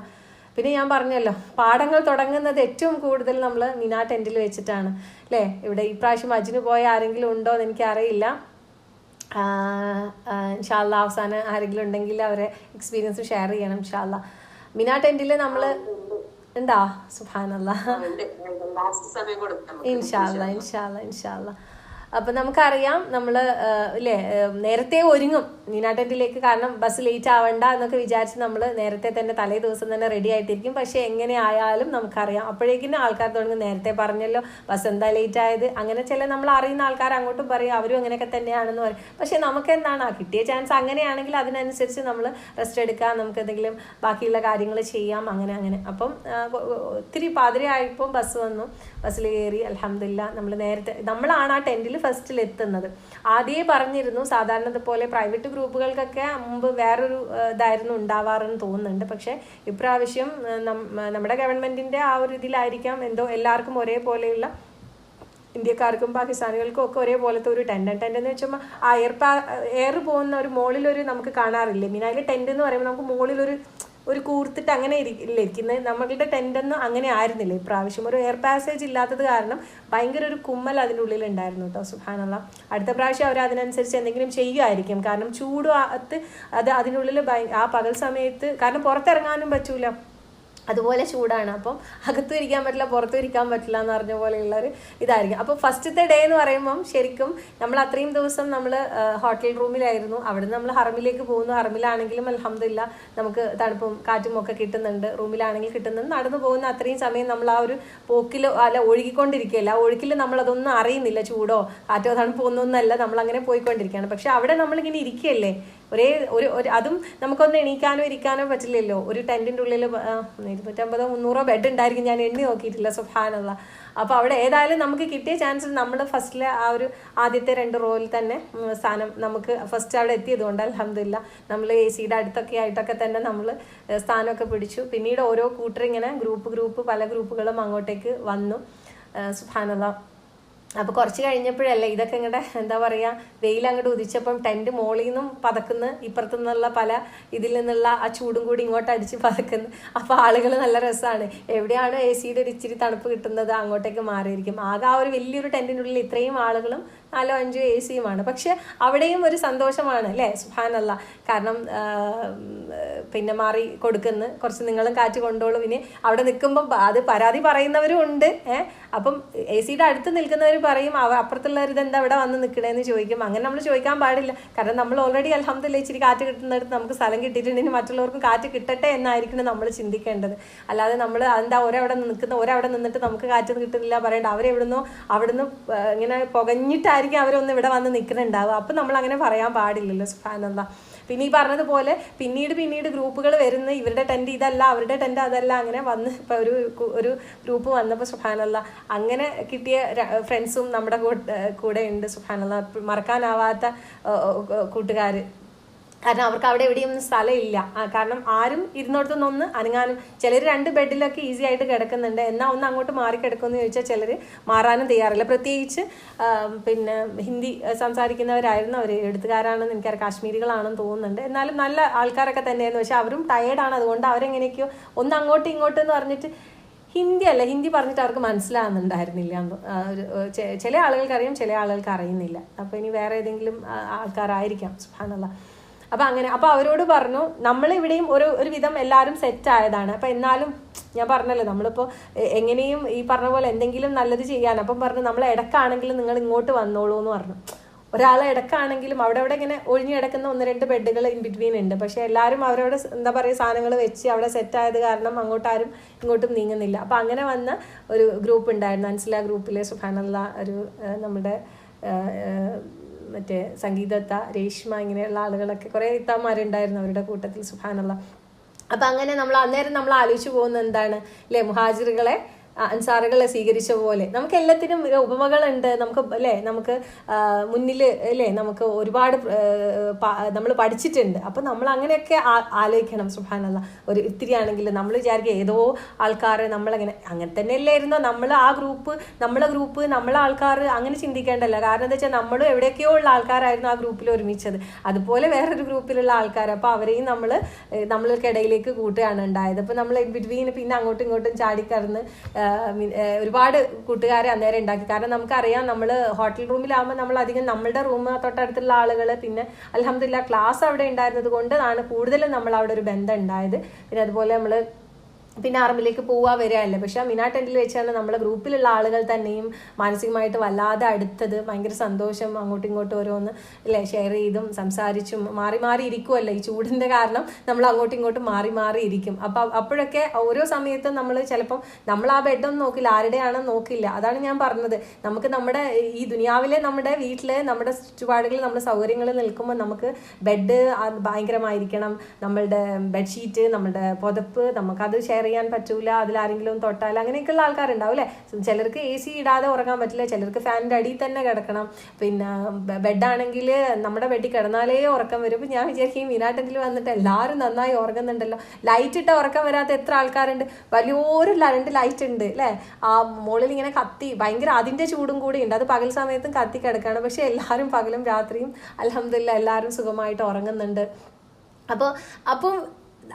പിന്നെ ഞാൻ പറഞ്ഞല്ലോ, പാഠങ്ങൾ തുടങ്ങുന്നത് ഏറ്റവും കൂടുതൽ നമ്മൾ മിനാ ടെൻറ്റിൽ വെച്ചിട്ടാണ് അല്ലേ. ഇവിടെ ഇപ്രാവശ്യം ഹജ്ജിന് പോയ ആരെങ്കിലും ഉണ്ടോ എന്ന് എനിക്കറിയില്ല. ഇൻഷാ അല്ലാഹ് അവസാനം ആരെങ്കിലും ഉണ്ടെങ്കിൽ അവരെ എക്സ്പീരിയൻസ് ഷെയർ ചെയ്യണം ഇൻഷാ അല്ലാഹ്. മിനാ ടെൻറ്റിൽ നമ്മൾ ഉണ്ടാ. സുബ്ഹാനല്ലാഹ്. ഇൻഷാ അല്ലാഹ് ഇൻഷാ അല്ലാഹ് ഇൻഷാ അല്ലാഹ്. അപ്പം നമുക്കറിയാം നമ്മൾ ഇല്ലേ നേരത്തെ ഒരുങ്ങും മിനാ ടെൻറ്റിലേക്ക്. കാരണം ബസ് ലേറ്റ് ആവണ്ട എന്നൊക്കെ വിചാരിച്ച് നമ്മൾ നേരത്തെ തന്നെ തലേ ദിവസം തന്നെ റെഡി ആയിട്ടിരിക്കും. പക്ഷേ എങ്ങനെ ആയാലും നമുക്കറിയാം അപ്പോഴേക്കും ആൾക്കാർ തുടങ്ങും, നേരത്തെ പറഞ്ഞല്ലോ ബസ് എന്താ ലേറ്റ് ആയത്. അങ്ങനെ ചില നമ്മൾ അറിയുന്ന ആൾക്കാർ അങ്ങോട്ടും പറയും അവരും അങ്ങനെയൊക്കെ തന്നെയാണെന്ന് പറയും. പക്ഷേ നമുക്ക് എന്താണ് കിട്ടിയ ചാൻസ് അങ്ങനെയാണെങ്കിൽ അതിനനുസരിച്ച് നമ്മൾ റെസ്റ്റ് എടുക്കാം, നമുക്ക് എന്തെങ്കിലും ബാക്കിയുള്ള കാര്യങ്ങൾ ചെയ്യാം, അങ്ങനെ. അപ്പം ഒത്തിരി പാതിരയായപ്പോൾ ബസ് വന്നു, ബസ്സിൽ കയറി അൽഹംദുലില്ലാ. നമ്മളാണ് ആ ടെൻറ്റിൽ ഫസ്റ്റിൽ എത്തുന്നത്. ആദ്യമേ പറഞ്ഞിരുന്നു സാധാരണ പോലെ പ്രൈവറ്റ് ഗ്രൂപ്പുകൾക്കൊക്കെ മുമ്പ് വേറൊരു ഇതായിരുന്നു ഉണ്ടാവാറെന്ന് തോന്നുന്നുണ്ട്. പക്ഷേ ഇപ്രാവശ്യം നമ്മുടെ ഗവൺമെൻറ്റിൻ്റെ ആ ഒരു ഇതിലായിരിക്കാം എന്തോ എല്ലാവർക്കും ഒരേപോലെയുള്ള ഇന്ത്യക്കാർക്കും പാകിസ്ഥാനികൾക്കും ഒക്കെ ഒരേപോലത്തെ ഒരു ടെൻ്റ് എന്ന് വെച്ചാൽ ആ എയർ പോകുന്ന ഒരു മുകളിലൊരു നമുക്ക് കാണാറില്ലേ മിനായിൽ ടെൻ്റ് എന്ന് പറയുമ്പോൾ നമുക്ക് മുകളിലൊരു ഒരു കൂർത്തിട്ട് അങ്ങനെ ഇരിക്കുന്നത്. നമ്മളുടെ ടെൻ്റൊന്നും അങ്ങനെ ആയിരുന്നില്ല ഇപ്രാവശ്യം. ഒരു എയർ പാസേജ് ഇല്ലാത്തത് കാരണം ഭയങ്കര ഒരു കുമ്മൽ അതിൻ്റെ ഉള്ളിൽ ഉണ്ടായിരുന്നു കേട്ടോ. സുബ്ഹാനല്ലാഹ്. അടുത്ത പ്രാവശ്യം അവർ അതിനനുസരിച്ച് എന്തെങ്കിലും ചെയ്യുമായിരിക്കും. കാരണം ചൂട് അത് അതിനുള്ളിൽ ആ പകൽ സമയത്ത്, കാരണം പുറത്തിറങ്ങാനും പറ്റൂല, അതുപോലെ ചൂടാണ്. അപ്പം അകത്തും ഇരിക്കാൻ പറ്റില്ല, പുറത്തും ഇരിക്കാൻ പറ്റില്ല എന്ന് പറഞ്ഞ പോലെയുള്ളൊരു ഇതായിരിക്കും. അപ്പോൾ ഫസ്റ്റത്തെ ഡേ എന്ന് പറയുമ്പം ശരിക്കും നമ്മൾ അത്രയും ദിവസം നമ്മൾ ഹോട്ടൽ റൂമിലായിരുന്നു. അവിടുന്ന് നമ്മൾ ഹറമിലേക്ക് പോകുന്നു. ഹറമിലാണെങ്കിലും അൽഹംദുലില്ലാ നമുക്ക് തണുപ്പും കാറ്റും ഒക്കെ കിട്ടുന്നുണ്ട്. റൂമിലാണെങ്കിൽ കിട്ടുന്നുണ്ട്. നടന്നു പോകുന്ന അത്രയും സമയം നമ്മൾ ആ ഒരു പോക്കിൽ ഒഴുകിക്കൊണ്ടിരിക്കുകയല്ല. ആ ഒഴുക്കിൽ നമ്മളതൊന്നും അറിയുന്നില്ല. ചൂടോ കാറ്റോ തണുപ്പോ ഒന്നൊന്നല്ല, നമ്മളങ്ങനെ പോയിക്കൊണ്ടിരിക്കുകയാണ്. പക്ഷെ അവിടെ നമ്മളിങ്ങനെ ഇരിക്കുകയല്ലേ, ഒരു അതും നമുക്കൊന്ന് എണീക്കാനോ ഇരിക്കാനോ പറ്റില്ലല്ലോ. ഒരു ടെൻറ്റിൻ്റെ ഉള്ളിൽ 250-300 ബെഡ് ഉണ്ടായിരിക്കും, ഞാൻ എണ്ണി നോക്കിയിട്ടില്ല. സുബ്ഹാനല്ലാഹ്. അപ്പോൾ അവിടെ ഏതായാലും നമുക്ക് കിട്ടിയ ചാൻസ് നമ്മൾ ഫസ്റ്റിലെ ആ ഒരു ആദ്യത്തെ 2 റോയിൽ തന്നെ സ്ഥാനം നമുക്ക് ഫസ്റ്റ് അവിടെ എത്തിയത് കൊണ്ട് അൽഹംദുലില്ലാ നമ്മൾ AC-യുടെ അടുത്തൊക്കെ ആയിട്ടൊക്കെ തന്നെ നമ്മൾ സ്ഥാനമൊക്കെ പിടിച്ചു. പിന്നീട് ഓരോ കൂട്ടർ ഇങ്ങനെ ഗ്രൂപ്പ് പല ഗ്രൂപ്പുകളും അങ്ങോട്ടേക്ക് വന്നു. സുബ്ഹാനല്ലാഹ്. അപ്പോൾ കുറച്ച് കഴിഞ്ഞപ്പോഴല്ലേ ഇതൊക്കെ ഇങ്ങോട്ട് എന്താ പറയുക, വെയിൽ അങ്ങോട്ട് ഉദിച്ചപ്പം ടെൻറ്റ് മോളിൽ നിന്നും പതക്കുന്നു, ഇപ്പുറത്തു നിന്നുള്ള പല ഇതിൽ നിന്നുള്ള ആ ചൂടും കൂടി ഇങ്ങോട്ട് അടിച്ച് പതക്കുന്നു. അപ്പോൾ ആളുകൾ നല്ല രസമാണ്. എവിടെയാണ് AC-യുടെ ഒരു ഇച്ചിരി തണുപ്പ് കിട്ടുന്നത് അങ്ങോട്ടേക്ക് മാറിയിരിക്കും. ആകെ ആ ഒരു വലിയൊരു ടെൻറ്റിനുള്ളിൽ ഇത്രയും ആളുകളും 4-5 AC-യുമാണ്. പക്ഷെ അവിടെയും ഒരു സന്തോഷമാണ് അല്ലേ. സുബ്ഹാനല്ലാഹ്. കാരണം പിന്നെ മാറി കൊടുക്കുന്നു, കുറച്ച് നിങ്ങളും കാറ്റ് കൊണ്ടോളൂ. പിന്നെ അവിടെ നിൽക്കുമ്പം അത് പരാതി പറയുന്നവരും ഉണ്ട്. അപ്പം AC-യുടെ അടുത്ത് നിൽക്കുന്നവർ പറയും അപ്പുറത്തുള്ളവർ ഇതെന്താ ഇവിടെ വന്ന് നിൽക്കണേന്ന് ചോദിക്കും. അങ്ങനെ നമ്മൾ ചോദിക്കാൻ പാടില്ല. കാരണം നമ്മൾ ഓൾറെഡി അൽഹംദുലില്ലാ ഇച്ചിരി കാറ്റ് കിട്ടുന്നിടത്ത് നമുക്ക് സ്ഥലം കിട്ടിയിട്ടുണ്ടെങ്കിൽ മറ്റുള്ളവർക്കും കാറ്റ് കിട്ടട്ടെ എന്നായിരിക്കണം നമ്മൾ ചിന്തിക്കേണ്ടത്. അല്ലാതെ നമ്മൾ എന്താ ഒരവിടെ നിന്നിട്ട് നമുക്ക് കാറ്റ് കിട്ടുന്നില്ല പറയേണ്ട. അവിടുന്ന് ഇങ്ങനെ പുകഞ്ഞിട്ടായിരിക്കും അവരൊന്ന് ഇവിടെ വന്ന് നിൽക്കുന്നുണ്ടാവുക. അപ്പം നമ്മൾ അങ്ങനെ പറയാൻ പാടില്ലല്ലോ. സുബ്ഹാനല്ലാഹ്. പിന്നെ ഈ പറഞ്ഞതുപോലെ പിന്നീട് ഗ്രൂപ്പുകൾ വരുന്ന, ഇവരുടെ ടെൻറ്റ് ഇതല്ല, അവരുടെ ടെൻറ്റ് അതല്ല, അങ്ങനെ വന്ന് ഇപ്പോൾ ഒരു ഗ്രൂപ്പ് വന്നപ്പോൾ സുബ്ഹാനല്ലാഹ് അങ്ങനെ കിട്ടിയ ഫ്രണ്ട്സും നമ്മുടെ കൂടെ ഉണ്ട്. സുബ്ഹാനല്ലാഹ്. മറക്കാനാവാത്ത കൂട്ടുകാർ. കാരണം അവർക്ക് അവിടെ എവിടെയൊന്നും സ്ഥലമില്ല. കാരണം ആരും ഇരുന്നിടത്തുനിന്നൊന്ന് അനങ്ങാനും, ചിലർ 2 ബെഡിലൊക്കെ ഈസി ആയിട്ട് കിടക്കുന്നുണ്ട്. എന്നാൽ ഒന്ന് അങ്ങോട്ട് മാറി കിടക്കുമെന്ന് ചോദിച്ചാൽ ചിലർ മാറാനും തയ്യാറില്ല. പ്രത്യേകിച്ച് പിന്നെ ഹിന്ദി സംസാരിക്കുന്നവരായിരുന്നു അവർ. എഴുത്തുകാരാണെന്ന് എനിക്കറിയാം, കാശ്മീരികളാണെന്ന് തോന്നുന്നുണ്ട്. എന്നാലും നല്ല ആൾക്കാരൊക്കെ തന്നെയായിരുന്നു. പക്ഷെ അവരും ടയേർഡാണ്. അതുകൊണ്ട് അവരെങ്ങനെയൊക്കെയോ ഒന്ന് അങ്ങോട്ടും ഇങ്ങോട്ടും എന്ന് പറഞ്ഞിട്ട് ഹിന്ദി പറഞ്ഞിട്ട് അവർക്ക് മനസ്സിലാകുന്നുണ്ടായിരുന്നില്ല. ചില ആളുകൾക്ക് അറിയാം, ചില ആളുകൾക്ക് അറിയുന്നില്ല. അപ്പോൾ ഇനി വേറെ ഏതെങ്കിലും ആൾക്കാരായിരിക്കാം. സുബ്ഹാനല്ലാഹ്. അപ്പോൾ അവരോട് പറഞ്ഞു നമ്മളിവിടെയും ഒരു വിധം എല്ലാവരും സെറ്റായതാണ്. അപ്പോൾ എന്നാലും ഞാൻ പറഞ്ഞല്ലോ നമ്മളിപ്പോൾ എങ്ങനെയും ഈ പറഞ്ഞ പോലെ എന്തെങ്കിലും നല്ലത് ചെയ്യാൻ. അപ്പം പറഞ്ഞു നമ്മൾ ഇടക്കാണെങ്കിലും നിങ്ങൾ ഇങ്ങോട്ട് വന്നോളൂ എന്ന് പറഞ്ഞു. ഒരാൾ ഇടക്കാണെങ്കിലും അവിടെ ഇങ്ങനെ ഒഴിഞ്ഞു കിടക്കുന്ന 1-2 ബെഡുകൾ ഇൻ ബിറ്റ്വീൻ ഉണ്ട്. പക്ഷെ എല്ലാവരും അവരവിടെ എന്താ പറയുക സാധനങ്ങൾ വെച്ച് അവിടെ സെറ്റായത് കാരണം അങ്ങോട്ടാരും ഇങ്ങോട്ടും നീങ്ങുന്നില്ല. അപ്പം അങ്ങനെ വന്ന ഒരു ഗ്രൂപ്പ് ഉണ്ടായിരുന്നു, അൻസില ഗ്രൂപ്പിലെ. സുബ്ഹാനല്ലാഹ്. ഒരു നമ്മുടെ മറ്റേ സംഗീതത്ത, രേഷ്മ, ഇങ്ങനെയുള്ള ആളുകളൊക്കെ കുറേ ഇത്താമാരുണ്ടായിരുന്നു അവരുടെ കൂട്ടത്തിൽ. സുബ്ഹാനല്ലാഹ്. അപ്പം അങ്ങനെ അന്നേരം നമ്മൾ ആലോചിച്ച് പോകുന്നത് എന്താണ് അല്ലേ, മുഹാജിറുകളെ അൻസാറുകളെ സ്വീകരിച്ച പോലെ നമുക്ക് എല്ലാത്തിനും ഉപമകളുണ്ട്. നമുക്ക് മുന്നിൽ അല്ലേ നമുക്ക് ഒരുപാട് നമ്മൾ പഠിച്ചിട്ടുണ്ട്. അപ്പം നമ്മൾ അങ്ങനെയൊക്കെ ആലോചിക്കണം. സുബ്ഹാനല്ലാഹ്. ഒരു ഇത്തിരി ആണെങ്കിൽ നമ്മൾ വിചാരിക്കുക ഏതോ ആൾക്കാർ അങ്ങനെ തന്നെയല്ലായിരുന്നോ നമ്മൾ ആ ഗ്രൂപ്പ്, നമ്മളെ ആൾക്കാർ, അങ്ങനെ ചിന്തിക്കേണ്ടല്ല. കാരണം എന്താ വെച്ചാൽ നമ്മളും എവിടെയൊക്കെയോ ഉള്ള ആൾക്കാരായിരുന്നു ആ ഗ്രൂപ്പിൽ ഒരുമിച്ചത്. അതുപോലെ വേറൊരു ഗ്രൂപ്പിലുള്ള ആൾക്കാർ. അപ്പോൾ അവരെയും നമ്മൾക്കിടയിലേക്ക് കൂട്ടുകയാണ് ഉണ്ടായത്. അപ്പോൾ നമ്മൾ ബിറ്റ്വീൻ പിന്നെ അങ്ങോട്ടും ഇങ്ങോട്ടും ചാടിക്കറന്ന് ഒരുപാട് കൂട്ടുകാരെ അന്നേരം ഉണ്ടാക്കി. കാരണം നമുക്കറിയാം നമ്മൾ ഹോട്ടൽ റൂമിലാകുമ്പോൾ നമ്മൾ അധികം നമ്മളുടെ റൂം തൊട്ടടുത്തുള്ള ആളുകൾ, പിന്നെ അൽഹംദുലില്ലാ ക്ലാസ് അവിടെ ഉണ്ടായിരുന്നത് കൊണ്ടാണ് കൂടുതലും നമ്മൾ അവിടെ ഒരു ബന്ധം ഉണ്ടായത്. പിന്നെ അതുപോലെ നമ്മൾ പിന്നെ ആർമിലേക്ക് പോവുക വരികയല്ലേ. പക്ഷെ മിനാ ടെൻറ്റിൽ വെച്ചാണ് നമ്മളെ ഗ്രൂപ്പിലുള്ള ആളുകൾ തന്നെയും മാനസികമായിട്ട് വല്ലാതെ അടുത്തത്. ഭയങ്കര സന്തോഷം. അങ്ങോട്ടും ഇങ്ങോട്ടും ഓരോന്ന് അല്ലേ ഷെയർ ചെയ്തും സംസാരിച്ചും മാറി ഇരിക്കുമല്ലോ. ഈ ചൂടിൻ്റെ കാരണം നമ്മൾ അങ്ങോട്ടും ഇങ്ങോട്ടും മാറി ഇരിക്കും. അപ്പോഴൊക്കെ ഓരോ സമയത്തും നമ്മൾ ചിലപ്പം നമ്മൾ ആ ബെഡൊന്നും നോക്കില്ല, ആരുടെയാണെന്ന് നോക്കില്ല. അതാണ് ഞാൻ പറഞ്ഞത്. നമുക്ക് നമ്മുടെ ഈ ദുനിയാവിലെ നമ്മുടെ വീട്ടിൽ നമ്മുടെ ചുറ്റുപാടുകളിൽ നമ്മുടെ സൗകര്യങ്ങളിൽ നിൽക്കുമ്പോൾ നമുക്ക് ബെഡ് ഭയങ്കരമായിരിക്കണം, നമ്മളുടെ ബെഡ്ഷീറ്റ്, നമ്മുടെ പുതപ്പ്, നമുക്കത് ഷെയർ ചെയ്യാൻ പറ്റൂല, അതിലാരെങ്കിലും തൊട്ടാൽ, അങ്ങനെയൊക്കെയുള്ള ആൾക്കാരുണ്ടാവും അല്ലേ. ചിലർക്ക് AC ഇടാതെ ഉറങ്ങാൻ പറ്റില്ല, ചിലർക്ക് ഫാനിൻ്റെ അടിയിൽ തന്നെ കിടക്കണം. പിന്നെ ബെഡാണെങ്കിൽ നമ്മുടെ ബെഡിൽ കിടന്നാലേ ഉറക്കം വരും. അപ്പോൾ ഞാൻ വിചാരിക്കും മിനാ ടെൻറ്റിൽ വന്നിട്ട് എല്ലാവരും നന്നായി ഉറങ്ങുന്നുണ്ടല്ലോ. ലൈറ്റ് ഇട്ട ഉറക്കം വരാത്ത എത്ര ആൾക്കാരുണ്ട്. വലിയൊരു 2 ലൈറ്റ് ഉണ്ട് അല്ലേ. ആ മുകളിൽ ഇങ്ങനെ കത്തി ഭയങ്കര അതിൻ്റെ ചൂടും കൂടി ഉണ്ട്. അത് പകൽ സമയത്തും കത്തി കിടക്കുകയാണ്. പക്ഷെ എല്ലാവരും പകലും രാത്രിയും അൽഹംദുലില്ലാ എല്ലാവരും സുഖമായിട്ട് ഉറങ്ങുന്നുണ്ട്. അപ്പം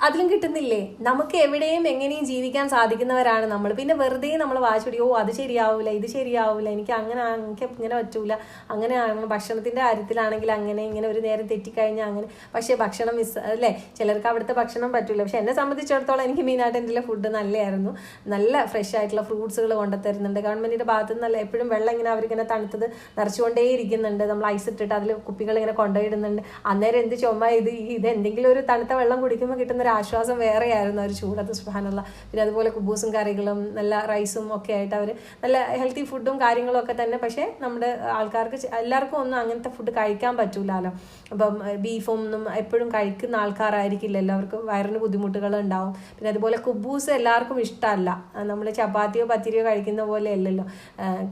അതിലും കിട്ടുന്നില്ലേ? നമുക്ക് എവിടെയും എങ്ങനെയും ജീവിക്കാൻ സാധിക്കുന്നവരാണ് നമ്മൾ. പിന്നെ വെറുതെ നമ്മൾ വാശിടി, ഓ അത് ശരിയാവില്ല, ഇത് ശരിയാവില്ല, എനിക്ക് ഇങ്ങനെ പറ്റൂല, അങ്ങനെയാണ്. ഭക്ഷണത്തിന്റെ കാര്യത്തിലാണെങ്കിൽ അങ്ങനെ ഇങ്ങനെ ഒരു നേരം തെറ്റിക്കഴിഞ്ഞാൽ അങ്ങനെ. പക്ഷേ ഭക്ഷണം അല്ലേ, ചിലർക്ക് അവിടുത്തെ ഭക്ഷണം പറ്റൂല. പക്ഷെ എന്നെ സംബന്ധിച്ചിടത്തോളം എനിക്ക് മെയിനായിട്ട് എൻ്റെ ഫുഡ് നല്ലതായിരുന്നു. നല്ല ഫ്രഷ് ആയിട്ടുള്ള ഫ്രൂട്ട്സുകൾ കൊണ്ടുതരുന്നുണ്ട് ഗവൺമെന്റിന്റെ ഭാഗത്ത് നിന്ന്. നല്ല എപ്പോഴും വെള്ളം ഇങ്ങനെ അവരിങ്ങനെ തണുത്തത് നിറച്ചുകൊണ്ടേ ഇരിക്കുന്നുണ്ട്. നമ്മൾ ഐസ് ഇട്ടിട്ട് അതിൽ കുപ്പികൾ ഇങ്ങനെ കൊണ്ടുപോയിടുന്നുണ്ട്. അന്നേരം എന്ത് ചുമ, ഇത് എന്തെങ്കിലും ഒരു തണുത്ത വെള്ളം കുടിക്കുമ്പോൾ കിട്ടുന്ന ഒരു ആശ്വാസം വേറെയായിരുന്നു ഒരു ചൂടത്ത്. സുബ്ഹാനല്ലാ. പിന്നെ അതുപോലെ കുബൂസും കറികളും നല്ല റൈസും ഒക്കെ ആയിട്ട് അവർ നല്ല ഹെൽത്തി ഫുഡും കാര്യങ്ങളും ഒക്കെ തന്നെ. പക്ഷേ നമ്മുടെ ആൾക്കാർക്ക് എല്ലാവർക്കും ഒന്നും അങ്ങനത്തെ ഫുഡ് കഴിക്കാൻ പറ്റൂലല്ലോ. അപ്പം ബീഫും ഒന്നും എപ്പോഴും കഴിക്കുന്ന ആൾക്കാരായിരിക്കില്ല, എല്ലാവർക്കും വയറിന് ബുദ്ധിമുട്ടുകൾ ഉണ്ടാവും. പിന്നെ അതുപോലെ കുബൂസ് എല്ലാവർക്കും ഇഷ്ടമല്ല. നമ്മൾ ചപ്പാത്തിയോ പത്തിരിയോ കഴിക്കുന്ന പോലെ അല്ലല്ലോ.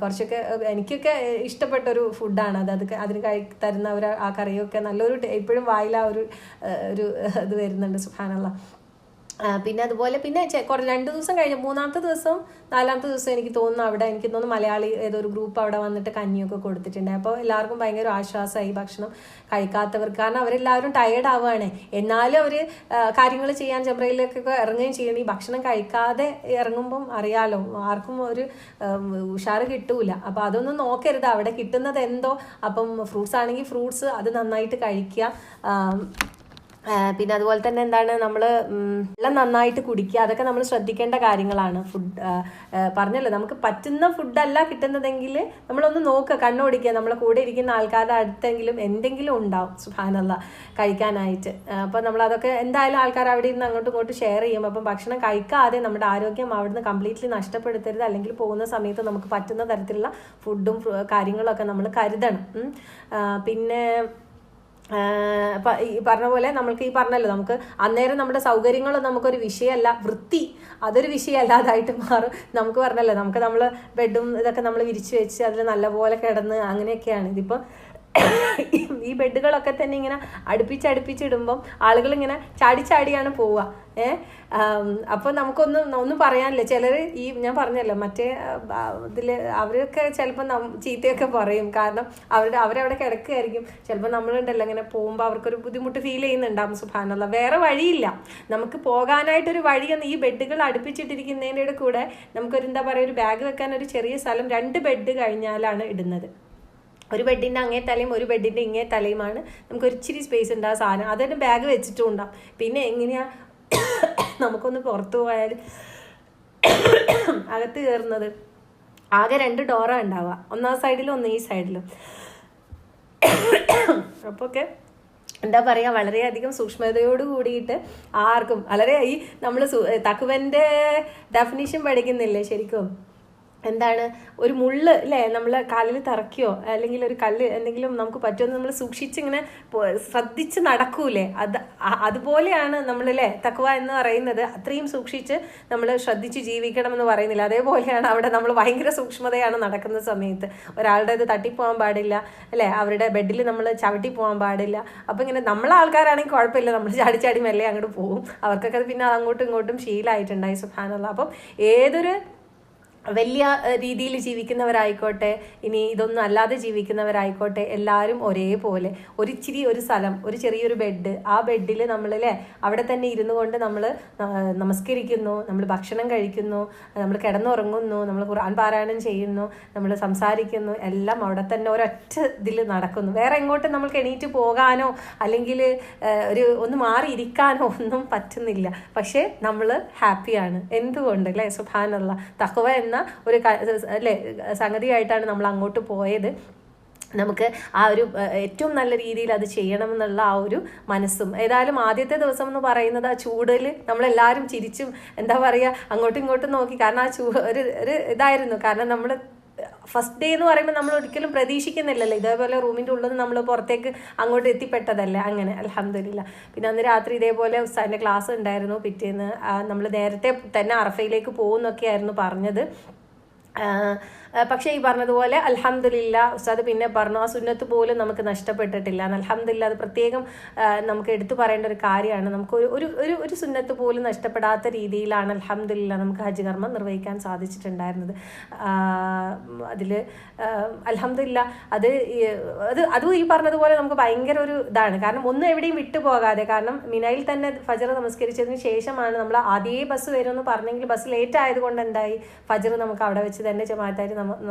കുറച്ചൊക്കെ എനിക്കൊക്കെ ഇഷ്ടപ്പെട്ടൊരു ഫുഡാണ് അത്. അതിന് തരുന്നവർ ആ കറിയൊക്കെ നല്ലൊരു ഇപ്പോഴും വായില ഒരു ഇത് വരുന്നുണ്ട്. സുബ്ഹാനല്ലാ. പിന്നെ അതുപോലെ പിന്നെ 2 ദിവസം കഴിഞ്ഞ് 3-ാമത്തെ ദിവസം 4-ാമത്തെ ദിവസം എനിക്ക് തോന്നുന്നു അവിടെ എനിക്ക് തോന്നുന്നു മലയാളി ഏതൊരു ഗ്രൂപ്പ് അവിടെ വന്നിട്ട് കഞ്ഞിയൊക്കെ കൊടുത്തിട്ടുണ്ട്. അപ്പോൾ എല്ലാവർക്കും ഭയങ്കര ആശ്വാസമായി ഭക്ഷണം കഴിക്കാത്തവർക്ക്. കാരണം അവരെല്ലാവരും ടയേർഡ് ആവുകയാണ്. എന്നാലും അവർ കാര്യങ്ങൾ ചെയ്യാൻ ജംറയിലേക്കൊക്കെ ഇറങ്ങുകയും ചെയ്യണം. ഈ ഭക്ഷണം കഴിക്കാതെ ഇറങ്ങുമ്പം അറിയാലോ, ആർക്കും ഒരു ഉഷാറ് കിട്ടൂല. അപ്പം അതൊന്നും നോക്കരുത്, അവിടെ കിട്ടുന്നത് എന്തോ. അപ്പം ഫ്രൂട്ട്സ് ആണെങ്കിൽ ഫ്രൂട്ട്സ് അത് നന്നായിട്ട് കഴിക്കുക. പിന്നെ അതുപോലെ തന്നെ എന്താണ്, നമ്മൾ വെള്ളം നന്നായിട്ട് കുടിക്കുക. അതൊക്കെ നമ്മൾ ശ്രദ്ധിക്കേണ്ട കാര്യങ്ങളാണ്. പറഞ്ഞല്ലോ, നമുക്ക് പറ്റുന്ന ഫുഡല്ല കിട്ടുന്നതെങ്കിൽ നമ്മളൊന്ന് നോക്കുക, കണ്ണോടിക്കുക. നമ്മളെ കൂടെ ഇരിക്കുന്ന ആൾക്കാരുടെ അടുത്തെങ്കിലും എന്തെങ്കിലും ഉണ്ടാവും സുബ്ഹാനല്ലാ കഴിക്കാനായിട്ട്. അപ്പോൾ നമ്മളതൊക്കെ എന്തായാലും ആൾക്കാർ അവിടെ ഇരുന്ന് അങ്ങോട്ടും ഇങ്ങോട്ടും ഷെയർ ചെയ്യും. അപ്പം ഭക്ഷണം കഴിക്കാതെ നമ്മുടെ ആരോഗ്യം അവിടുന്ന് കംപ്ലീറ്റ്ലി നഷ്ടപ്പെടുത്തരുത്. അല്ലെങ്കിൽ പോകുന്ന സമയത്ത് നമുക്ക് പറ്റുന്ന തരത്തിലുള്ള ഫുഡും കാര്യങ്ങളൊക്കെ നമ്മൾ കരുതണം. പിന്നെ ഈ പറഞ്ഞ പോലെ നമ്മൾക്ക് ഈ പറഞ്ഞല്ലോ, നമുക്ക് അന്നേരം നമ്മുടെ സൗകര്യങ്ങളും നമുക്കൊരു വിഷയമല്ല, വൃത്തി അതൊരു വിഷയമല്ലാതായിട്ട് മാറും. നമുക്ക് പറഞ്ഞല്ലോ, നമ്മൾ ബെഡും ഇതൊക്കെ നമ്മൾ വിരിച്ചു വെച്ച് അതിൽ നല്ലപോലെ കിടന്ന് അങ്ങനെയൊക്കെയാണ്. ഇതിപ്പോൾ ഈ ബെഡുകളൊക്കെ തന്നെ ഇങ്ങനെ അടുപ്പിച്ചിടുമ്പം ആളുകൾ ഇങ്ങനെ ചാടിയാണ് പോവുക. അപ്പോൾ ഒന്നും പറയാനില്ല. ചിലർ ഈ ഞാൻ പറഞ്ഞല്ലോ മറ്റേ ഇതിൽ അവരൊക്കെ ചിലപ്പോൾ ചീത്തയൊക്കെ പറയും. കാരണം അവരവിടെ കിടക്കുകയായിരിക്കും. ചിലപ്പോൾ നമ്മളുണ്ടല്ലോ ഇങ്ങനെ പോകുമ്പോൾ അവർക്കൊരു ബുദ്ധിമുട്ട് ഫീൽ ചെയ്യുന്നുണ്ടാകും. സുബ്ഹാനല്ലാ. വേറെ വഴിയില്ല നമുക്ക് പോകാനായിട്ടൊരു വഴിയൊന്നും ഈ ബെഡുകൾ അടുപ്പിച്ചിട്ടിരിക്കുന്നതിൻ്റെ കൂടെ നമുക്കൊരു എന്താ പറയുക, ഒരു ബാഗ് വെക്കാൻ ഒരു ചെറിയ സ്ഥലം 2 ബെഡ് കഴിഞ്ഞാലാണ് ഇടുന്നത്. ഒരു ബെഡിൻ്റെ അങ്ങേ തലയും ഒരു ബെഡിൻ്റെ ഇങ്ങേ തലയുമാണ്. നമുക്ക് ഒരിച്ചിരി സ്പേസ് ഉണ്ട് ആ സാധനം. അതിന് ബാഗ് വെച്ചിട്ടും ഉണ്ടാവും. പിന്നെ എങ്ങനെയാ നമുക്കൊന്ന് പുറത്തു പോയാൽ അകത്ത് കയറുന്നത്? ആകെ 2 ഡോറാണ് ഉണ്ടാവുക, ഒന്നാം സൈഡിലും ഒന്ന് ഈ സൈഡിലും. അപ്പോൾ ഒക്കെ എന്താ പറയുക, വളരെയധികം സൂക്ഷ്മതയോട് കൂടിയിട്ട് ആർക്കും വളരെ ഈ നമ്മൾ തഖ്വൻ്റെ ഡെഫിനിഷൻ പഠിക്കുന്നില്ലേ ശരിക്കും? എന്താണ്, ഒരു മുള്ള് അല്ലേ നമ്മൾ കാലിൽ തറയ്ക്കുകയോ അല്ലെങ്കിൽ ഒരു കല്ല് എന്തെങ്കിലും നമുക്ക് പറ്റുമെന്ന് നമ്മൾ സൂക്ഷിച്ചിങ്ങനെ ശ്രദ്ധിച്ച് നടക്കൂലേ, അതുപോലെയാണ് നമ്മളല്ലേ തഖ്വ എന്ന് പറയുന്നത്. അത്രയും സൂക്ഷിച്ച് നമ്മൾ ശ്രദ്ധിച്ച് ജീവിക്കണം എന്ന് പറയുന്നില്ല, അതേപോലെയാണ് അവിടെ നമ്മൾ ഭയങ്കര സൂക്ഷ്മതയാണ് നടക്കുന്ന സമയത്ത്. ഒരാളുടെ ഇത് തട്ടിപ്പോകാൻ പാടില്ല അല്ലേ, അവരുടെ ബെഡിൽ നമ്മൾ ചവിട്ടി പോകാൻ പാടില്ല. അപ്പം ഇങ്ങനെ നമ്മളെ ആൾക്കാരാണെങ്കിൽ കുഴപ്പമില്ല, നമ്മൾ ചാടി മെല്ലെ അങ്ങോട്ട് പോകും. അവർക്കൊക്കെ പിന്നെ അങ്ങോട്ടും ഇങ്ങോട്ടും ശീലമായിട്ടുണ്ടായി. സുബ്ഹാനല്ലാഹ്. അപ്പം ഏതൊരു വലിയ രീതിയിൽ ജീവിക്കുന്നവരായിക്കോട്ടെ, ഇനി ഇതൊന്നും അല്ലാതെ ജീവിക്കുന്നവരായിക്കോട്ടെ, എല്ലാവരും ഒരേപോലെ ഒരിച്ചിരി ഒരു സ്ഥലം, ഒരു ചെറിയൊരു ബെഡ്, ആ ബെഡിൽ നമ്മളല്ലേ അവിടെ തന്നെ ഇരുന്നു കൊണ്ട് നമ്മൾ നമസ്കരിക്കുന്നു, നമ്മൾ ഭക്ഷണം കഴിക്കുന്നു, നമ്മൾ കിടന്നുറങ്ങുന്നു, നമ്മൾ ഖുർആൻ പാരായണം ചെയ്യുന്നു, നമ്മൾ സംസാരിക്കുന്നു, എല്ലാം അവിടെ തന്നെ ഒരൊറ്റ ഇതിൽ നടക്കുന്നു. വേറെ എങ്ങോട്ടും നമ്മൾക്ക് എണീറ്റ് പോകാനോ അല്ലെങ്കിൽ ഒന്ന് മാറിയിരിക്കാനോ ഒന്നും പറ്റുന്നില്ല. പക്ഷേ നമ്മൾ ഹാപ്പിയാണ്. എന്തുകൊണ്ട് അല്ലേ? സുബ്ഹാനല്ലാഹ്. തഖ്വ എന്ന ഒരു അല്ലേ സംഗതിയായിട്ടാണ് നമ്മൾ അങ്ങോട്ട് പോയത്. നമുക്ക് ആ ഒരു ഏറ്റവും നല്ല രീതിയിൽ അത് ചെയ്യണമെന്നുള്ള ആ ഒരു മനസ്സും. ഏതായാലും ആദ്യത്തെ ദിവസം എന്ന് പറയുന്നത് ആ ചൂടിൽ നമ്മളെല്ലാവരും ചിരിച്ചും എന്താ പറയുക അങ്ങോട്ടും ഇങ്ങോട്ടും നോക്കി. കാരണം ആ ഒരു ഇതായിരുന്നു. കാരണം നമ്മൾ ഫസ്റ്റ് ഡേ എന്ന് പറയുമ്പോൾ നമ്മൾ ഒരിക്കലും പ്രതീക്ഷിക്കുന്നില്ലല്ലോ, ഇതേപോലെ റൂമിൻ്റെ ഉള്ളിൽ നിന്ന് നമ്മൾ പുറത്തേക്ക് അങ്ങോട്ട് എത്തിപ്പെട്ടതല്ലേ. അങ്ങനെ അൽഹംദുലില്ലാ. പിന്നെ അന്ന് രാത്രി ഇതേപോലെ ഉസ്താദിൻ്റെ ക്ലാസ് ഉണ്ടായിരുന്നു. പിറ്റേന്ന് നമ്മൾ നേരത്തെ തന്നെ അറഫയിലേക്ക് പോകുന്നൊക്കെയായിരുന്നു പറഞ്ഞത്. പക്ഷേ ഈ പറഞ്ഞതുപോലെ അൽഹംദുലില്ലാ ഉസ്താദ് പിന്നെ പറഞ്ഞു ആ സുന്നത്ത് പോലും നമുക്ക് നഷ്ടപ്പെട്ടിട്ടില്ല. അൽഹംദുലില്ലാ അത് പ്രത്യേകം നമുക്ക് എടുത്തു പറയേണ്ട ഒരു കാര്യമാണ്. നമുക്ക് ഒരു ഒരു ഒരു സുന്നത്ത് പോലും നഷ്ടപ്പെടാത്ത രീതിയിലാണ് അൽഹംദുലില്ലാ നമുക്ക് ഹജ്ജ് കർമ്മം നിർവഹിക്കാൻ സാധിച്ചിട്ടുണ്ടായിരുന്നത്. അതിൽ അൽഹംദുലില്ലാ അതും ഈ പറഞ്ഞതുപോലെ നമുക്ക് ഭയങ്കര ഒരു ഇതാണ്. കാരണം ഒന്നും എവിടെയും വിട്ടുപോകാതെ, കാരണം മിനയിൽ തന്നെ ഫജർ നമസ്കരിച്ചതിന് ശേഷമാണ് നമ്മൾ അതേ ബസ് വരുമെന്ന് പറഞ്ഞെങ്കിൽ ബസ് ലേറ്റ് ആയതുകൊണ്ട് എന്തായി, ഫജർ നമുക്ക് അവിടെ വെച്ച് തന്നെ ജമാഅത്തായിട്ട്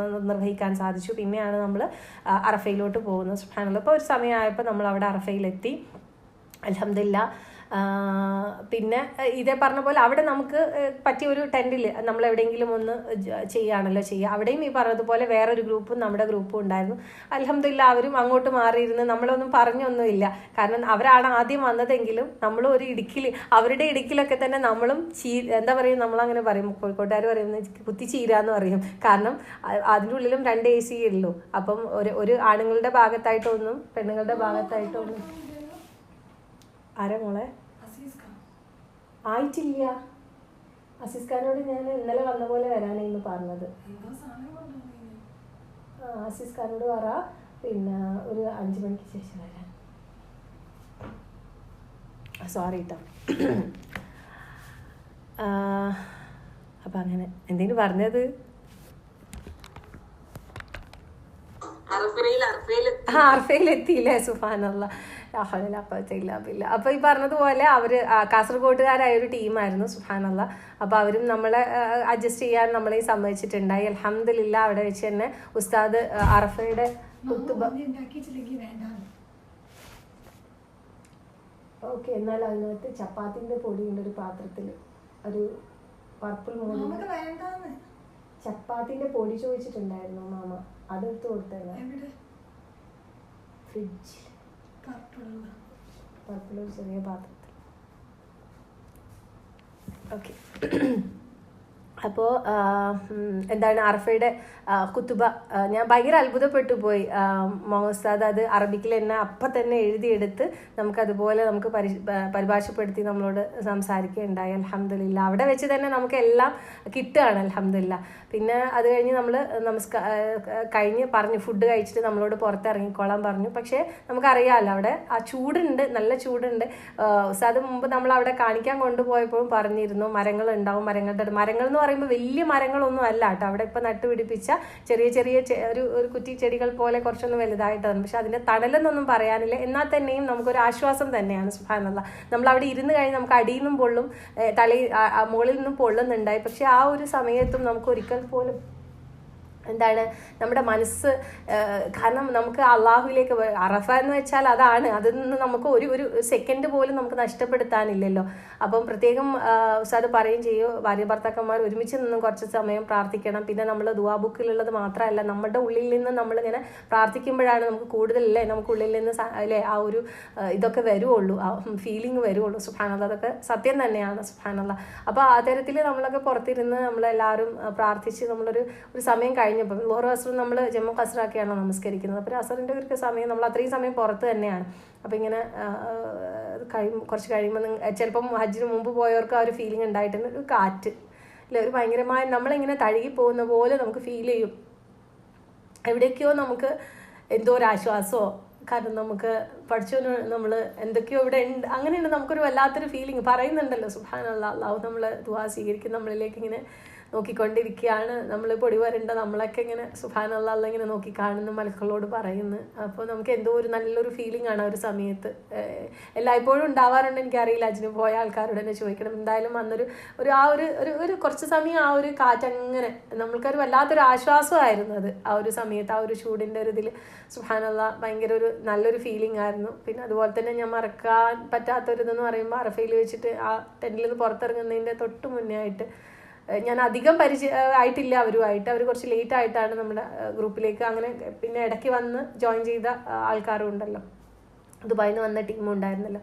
നിർവഹിക്കാൻ സാധിച്ചു. പിന്നെയാണ് നമ്മൾ അറഫയിലോട്ട് പോകുന്നത്. സുബ്ഹാനല്ലാഹ്. ഇപ്പോൾ ഒരു സമയമായപ്പോൾ നമ്മൾ അവിടെ അറഫയിലെത്തി. അൽഹംദുലില്ലാ. പിന്നെ ഇതേ പറഞ്ഞ പോലെ അവിടെ നമുക്ക് പറ്റിയ ഒരു ടെൻറ്റിൽ നമ്മൾ എവിടെയെങ്കിലും ഒന്ന് ചെയ്യുകയാണല്ലോ ചെയ്യുക. അവിടെയും ഈ പറഞ്ഞതുപോലെ വേറൊരു ഗ്രൂപ്പും നമ്മുടെ ഗ്രൂപ്പും ഉണ്ടായിരുന്നു. അൽഹംദുലില്ലാ അവരും അങ്ങോട്ട് മാറിയിരുന്ന് നമ്മളൊന്നും പറഞ്ഞൊന്നുമില്ല. കാരണം അവരാണ് ആദ്യം വന്നതെങ്കിലും നമ്മളും ഒരു ഇടുക്കിൽ, അവരുടെ ഇടുക്കിലൊക്കെ തന്നെ നമ്മളും എന്താ പറയുക, നമ്മളങ്ങനെ പറയും, കോഴിക്കോട്ടുകാർ പറയുന്നത് കുത്തി ചീരാന്ന് പറയും. കാരണം അതിൻ്റെ ഉള്ളിലും 2 AC ഉള്ളൂ. അപ്പം ഒരു ആണുങ്ങളുടെ ഭാഗത്തായിട്ടൊന്നും പെണ്ണുങ്ങളുടെ ഭാഗത്തായിട്ടൊന്നും. ആരാ മോളെ? ആയിട്ടില്ല. അസീസ് ഖാനോട് ഞാൻ ഇന്നലെ വന്ന പോലെ വരാനായിരുന്നു പറഞ്ഞത്. അസീസ് ഖാനോട് പറ പിന്നെ ഒരു 5 മണിക്ക് ശേഷം വരാൻ. സോറി കേട്ടോ. അപ്പം അങ്ങനെ എന്തെങ്കിലും പറഞ്ഞത്. അർഫയിലെത്തിയില്ലേ? സുബ്ഹാനല്ലാഹ്. അപ്പൊ ഈ പറഞ്ഞതുപോലെ അവര് കാസർഗോട്ടുകാരായ ഒരു ടീമായിരുന്നു. സുബ്ഹാനല്ലാഹ്. അപ്പൊ അവരും നമ്മളെ അഡ്ജസ്റ്റ് ചെയ്യാൻ നമ്മളെ സമ്മതിച്ചിട്ടുണ്ടായി. അൽഹംദുലില്ലാ അവിടെ വെച്ച് തന്നെ ഉസ്താദ് അറഫയുടെ ഓക്കെ. എന്നാൽ അതിനകത്ത് ചപ്പാത്തിന്റെ പൊടിയുണ്ട് ഒരു പാത്രത്തിൽ, ഒരു പർപ്പിൾ ചപ്പാത്തിന്റെ പൊടി ചോദിച്ചിട്ടുണ്ടായിരുന്നു മാമ, അതെടുത്ത് കൊടുത്തല്ല ഫ്രിഡ്ജിൽ പർപ്പിൾ ഒരു ചെറിയ പാത്രത്തിൽ. ഓക്കെ. അപ്പോൾ എന്താണ് അറഫയുടെ കുത്തുബ ഞാൻ ഭയങ്കര അത്ഭുതപ്പെട്ടു പോയി. മുഹമ്മദ് അത് അറബിക്കിൽ തന്നെ അപ്പം തന്നെ എഴുതിയെടുത്ത് നമുക്കതുപോലെ നമുക്ക് പരിഭാഷപ്പെടുത്തി നമ്മളോട് സംസാരിക്കുകയുണ്ടായി. അൽഹംദുലില്ലാ അവിടെ വെച്ച് തന്നെ നമുക്ക് എല്ലാം കിട്ടുകയാണ്. അൽഹംദുലില്ലാ. പിന്നെ അത് കഴിഞ്ഞ് നമ്മൾ കഴിഞ്ഞ് പറഞ്ഞു ഫുഡ് കഴിച്ചിട്ട് നമ്മളോട് പുറത്തിറങ്ങിക്കോളാൻ പറഞ്ഞു. പക്ഷേ നമുക്കറിയാമല്ലോ അവിടെ ആ ചൂടുണ്ട്, നല്ല ചൂടുണ്ട്. ഉസ്താദ് മുമ്പ് നമ്മൾ അവിടെ കാണിക്കാൻ കൊണ്ടുപോയപ്പോഴും പറഞ്ഞിരുന്നു മരങ്ങളുണ്ടാവും. മരങ്ങൾ എന്ന് പറയുമ്പോൾ വലിയ മരങ്ങളൊന്നും അല്ല കേട്ടോ. അവിടെ ഇപ്പം നട്ടുപിടിപ്പിച്ച ചെറിയ ചെറിയ ഒരു കുറ്റി ചെടികൾ പോലെ കുറച്ചൊന്നും വലുതായിട്ടാണ്. പക്ഷെ അതിൻ്റെ തണലെന്നൊന്നും പറയാനില്ല. എന്നാൽ തന്നെയും നമുക്കൊരു ആശ്വാസം തന്നെയാണ്. സുബ്ഹാനല്ലാഹ്. നമ്മൾ അവിടെ ഇരുന്ന് കഴിഞ്ഞ് നമുക്ക് അടിയിൽ നിന്നും പൊള്ളും, മുകളിൽ നിന്നും പൊള്ളുന്നുണ്ടായി. പക്ഷെ ആ ഒരു സമയത്തും നമുക്ക് ഒരിക്കൽ പോലും എന്താണ് നമ്മുടെ മനസ്സ്, കാരണം നമുക്ക് അള്ളാഹുവിലേക്ക് അറഫ എന്ന് വെച്ചാൽ അതാണ്, അതിൽ നിന്ന് നമുക്ക് ഒരു സെക്കൻഡ് പോലും നമുക്ക് നഷ്ടപ്പെടുത്താനില്ലല്ലോ. അപ്പം പ്രത്യേകം ഉസ്താദ് പറയുകയും ചെയ്യും, ഭാര്യ ഭർത്താക്കന്മാർ ഒരുമിച്ച് നിന്നും കുറച്ച് സമയം പ്രാർത്ഥിക്കണം. പിന്നെ നമ്മൾ ദുആ ബുക്കിലുള്ളത് മാത്രമല്ല, നമ്മുടെ ഉള്ളിൽ നിന്ന് നമ്മളിങ്ങനെ പ്രാർത്ഥിക്കുമ്പോഴാണ് നമുക്ക് കൂടുതലല്ലേ നമുക്കുള്ളിൽ നിന്ന് അല്ലേ ആ ഒരു ഇതൊക്കെ വരുള്ളൂ, ആ ഫീലിംഗ് വരുള്ളൂ. സുബ്ഹാനല്ലാഹ്. അതൊക്കെ സത്യം തന്നെയാണ്. സുബ്ഹാനല്ലാഹ്. അപ്പോൾ ആ തരത്തിൽ നമ്മളൊക്കെ പുറത്തിരുന്ന് നമ്മളെല്ലാവരും പ്രാർത്ഥിച്ച് നമ്മളൊരു സമയം കഴിഞ്ഞപ്പോൾ ലോഹർ അസറും നമ്മൾ ജമ്മു കസറാക്കിയാണ് നമസ്കരിക്കുന്നത്. അപ്പോൾ അസറിൻ്റെ ഒരു സമയം നമ്മൾ അത്രയും സമയം പുറത്ത് തന്നെയാണ്. അപ്പോൾ ഇങ്ങനെ കുറച്ച് കഴിയുമ്പോൾ ചിലപ്പം ഹജ്ജിന് മുമ്പ് പോയവർക്ക് ആ ഒരു ഫീലിംഗ് ഉണ്ടായിട്ടുണ്ട്. ഒരു കാറ്റ് അല്ലെ, ഒരു ഭയങ്കരമായ നമ്മളിങ്ങനെ തഴുകി പോകുന്ന പോലെ നമുക്ക് ഫീൽ ചെയ്യും. എവിടേക്കോ നമുക്ക് എന്തോ ഒരു ആശ്വാസമോ, കാരണം നമുക്ക് പഠിച്ചോന് നമ്മൾ എന്തൊക്കെയോ ഇവിടെ ഉണ്ട്, അങ്ങനെയുണ്ട്. നമുക്കൊരു വല്ലാത്തൊരു ഫീലിംഗ് പറയുന്നുണ്ടല്ലോ. സുബ്ഹാനല്ലാഹ്. അല്ലാഹു നമ്മൾ ദുആ സ്വീകരിക്കും, നമ്മളിലേക്ക് ഇങ്ങനെ നോക്കിക്കൊണ്ടിരിക്കുകയാണ്. നമ്മൾ പൊടി വരേണ്ട നമ്മളൊക്കെ ഇങ്ങനെ സുബ്ഹാനല്ലാഹ് ഇങ്ങനെ നോക്കി കാണുന്നു, മലക്കളോട് പറയുന്നു. അപ്പോൾ നമുക്ക് എന്തോ ഒരു നല്ലൊരു ഫീലിംഗ് ആണ് ഒരു സമയത്ത്. എല്ലായ്പ്പോഴും ഉണ്ടാവാറുണ്ട്, എനിക്കറിയില്ല. അതിന് പോയ ആൾക്കാരോട് തന്നെ ചോദിക്കണം. എന്തായാലും അന്നൊരു ഒരു കുറച്ച് സമയം ആ ഒരു കാറ്റങ്ങനെ നമ്മൾക്കൊരു വല്ലാത്തൊരു ആശ്വാസമായിരുന്നു അത് ആ ഒരു സമയത്ത്, ആ ഒരു ചൂടിൻ്റെ ഒരു ഇതിൽ. സുബ്ഹാനല്ലാഹ്. ഭയങ്കര ഒരു നല്ലൊരു ഫീലിംഗ് ആയിരുന്നു. പിന്നെ അതുപോലെ തന്നെ ഞാൻ മറക്കാൻ പറ്റാത്തൊരിതെന്ന് പറയുമ്പോൾ അറഫയിൽ വെച്ചിട്ട് ആ ടെൻറ്റിൽ നിന്ന് പുറത്തിറങ്ങുന്നതിൻ്റെ തൊട്ട് മുന്നേ ആയിട്ട് ഞാൻ അധികം ആയിട്ടില്ല അവരുമായിട്ട്. അവർ കുറച്ച് ലേറ്റ് ആയിട്ടാണ് നമ്മുടെ ഗ്രൂപ്പിലേക്ക് അങ്ങനെ പിന്നെ ഇടയ്ക്ക് വന്ന് ജോയിൻ ചെയ്ത ആൾക്കാരും ഉണ്ടല്ലോ, ദുബായിൽ നിന്ന് വന്ന ടീമും ഉണ്ടായിരുന്നല്ലോ.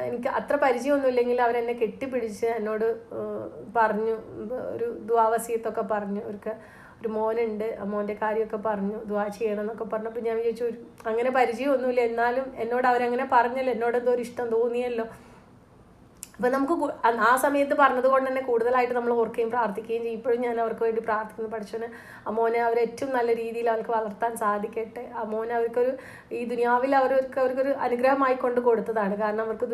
എനിക്ക് അത്ര പരിചയമൊന്നും ഇല്ലെങ്കിൽ അവരെന്നെ കെട്ടിപ്പിടിച്ച് എന്നോട് പറഞ്ഞു, ഒരു ദുആ വസിയത്തൊക്കെ പറഞ്ഞു. ഒരു മോനുണ്ട്, ആ മോൻ്റെ കാര്യമൊക്കെ പറഞ്ഞു, ദുആ ചെയ്യണം എന്നൊക്കെ പറഞ്ഞപ്പോൾ ഞാൻ വിചാരിച്ചു അങ്ങനെ പരിചയമൊന്നുമില്ല, എന്നാലും എന്നോട് അവരങ്ങനെ പറഞ്ഞല്ലോ, എന്നോട് എന്തോ ഒരു ഇഷ്ടം തോന്നിയല്ലോ. അപ്പം നമുക്ക് ആ സമയത്ത് പറഞ്ഞത് കൊണ്ട് തന്നെ കൂടുതലായിട്ട് നമ്മൾ ഓർക്കുകയും പ്രാർത്ഥിക്കുകയും ചെയ്യും. ഇപ്പോഴും ഞാൻ അവർക്ക് വേണ്ടി പ്രാർത്ഥിക്കുന്നു. പഠിച്ചോനെ അമ്മോനെ അവർ ഏറ്റവും നല്ല രീതിയിൽ അവർക്ക് വളർത്താൻ സാധിക്കട്ടെ. അമ്മോനെ അവർക്കൊരു ഈ ദുനിയാവിൽ അവർക്കൊരു അനുഗ്രഹമായി കൊണ്ട് കൊടുത്തതാണ്. കാരണം അവർക്ക്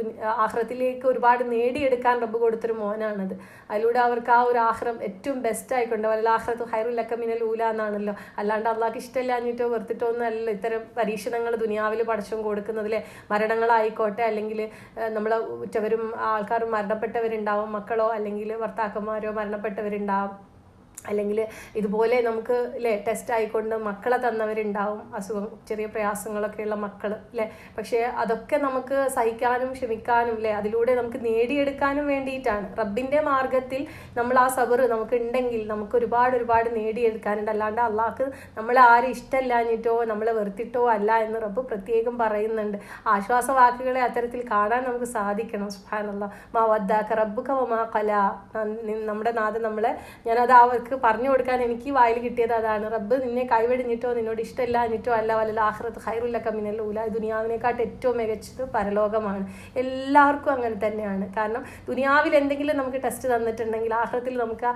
ആഖിറത്തിലേക്ക് ഒരുപാട് നേടിയെടുക്കാൻ റബ്ബ് കൊടുത്തൊരു മോനാണത്. അതിലൂടെ അവർക്ക് ആ ഒരു ആഖിറം ഏറ്റവും ബെസ്റ്റ് ആയിക്കൊണ്ട് വല്ല ആഖിറത്തു ഖൈറുൽ ലക മിനൽ ഊല എന്നാണല്ലോ. അല്ലാണ്ട് അള്ളാഹ്ക്ക് ഇഷ്ടമില്ലാഞ്ഞിട്ടോ വെറുത്തിട്ടോ ഒന്നും അല്ലല്ലോ ഇത്തരം പരീക്ഷണങ്ങൾ ദുനിയാവിൽ പഠിച്ചും കൊടുക്കുന്നതിലെ മരണങ്ങളായിക്കോട്ടെ, അല്ലെങ്കിൽ നമ്മളെ ഉറ്റവരും ആൾക്കാരും മരണപ്പെട്ടവരുണ്ടാവും, മക്കളോ അല്ലെങ്കിൽ ഭർത്താക്കന്മാരോ മരണപ്പെട്ടവരുണ്ടാവും, അല്ലെങ്കിൽ ഇതുപോലെ നമുക്ക് ടെസ്റ്റ് ആയിക്കൊണ്ട് മക്കളെ തന്നവരുണ്ടാവും, അസുഖം ചെറിയ പ്രയാസങ്ങളൊക്കെയുള്ള മക്കൾ പക്ഷേ അതൊക്കെ നമുക്ക് സഹിക്കാനും ക്ഷമിക്കാനും അതിലൂടെ നമുക്ക് നേടിയെടുക്കാനും വേണ്ടിയിട്ടാണ്. റബ്ബിൻ്റെ മാർഗത്തിൽ നമ്മൾ ആ സബർ നമുക്ക് ഉണ്ടെങ്കിൽ നമുക്ക് ഒരുപാട് നേടിയെടുക്കാനുണ്ട്. അല്ലാണ്ട് അള്ളാഹ്ക്ക് നമ്മളെ ആരും ഇഷ്ടമില്ലാഞ്ഞിട്ടോ നമ്മളെ വെറുത്തിട്ടോ അല്ല എന്ന് റബ്ബ് പ്രത്യേകം പറയുന്നുണ്ട്. ആശ്വാസവാക്കുകളെ അത്തരത്തിൽ കാണാൻ നമുക്ക് സാധിക്കണം. സുബ്ഹാനല്ലാഹ്, മാ വദ്ദാക റബ്ബുക വമാ ഖലാ. നമ്മുടെ നാഥൻ നമ്മളെ, ഞാനത് അവർക്ക് പറഞ്ഞു കൊടുക്കാൻ എനിക്ക് വായിൽ കിട്ടിയത് അതാണ്. റബ്ബ് നിന്നെ കൈവെടിഞ്ഞിട്ടോ നിന്നോട് ഇഷ്ടമില്ലാഞ്ഞിട്ടോ അല്ല, വല്ല ആഖിറത്ത് ഖൈറുൽ ലക മിനൽ ഊല. ദുനിയാവിനെക്കാട്ട് ഏറ്റവും മികച്ചത് പരലോകമാണ്. എല്ലാവർക്കും അങ്ങനെ തന്നെയാണ്. കാരണം ദുനിയാവിൽ എന്തെങ്കിലും നമുക്ക് ടെസ്റ്റ് തന്നിട്ടുണ്ടെങ്കിൽ ആഖിറത്തിൽ നമുക്ക്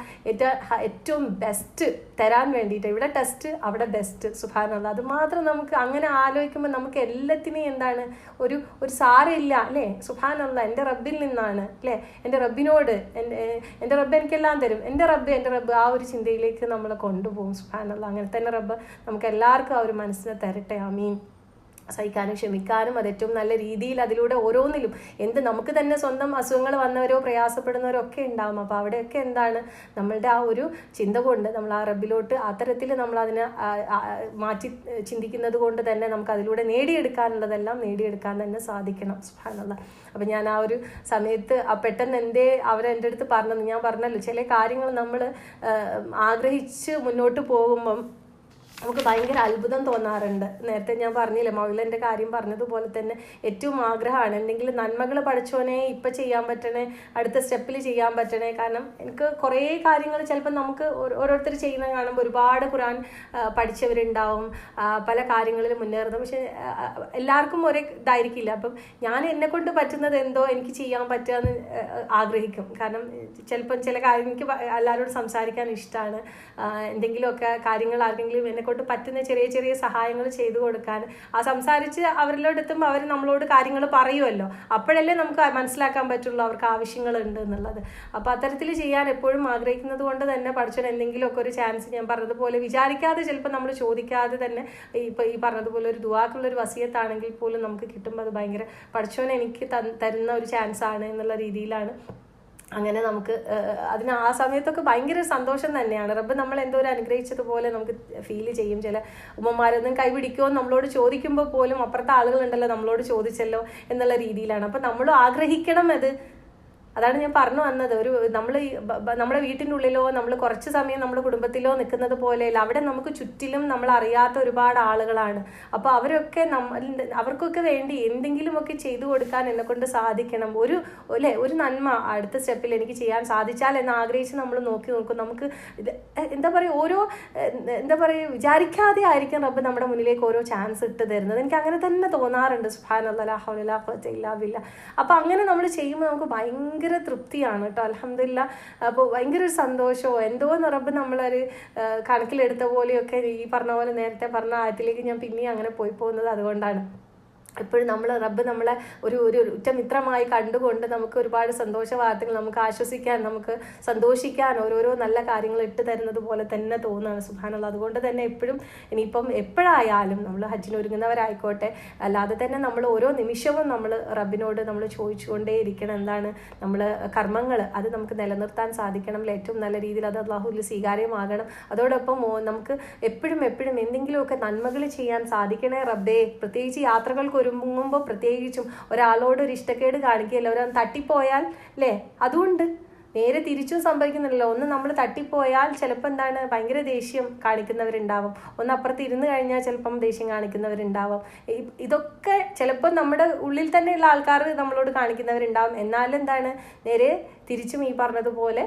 ഏറ്റവും ബെസ്റ്റ് തരാൻ വേണ്ടിയിട്ട്, ഇവിടെ ടെസ്റ്റ് അവിടെ ബെസ്റ്റ്. സുബ്ഹാനല്ലാഹ്, അത് മാത്രം നമുക്ക് അങ്ങനെ ആലോചിക്കുമ്പോൾ നമുക്ക് എല്ലാത്തിനെയും എന്താണ് ഒരു സാരമില്ല അല്ലേ. സുബ്ഹാനല്ലാഹ്, എൻ്റെ റബ്ബിൽ നിന്നാണ് അല്ലേ, എൻ്റെ റബ്ബിനോട് എൻ്റെ റബ്ബ് എനിക്കെല്ലാം തരും, എൻ്റെ റബ്ബ് ആ ഒരു ചിന്തയിലേക്ക് നമ്മളെ കൊണ്ടുപോകും. സുബ്ഹാനല്ലാഹ്, അങ്ങനെ തന്നെ റബ്ബ് നമുക്ക് എല്ലാവർക്കും ആ ഒരു മനസ്സിനെ തരട്ടെ. ആമീൻ. സഹിക്കാനും ക്ഷമിക്കാനും അത് ഏറ്റവും നല്ല രീതിയിൽ അതിലൂടെ ഓരോന്നിലും നമുക്ക് തന്നെ സ്വന്തം അസുഖങ്ങൾ വന്നവരോ പ്രയാസപ്പെടുന്നവരോ ഒക്കെ ഉണ്ടാവും. അപ്പോൾ അവിടെയൊക്കെ എന്താണ് നമ്മളുടെ ആ ഒരു ചിന്ത കൊണ്ട് നമ്മൾ ആ റബ്ബിലോട്ട് അത്തരത്തിൽ നമ്മൾ അതിനെ മാറ്റി ചിന്തിക്കുന്നത് കൊണ്ട് തന്നെ നമുക്ക് അതിലൂടെ നേടിയെടുക്കാനുള്ളതെല്ലാം നേടിയെടുക്കാൻ തന്നെ സാധിക്കണം. സുബ്ഹാനല്ലാഹ്. അപ്പം ഞാൻ ആ ഒരു സമയത്ത് പെട്ടെന്ന് അവരെൻ്റെ അടുത്ത് പറഞ്ഞത്, ഞാൻ പറഞ്ഞല്ലോ ചില കാര്യങ്ങൾ നമ്മൾ ആഗ്രഹിച്ച് മുന്നോട്ട് പോകുമ്പം നമുക്ക് ഭയങ്കര അത്ഭുതം തോന്നാറുണ്ട്. നേരത്തെ ഞാൻ പറഞ്ഞില്ലേ മൗലൻ്റെ കാര്യം പറഞ്ഞതുപോലെ തന്നെ ഏറ്റവും ആഗ്രഹമാണ് എന്തെങ്കിലും നന്മകൾ പഠിച്ചോനെ ഇപ്പം ചെയ്യാൻ പറ്റണേ, അടുത്ത സ്റ്റെപ്പിൽ ചെയ്യാൻ പറ്റണേ. കാരണം എനിക്ക് കുറേ കാര്യങ്ങൾ ചിലപ്പോൾ നമുക്ക് ഓരോരുത്തർ ചെയ്യുന്ന കാണുമ്പോൾ ഒരുപാട് ഖുർആൻ പഠിച്ചവരുണ്ടാവും, പല കാര്യങ്ങളിൽ മുന്നേറുന്നു. പക്ഷെ എല്ലാവർക്കും ഒരേ ഇതായിരിക്കില്ല. അപ്പം ഞാൻ എന്നെക്കൊണ്ട് പറ്റുന്നത് എന്തോ എനിക്ക് ചെയ്യാൻ പറ്റുകയെന്ന് ആഗ്രഹിക്കും. കാരണം ചിലപ്പം ചില കാര്യം എനിക്ക് എല്ലാവരോടും സംസാരിക്കാൻ ഇഷ്ടമാണ്. എന്തെങ്കിലുമൊക്കെ കാര്യങ്ങൾ ആർക്കെങ്കിലും എന്നെക്കൊണ്ട് പറ്റുന്ന ചെറിയ ചെറിയ സഹായങ്ങൾ ചെയ്തു കൊടുക്കാൻ, ആ സംസാരിച്ച് അവരിലോട്ട് എത്തുമ്പോൾ അവർ നമ്മളോട് കാര്യങ്ങൾ പറയുമല്ലോ, അപ്പോഴല്ലേ നമുക്ക് മനസ്സിലാക്കാൻ പറ്റുള്ളൂ അവർക്ക് ആവശ്യങ്ങളുണ്ട് എന്നുള്ളത്. അപ്പോൾ അത്തരത്തിൽ ചെയ്യാൻ എപ്പോഴും ആഗ്രഹിക്കുന്നത് കൊണ്ട് തന്നെ പഠിച്ചോൻ എന്തെങ്കിലുമൊക്കെ ഒരു ചാൻസ്, ഞാൻ പറഞ്ഞതുപോലെ വിചാരിക്കാതെ ചിലപ്പോൾ നമ്മൾ ചോദിക്കാതെ തന്നെ ഇപ്പോൾ ഈ പറഞ്ഞതുപോലെ ഒരു ദുആക്കുള്ളൊരു വസിയത്താണെങ്കിൽ പോലും നമുക്ക് കിട്ടുമ്പോൾ അത് ഭയങ്കര പഠിച്ചോൻ എനിക്ക് തരുന്ന ഒരു ചാൻസ് ആണ് എന്നുള്ള രീതിയിലാണ്. അങ്ങനെ നമുക്ക് ആ സമയത്തൊക്കെ ഭയങ്കര സന്തോഷം തന്നെയാണ്. റബ്ബ് നമ്മൾ എന്തോ ഒരു അനുഗ്രഹിച്ചതുപോലെ നമുക്ക് ഫീൽ ചെയ്യും. ചില ഉമ്മമാരൊന്നും കൈപിടിക്കുമോ നമ്മളോട് ചോദിക്കുമ്പോൾ പോലും അപ്പുറത്തെ ആളുകളുണ്ടല്ലോ നമ്മളോട് ചോദിച്ചല്ലോ എന്നുള്ള രീതിയിലാണ്. അപ്പം നമ്മളും ആഗ്രഹിക്കണം അത്. അതാണ് ഞാൻ പറഞ്ഞു വന്നത്. നമ്മുടെ വീട്ടിൻ്റെ ഉള്ളിലോ നമ്മൾ കുറച്ച് സമയം നമ്മുടെ കുടുംബത്തിലോ നിൽക്കുന്നത് പോലെയല്ല, അവിടെ നമുക്ക് ചുറ്റിലും നമ്മൾ അറിയാത്ത ഒരുപാട് ആളുകളാണ്. അപ്പോൾ അവർക്കൊക്കെ വേണ്ടി എന്തെങ്കിലുമൊക്കെ ചെയ്തു കൊടുക്കാൻ എന്നെക്കൊണ്ട് സാധിക്കണം. ഒരു നന്മ അടുത്ത സ്റ്റെപ്പിൽ എനിക്ക് ചെയ്യാൻ സാധിച്ചാൽ എന്ന് ആഗ്രഹിച്ച് നമ്മൾ നോക്കും. നമുക്ക് എന്താ പറയുക വിചാരിക്കാതെ ആയിരിക്കും റബ്ബ് നമ്മുടെ മുന്നിലേക്ക് ഓരോ ചാൻസ് ഇട്ട് തരുന്നത്. എനിക്ക് അങ്ങനെ തന്നെ തോന്നാറുണ്ട്. സുബ്ഹാനല്ലാഹ്, ലാ ഹൗല വലാ ഖുവത ഇല്ലാ ബില്ലാഹ്. അപ്പോൾ അങ്ങനെ നമ്മൾ ചെയ്യുമ്പോൾ നമുക്ക് ഭയങ്കര തൃപ്തിയാണ് കേട്ടോ. അൽഹംദുലില്ലാഹ്. അപ്പോൾ ഭയങ്കര ഒരു സന്തോഷമോ എന്തോന്ന് റബ്ബ് നമ്മളൊരു കണക്കിലെടുത്ത പോലെയൊക്കെ ഈ പറഞ്ഞ പോലെ നേരത്തെ പറഞ്ഞ ആയത്തിലേക്ക് ഞാൻ പിന്നെയും അങ്ങനെ പോയി പോകുന്നത് അതുകൊണ്ടാണ്. എപ്പോഴും റബ്ബ് നമ്മളെ ഒരു ഉറ്റമിത്രമായി കണ്ടുകൊണ്ട് നമുക്ക് ഒരുപാട് സന്തോഷ വാർത്തകൾ, നമുക്ക് ആശ്വസിക്കാൻ, നമുക്ക് സന്തോഷിക്കാൻ ഓരോരോ നല്ല കാര്യങ്ങൾ ഇട്ട് തരുന്നത് പോലെ തന്നെ തോന്നുകയാണ്. സുബ്ഹാനല്ലാഹ്. അതുകൊണ്ട് തന്നെ എപ്പോഴും ഇനിയിപ്പം എപ്പോഴായാലും നമ്മൾ ഹജ്ജിന് ഒരുങ്ങുന്നവരായിക്കോട്ടെ അല്ലാതെ തന്നെ നമ്മൾ ഓരോ നിമിഷവും നമ്മൾ റബ്ബിനോട് നമ്മൾ ചോദിച്ചുകൊണ്ടേ ഇരിക്കണം. എന്താണ് നമ്മൾ കർമ്മങ്ങൾ അത് നമുക്ക് നിലനിർത്താൻ സാധിക്കണം ഏറ്റവും നല്ല രീതിയിൽ, അത് അള്ളാഹുവിൽ സ്വീകാര്യമാകണം. അതോടൊപ്പം നമുക്ക് എപ്പോഴും എന്തെങ്കിലുമൊക്കെ നന്മകൾ ചെയ്യാൻ സാധിക്കണേ റബ്ബേ. പ്രത്യേകിച്ച് യാത്രകൾക്ക് ഒരുങ്ങുമ്പോൾ പ്രത്യേകിച്ചും ഒരാളോട് ഒരു ഇഷ്ടക്കേട് കാണിക്കുകയല്ല, ഒരാൾ തട്ടിപ്പോയാൽ അതുകൊണ്ട് നേരെ തിരിച്ചും സംഭവിക്കുന്നില്ലല്ലോ. ഒന്ന് നമ്മൾ തട്ടിപ്പോയാൽ ചിലപ്പോൾ എന്താണ് ഭയങ്കര ദേഷ്യം കാണിക്കുന്നവരുണ്ടാവും, ഒന്ന് അപ്പുറത്ത് ഇരുന്ന് കഴിഞ്ഞാൽ ചിലപ്പം ദേഷ്യം കാണിക്കുന്നവരുണ്ടാവും. ഇതൊക്കെ ചിലപ്പോൾ നമ്മുടെ ഉള്ളിൽ തന്നെയുള്ള ആൾക്കാർ നമ്മളോട് കാണിക്കുന്നവരുണ്ടാവും. എന്നാലും എന്താണ് നേരെ തിരിച്ചും ഈ പറഞ്ഞതുപോലെ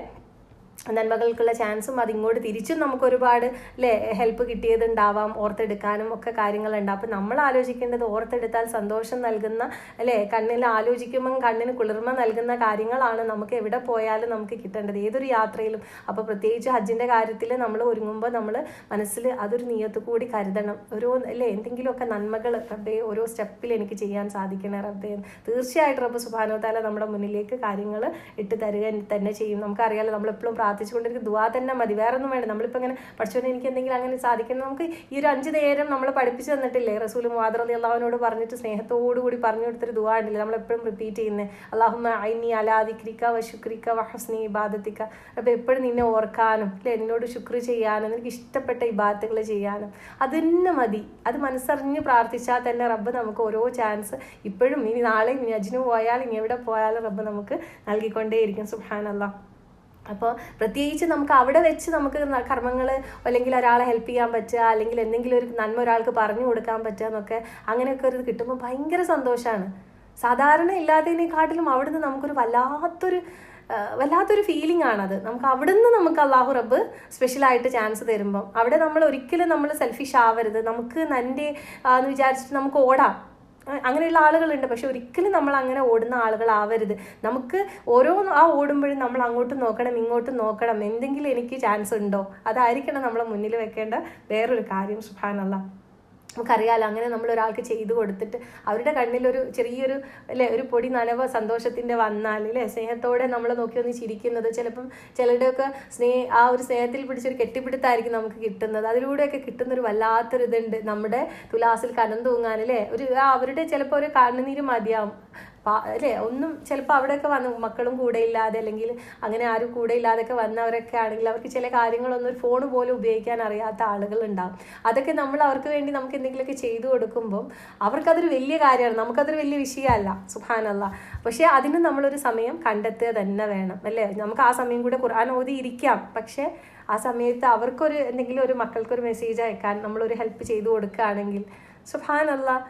നന്മകൾക്കുള്ള ചാൻസും അതിങ്ങോട്ട് തിരിച്ചും നമുക്ക് ഒരുപാട് അല്ലേ ഹെൽപ്പ് കിട്ടിയതുണ്ടാവാം, ഓർത്തെടുക്കാനും ഒക്കെ കാര്യങ്ങളുണ്ട്. അപ്പം നമ്മൾ ആലോചിക്കേണ്ടത് ഓർത്തെടുത്താൽ സന്തോഷം നൽകുന്ന അല്ലേ, കണ്ണിൽ ആലോചിക്കുമ്പം കണ്ണിന് കുളിർമ നൽകുന്ന കാര്യങ്ങളാണ് നമുക്ക് എവിടെ പോയാലും നമുക്ക് കിട്ടേണ്ടത്, ഏതൊരു യാത്രയിലും. അപ്പോൾ പ്രത്യേകിച്ച് ഹജ്ജിൻ്റെ കാര്യത്തിൽ നമ്മൾ ഒരുങ്ങുമ്പോൾ നമ്മൾ മനസ്സിൽ അതൊരു നിയത്ത് കൂടി കരുതണം. ഓരോ അല്ലേ എന്തെങ്കിലുമൊക്കെ നന്മകൾ റബ്ബേ ഓരോ സ്റ്റെപ്പിൽ എനിക്ക് ചെയ്യാൻ സാധിക്കണേ റബ്ബേ. തീർച്ചയായിട്ടും റബ്ബ് സുബ്ഹാനഹു വ തആല നമ്മുടെ മുന്നിലേക്ക് കാര്യങ്ങൾ ഇട്ട് തരിക തന്നെ ചെയ്യും. നമുക്കറിയാലോ, നമ്മളെപ്പോഴും പ്രാർത്ഥിച്ചുകൊണ്ടിരിക്കും, ദുആ തന്നെ മതി, വേറെ ഒന്നും വേണ്ട. നമ്മളിപ്പോൾ ഇങ്ങനെ പഠിച്ചോണ്ട് എനിക്ക് എന്തെങ്കിലും അങ്ങനെ സാധിക്കണം, നമുക്ക് ഈ ഒരു 5 നേരം നമ്മൾ പഠിപ്പിച്ചു തന്നിട്ടില്ലേ റസൂൽ മുആദ് റളിയല്ലാഹുവിനോട് പറഞ്ഞിട്ട് സ്നേഹത്തോടു കൂടി പറഞ്ഞു കൊടുത്തൊരു ദുആ ഉണ്ടല്ലേ, നമ്മളെപ്പോഴും റിപ്പീറ്റ് ചെയ്യുന്നത്, അല്ലാഹുമ്മ ഐനി അലാ ദിക്രിക വ ശുക്രിക വ ഹുസ്നി ഇബാദത്തിക. അപ്പോൾ എപ്പോഴും നിന്നെ ഓർക്കാനും അല്ലേ നിന്നോട് ശുക്ർ ചെയ്യാനും നിനക്ക് ഇഷ്ടപ്പെട്ട ഇബാദത്തുകൾ ചെയ്യാനും അതന്നെ മതി. അത് മനസ്സറിഞ്ഞ് പ്രാർത്ഥിച്ചാൽ തന്നെ റബ്ബ് നമുക്ക് ഓരോ ചാൻസ് ഇപ്പോഴും ഇനി നാളെയും ഇനി ഹജ്ജിന് പോയാലും ഇനി എവിടെ പോയാലും റബ്ബ് നമുക്ക് നൽകിക്കൊണ്ടേയിരിക്കും. സുബ്ഹാനല്ലാഹ്. അപ്പോൾ പ്രത്യേകിച്ച് നമുക്ക് അവിടെ വെച്ച് നമുക്ക് കർമ്മങ്ങൾ അല്ലെങ്കിൽ ഒരാളെ ഹെൽപ്പ് ചെയ്യാൻ പറ്റുക, അല്ലെങ്കിൽ എന്തെങ്കിലും ഒരു നന്മ ഒരാൾക്ക് പറഞ്ഞു കൊടുക്കാൻ പറ്റുക എന്നൊക്കെ അങ്ങനെയൊക്കെ ഒരു കിട്ടുമ്പോൾ ഭയങ്കര സന്തോഷമാണ്. സാധാരണ ഇല്ലാത്തതിനെക്കാട്ടിലും അവിടുന്ന് നമുക്കൊരു വല്ലാത്തൊരു ഫീലിംഗ് ആണത്. നമുക്ക് അവിടുന്ന് നമുക്ക് അള്ളാഹു റബ്ബ് സ്പെഷ്യലായിട്ട് ചാൻസ് തരുമ്പം അവിടെ നമ്മൾ ഒരിക്കലും നമ്മൾ സെൽഫിഷ് ആവരുത്. നമുക്ക് നൻ്റെ എന്ന് വിചാരിച്ചിട്ട് നമുക്ക് ഓടാം, അങ്ങനെയുള്ള ആളുകളുണ്ട്. പക്ഷെ ഒരിക്കലും നമ്മൾ അങ്ങനെ ഓടുന്ന ആളുകളാവരുത്. നമുക്ക് ഓടുമ്പോഴും നമ്മൾ അങ്ങോട്ടും നോക്കണം ഇങ്ങോട്ടും നോക്കണം, എന്തെങ്കിലും എനിക്ക് ചാൻസ് ഉണ്ടോ, അതായിരിക്കണം നമ്മളെ മുന്നിൽ വെക്കേണ്ട വേറൊരു കാര്യം. സുബ്ഹാനല്ലാഹ്. നമുക്കറിയാലോ, അങ്ങനെ നമ്മൾ ഒരാൾക്ക് ചെയ്തു കൊടുത്തിട്ട് അവരുടെ കണ്ണിലൊരു ചെറിയൊരു അല്ലേ ഒരു പൊടി നനവ് സന്തോഷത്തിൻ്റെ വന്നാൽ അല്ലേ സ്നേഹത്തോടെ നമ്മൾ നോക്കി ഒന്ന് ചിരിക്കുന്നത്, ചിലപ്പം ചിലരുടെയൊക്കെ ആ ഒരു സ്നേഹത്തിൽ പിടിച്ചൊരു കെട്ടിപ്പിടുത്തായിരിക്കും നമുക്ക് കിട്ടുന്നത്. അതിലൂടെയൊക്കെ കിട്ടുന്നൊരു വല്ലാത്തൊരു ഇതുണ്ട്, നമ്മുടെ തുലാസിൽ കനം തൂങ്ങാൻ അല്ലേ അവരുടെ ചിലപ്പോൾ ഒരു കണ്ണുനീര് മതിയാവും അല്ലേ. ഒന്നും ചിലപ്പോൾ അവിടെയൊക്കെ വന്ന് മക്കളും കൂടെ ഇല്ലാതെ അല്ലെങ്കിൽ അങ്ങനെ ആരും കൂടെ ഇല്ലാതൊക്കെ വന്നവരൊക്കെ ആണെങ്കിൽ അവർക്ക് ചില കാര്യങ്ങളൊന്നും ഒരു ഫോൺ പോലും ഉപയോഗിക്കാൻ അറിയാത്ത ആളുകളുണ്ടാവും. അതൊക്കെ നമ്മൾ അവർക്ക് വേണ്ടി നമുക്ക് എന്തെങ്കിലുമൊക്കെ ചെയ്തു കൊടുക്കുമ്പം അവർക്കതൊരു വലിയ കാര്യമാണ്, നമുക്കതൊരു വലിയ വിഷയമല്ല. സുബ്ഹാനല്ലാഹ്. പക്ഷേ അതിന് നമ്മളൊരു സമയം കണ്ടെത്തുക തന്നെ വേണം അല്ലേ. നമുക്ക് ആ സമയം കൂടെ ഖുർആൻ ഓതി ഇരിക്കാം, പക്ഷേ ആ സമയത്ത് അവർക്കൊരു എന്തെങ്കിലും ഒരു മക്കൾക്കൊരു മെസ്സേജ് അയക്കാൻ നമ്മളൊരു ഹെൽപ്പ് ചെയ്തു കൊടുക്കുകയാണെങ്കിൽ സുബ്ഹാനല്ലാഹ്,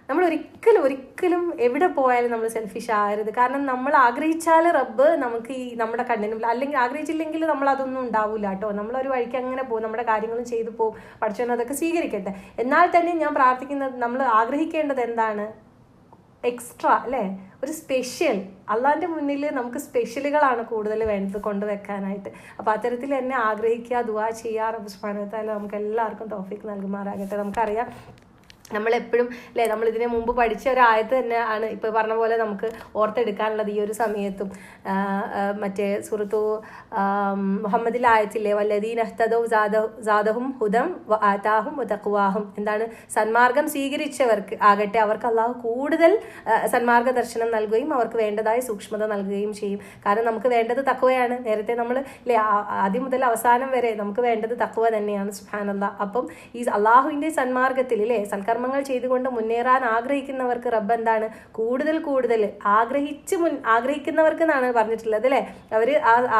നമ്മൾ ഒരിക്കലും എവിടെ പോയാലും നമ്മൾ സെൽഫിഷ് ആകരുത്. കാരണം നമ്മൾ ആഗ്രഹിച്ചാൽ റബ്ബ് നമുക്ക് ഈ നമ്മുടെ കണ്ണിനും, അല്ലെങ്കിൽ ആഗ്രഹിച്ചില്ലെങ്കിൽ നമ്മൾ അതൊന്നും ഉണ്ടാവില്ല കേട്ടോ. നമ്മളൊരു വഴിക്ക് അങ്ങനെ പോകും, നമ്മുടെ കാര്യങ്ങളും ചെയ്തു പോകും. പഠിച്ചവൻ അതൊക്കെ സ്വീകരിക്കട്ടെ. എന്നാൽ തന്നെ ഞാൻ പ്രാർത്ഥിക്കുന്നത്, നമ്മൾ ആഗ്രഹിക്കേണ്ടത് എന്താണ്, എക്സ്ട്രാ അല്ലേ, ഒരു സ്പെഷ്യൽ. അള്ളാൻ്റെ മുന്നിൽ നമുക്ക് സ്പെഷ്യലുകളാണ് കൂടുതൽ വേണ്ടത് കൊണ്ടുവെക്കാനായിട്ട്. അപ്പോൾ അത്തരത്തിൽ എന്നെ ആഗ്രഹിക്കുക, ദുആ ചെയ്യുക. റബ്ബ് സുബ്ഹാനഹു വ തആല നമുക്ക് എല്ലാവർക്കും തൗഫീഖ് നൽകുമാറാകട്ടെ. നമുക്കറിയാം നമ്മളെപ്പോഴും അല്ലേ നമ്മളിതിനെ മുമ്പ് പഠിച്ച ഒരു ആയത്ത് തന്നെ ആണ് ഇപ്പോൾ പറഞ്ഞ പോലെ നമുക്ക് ഓർത്തെടുക്കാനുള്ളത് ഈ ഒരു സമയത്തും. മറ്റേ സൂറത്തു മുഹമ്മദിലെ ആയത്തില്ലേ, വല്ലദീന ഇഹ്തദൗ സാദഹും ഹുദം വ ആതാഹും തഖ്വാഹും. എന്താണ്, സന്മാർഗം സ്വീകരിച്ചവർക്ക് ആകട്ടെ അവർക്ക് അള്ളാഹു കൂടുതൽ സന്മാർഗ ദർശനം നൽകുകയും അവർക്ക് വേണ്ടതായ സൂക്ഷ്മത നൽകുകയും ചെയ്യും. കാരണം നമുക്ക് വേണ്ടത് തഖ്വയാണ്. നേരത്തെ നമ്മൾ അല്ലേ ആദ്യം മുതൽ അവസാനം വരെ നമുക്ക് വേണ്ടത് തഖ്വ തന്നെയാണ്. സുബ്ഹാനല്ലാഹ്. അപ്പം ഈ അള്ളാഹുവിൻ്റെ സന്മാർഗത്തിൽ അല്ലേ സൽക്കർമ്മങ്ങൾ ചെയ്തുകൊണ്ട് മുന്നേറാൻ ആഗ്രഹിക്കുന്നവർക്ക് റബ്ബ് എന്താണ്, കൂടുതൽ ആഗ്രഹിക്കുന്നവർക്ക് എന്നാണ് പറഞ്ഞിട്ടുള്ളത് അല്ലേ. അവർ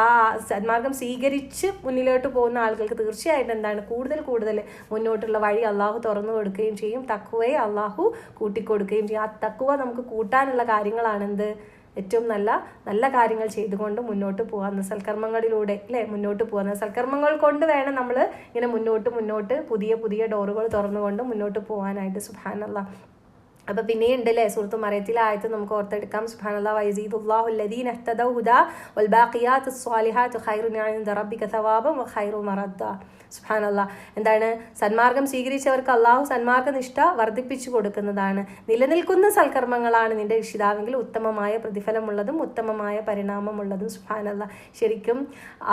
ആ സന്മാർഗം സ്വീകരിച്ച് മുന്നിലോട്ട് പോകുന്ന ആളുകൾക്ക് തീർച്ചയായിട്ടും എന്താണ് കൂടുതൽ മുന്നോട്ടുള്ള വഴി അള്ളാഹു തുറന്നു കൊടുക്കുകയും ചെയ്യും. തഖ്വയെ അള്ളാഹു കൂട്ടിക്കൊടുക്കുകയും ചെയ്യും. ആ തഖ്വ നമുക്ക് കൂട്ടാനുള്ള കാര്യങ്ങളാണെന്ത്, ഏറ്റവും നല്ല കാര്യങ്ങൾ ചെയ്തുകൊണ്ട് മുന്നോട്ട് പോകാവുന്ന സൽക്കർമ്മങ്ങളിലൂടെ അല്ലേ മുന്നോട്ട് പോകുന്ന സൽക്കർമ്മങ്ങൾ കൊണ്ട് വേണം നമ്മൾ ഇങ്ങനെ മുന്നോട്ട് പുതിയ ഡോറുകൾ തുറന്നുകൊണ്ട് മുന്നോട്ട് പോകാനായിട്ട്. സുബ്ഹാനല്ലാഹ്. അപ്പോൾ പിന്നെയുണ്ട് അല്ലേ സൂറത്തു മറിയത്തിലെ ആയത്ത് നമുക്ക് ഓർത്തെടുക്കാം. സുബ്ഹാനല്ലാഹ്. വയസീദുല്ലാഹു അല്ലദീന ഇഹ്തദൗ ഹുദാ വൽ ബാഖിയാത്തുസ് സ്വാലിഹാത്തു ഖൈറുൻ ഇൻദ റബ്ബിക സവാബൻ വ ഖൈറു മറദ്ദ. സുബ്ഹാനല്ലാഹ്. എന്താണ്, സന്മാർഗം സ്വീകരിച്ചവർക്ക് അള്ളാഹു സന്മാർഗനിഷ്ഠ വർദ്ധിപ്പിച്ചു കൊടുക്കുന്നതാണ്. നിലനിൽക്കുന്ന സൽക്കർമ്മങ്ങളാണ് നിന്റെ രക്ഷിതാവെങ്കിൽ ഉത്തമമായ പ്രതിഫലമുള്ളതും ഉത്തമമായ പരിണാമമുള്ളതും. സുബ്ഹാനല്ലാഹ്. ശരിക്കും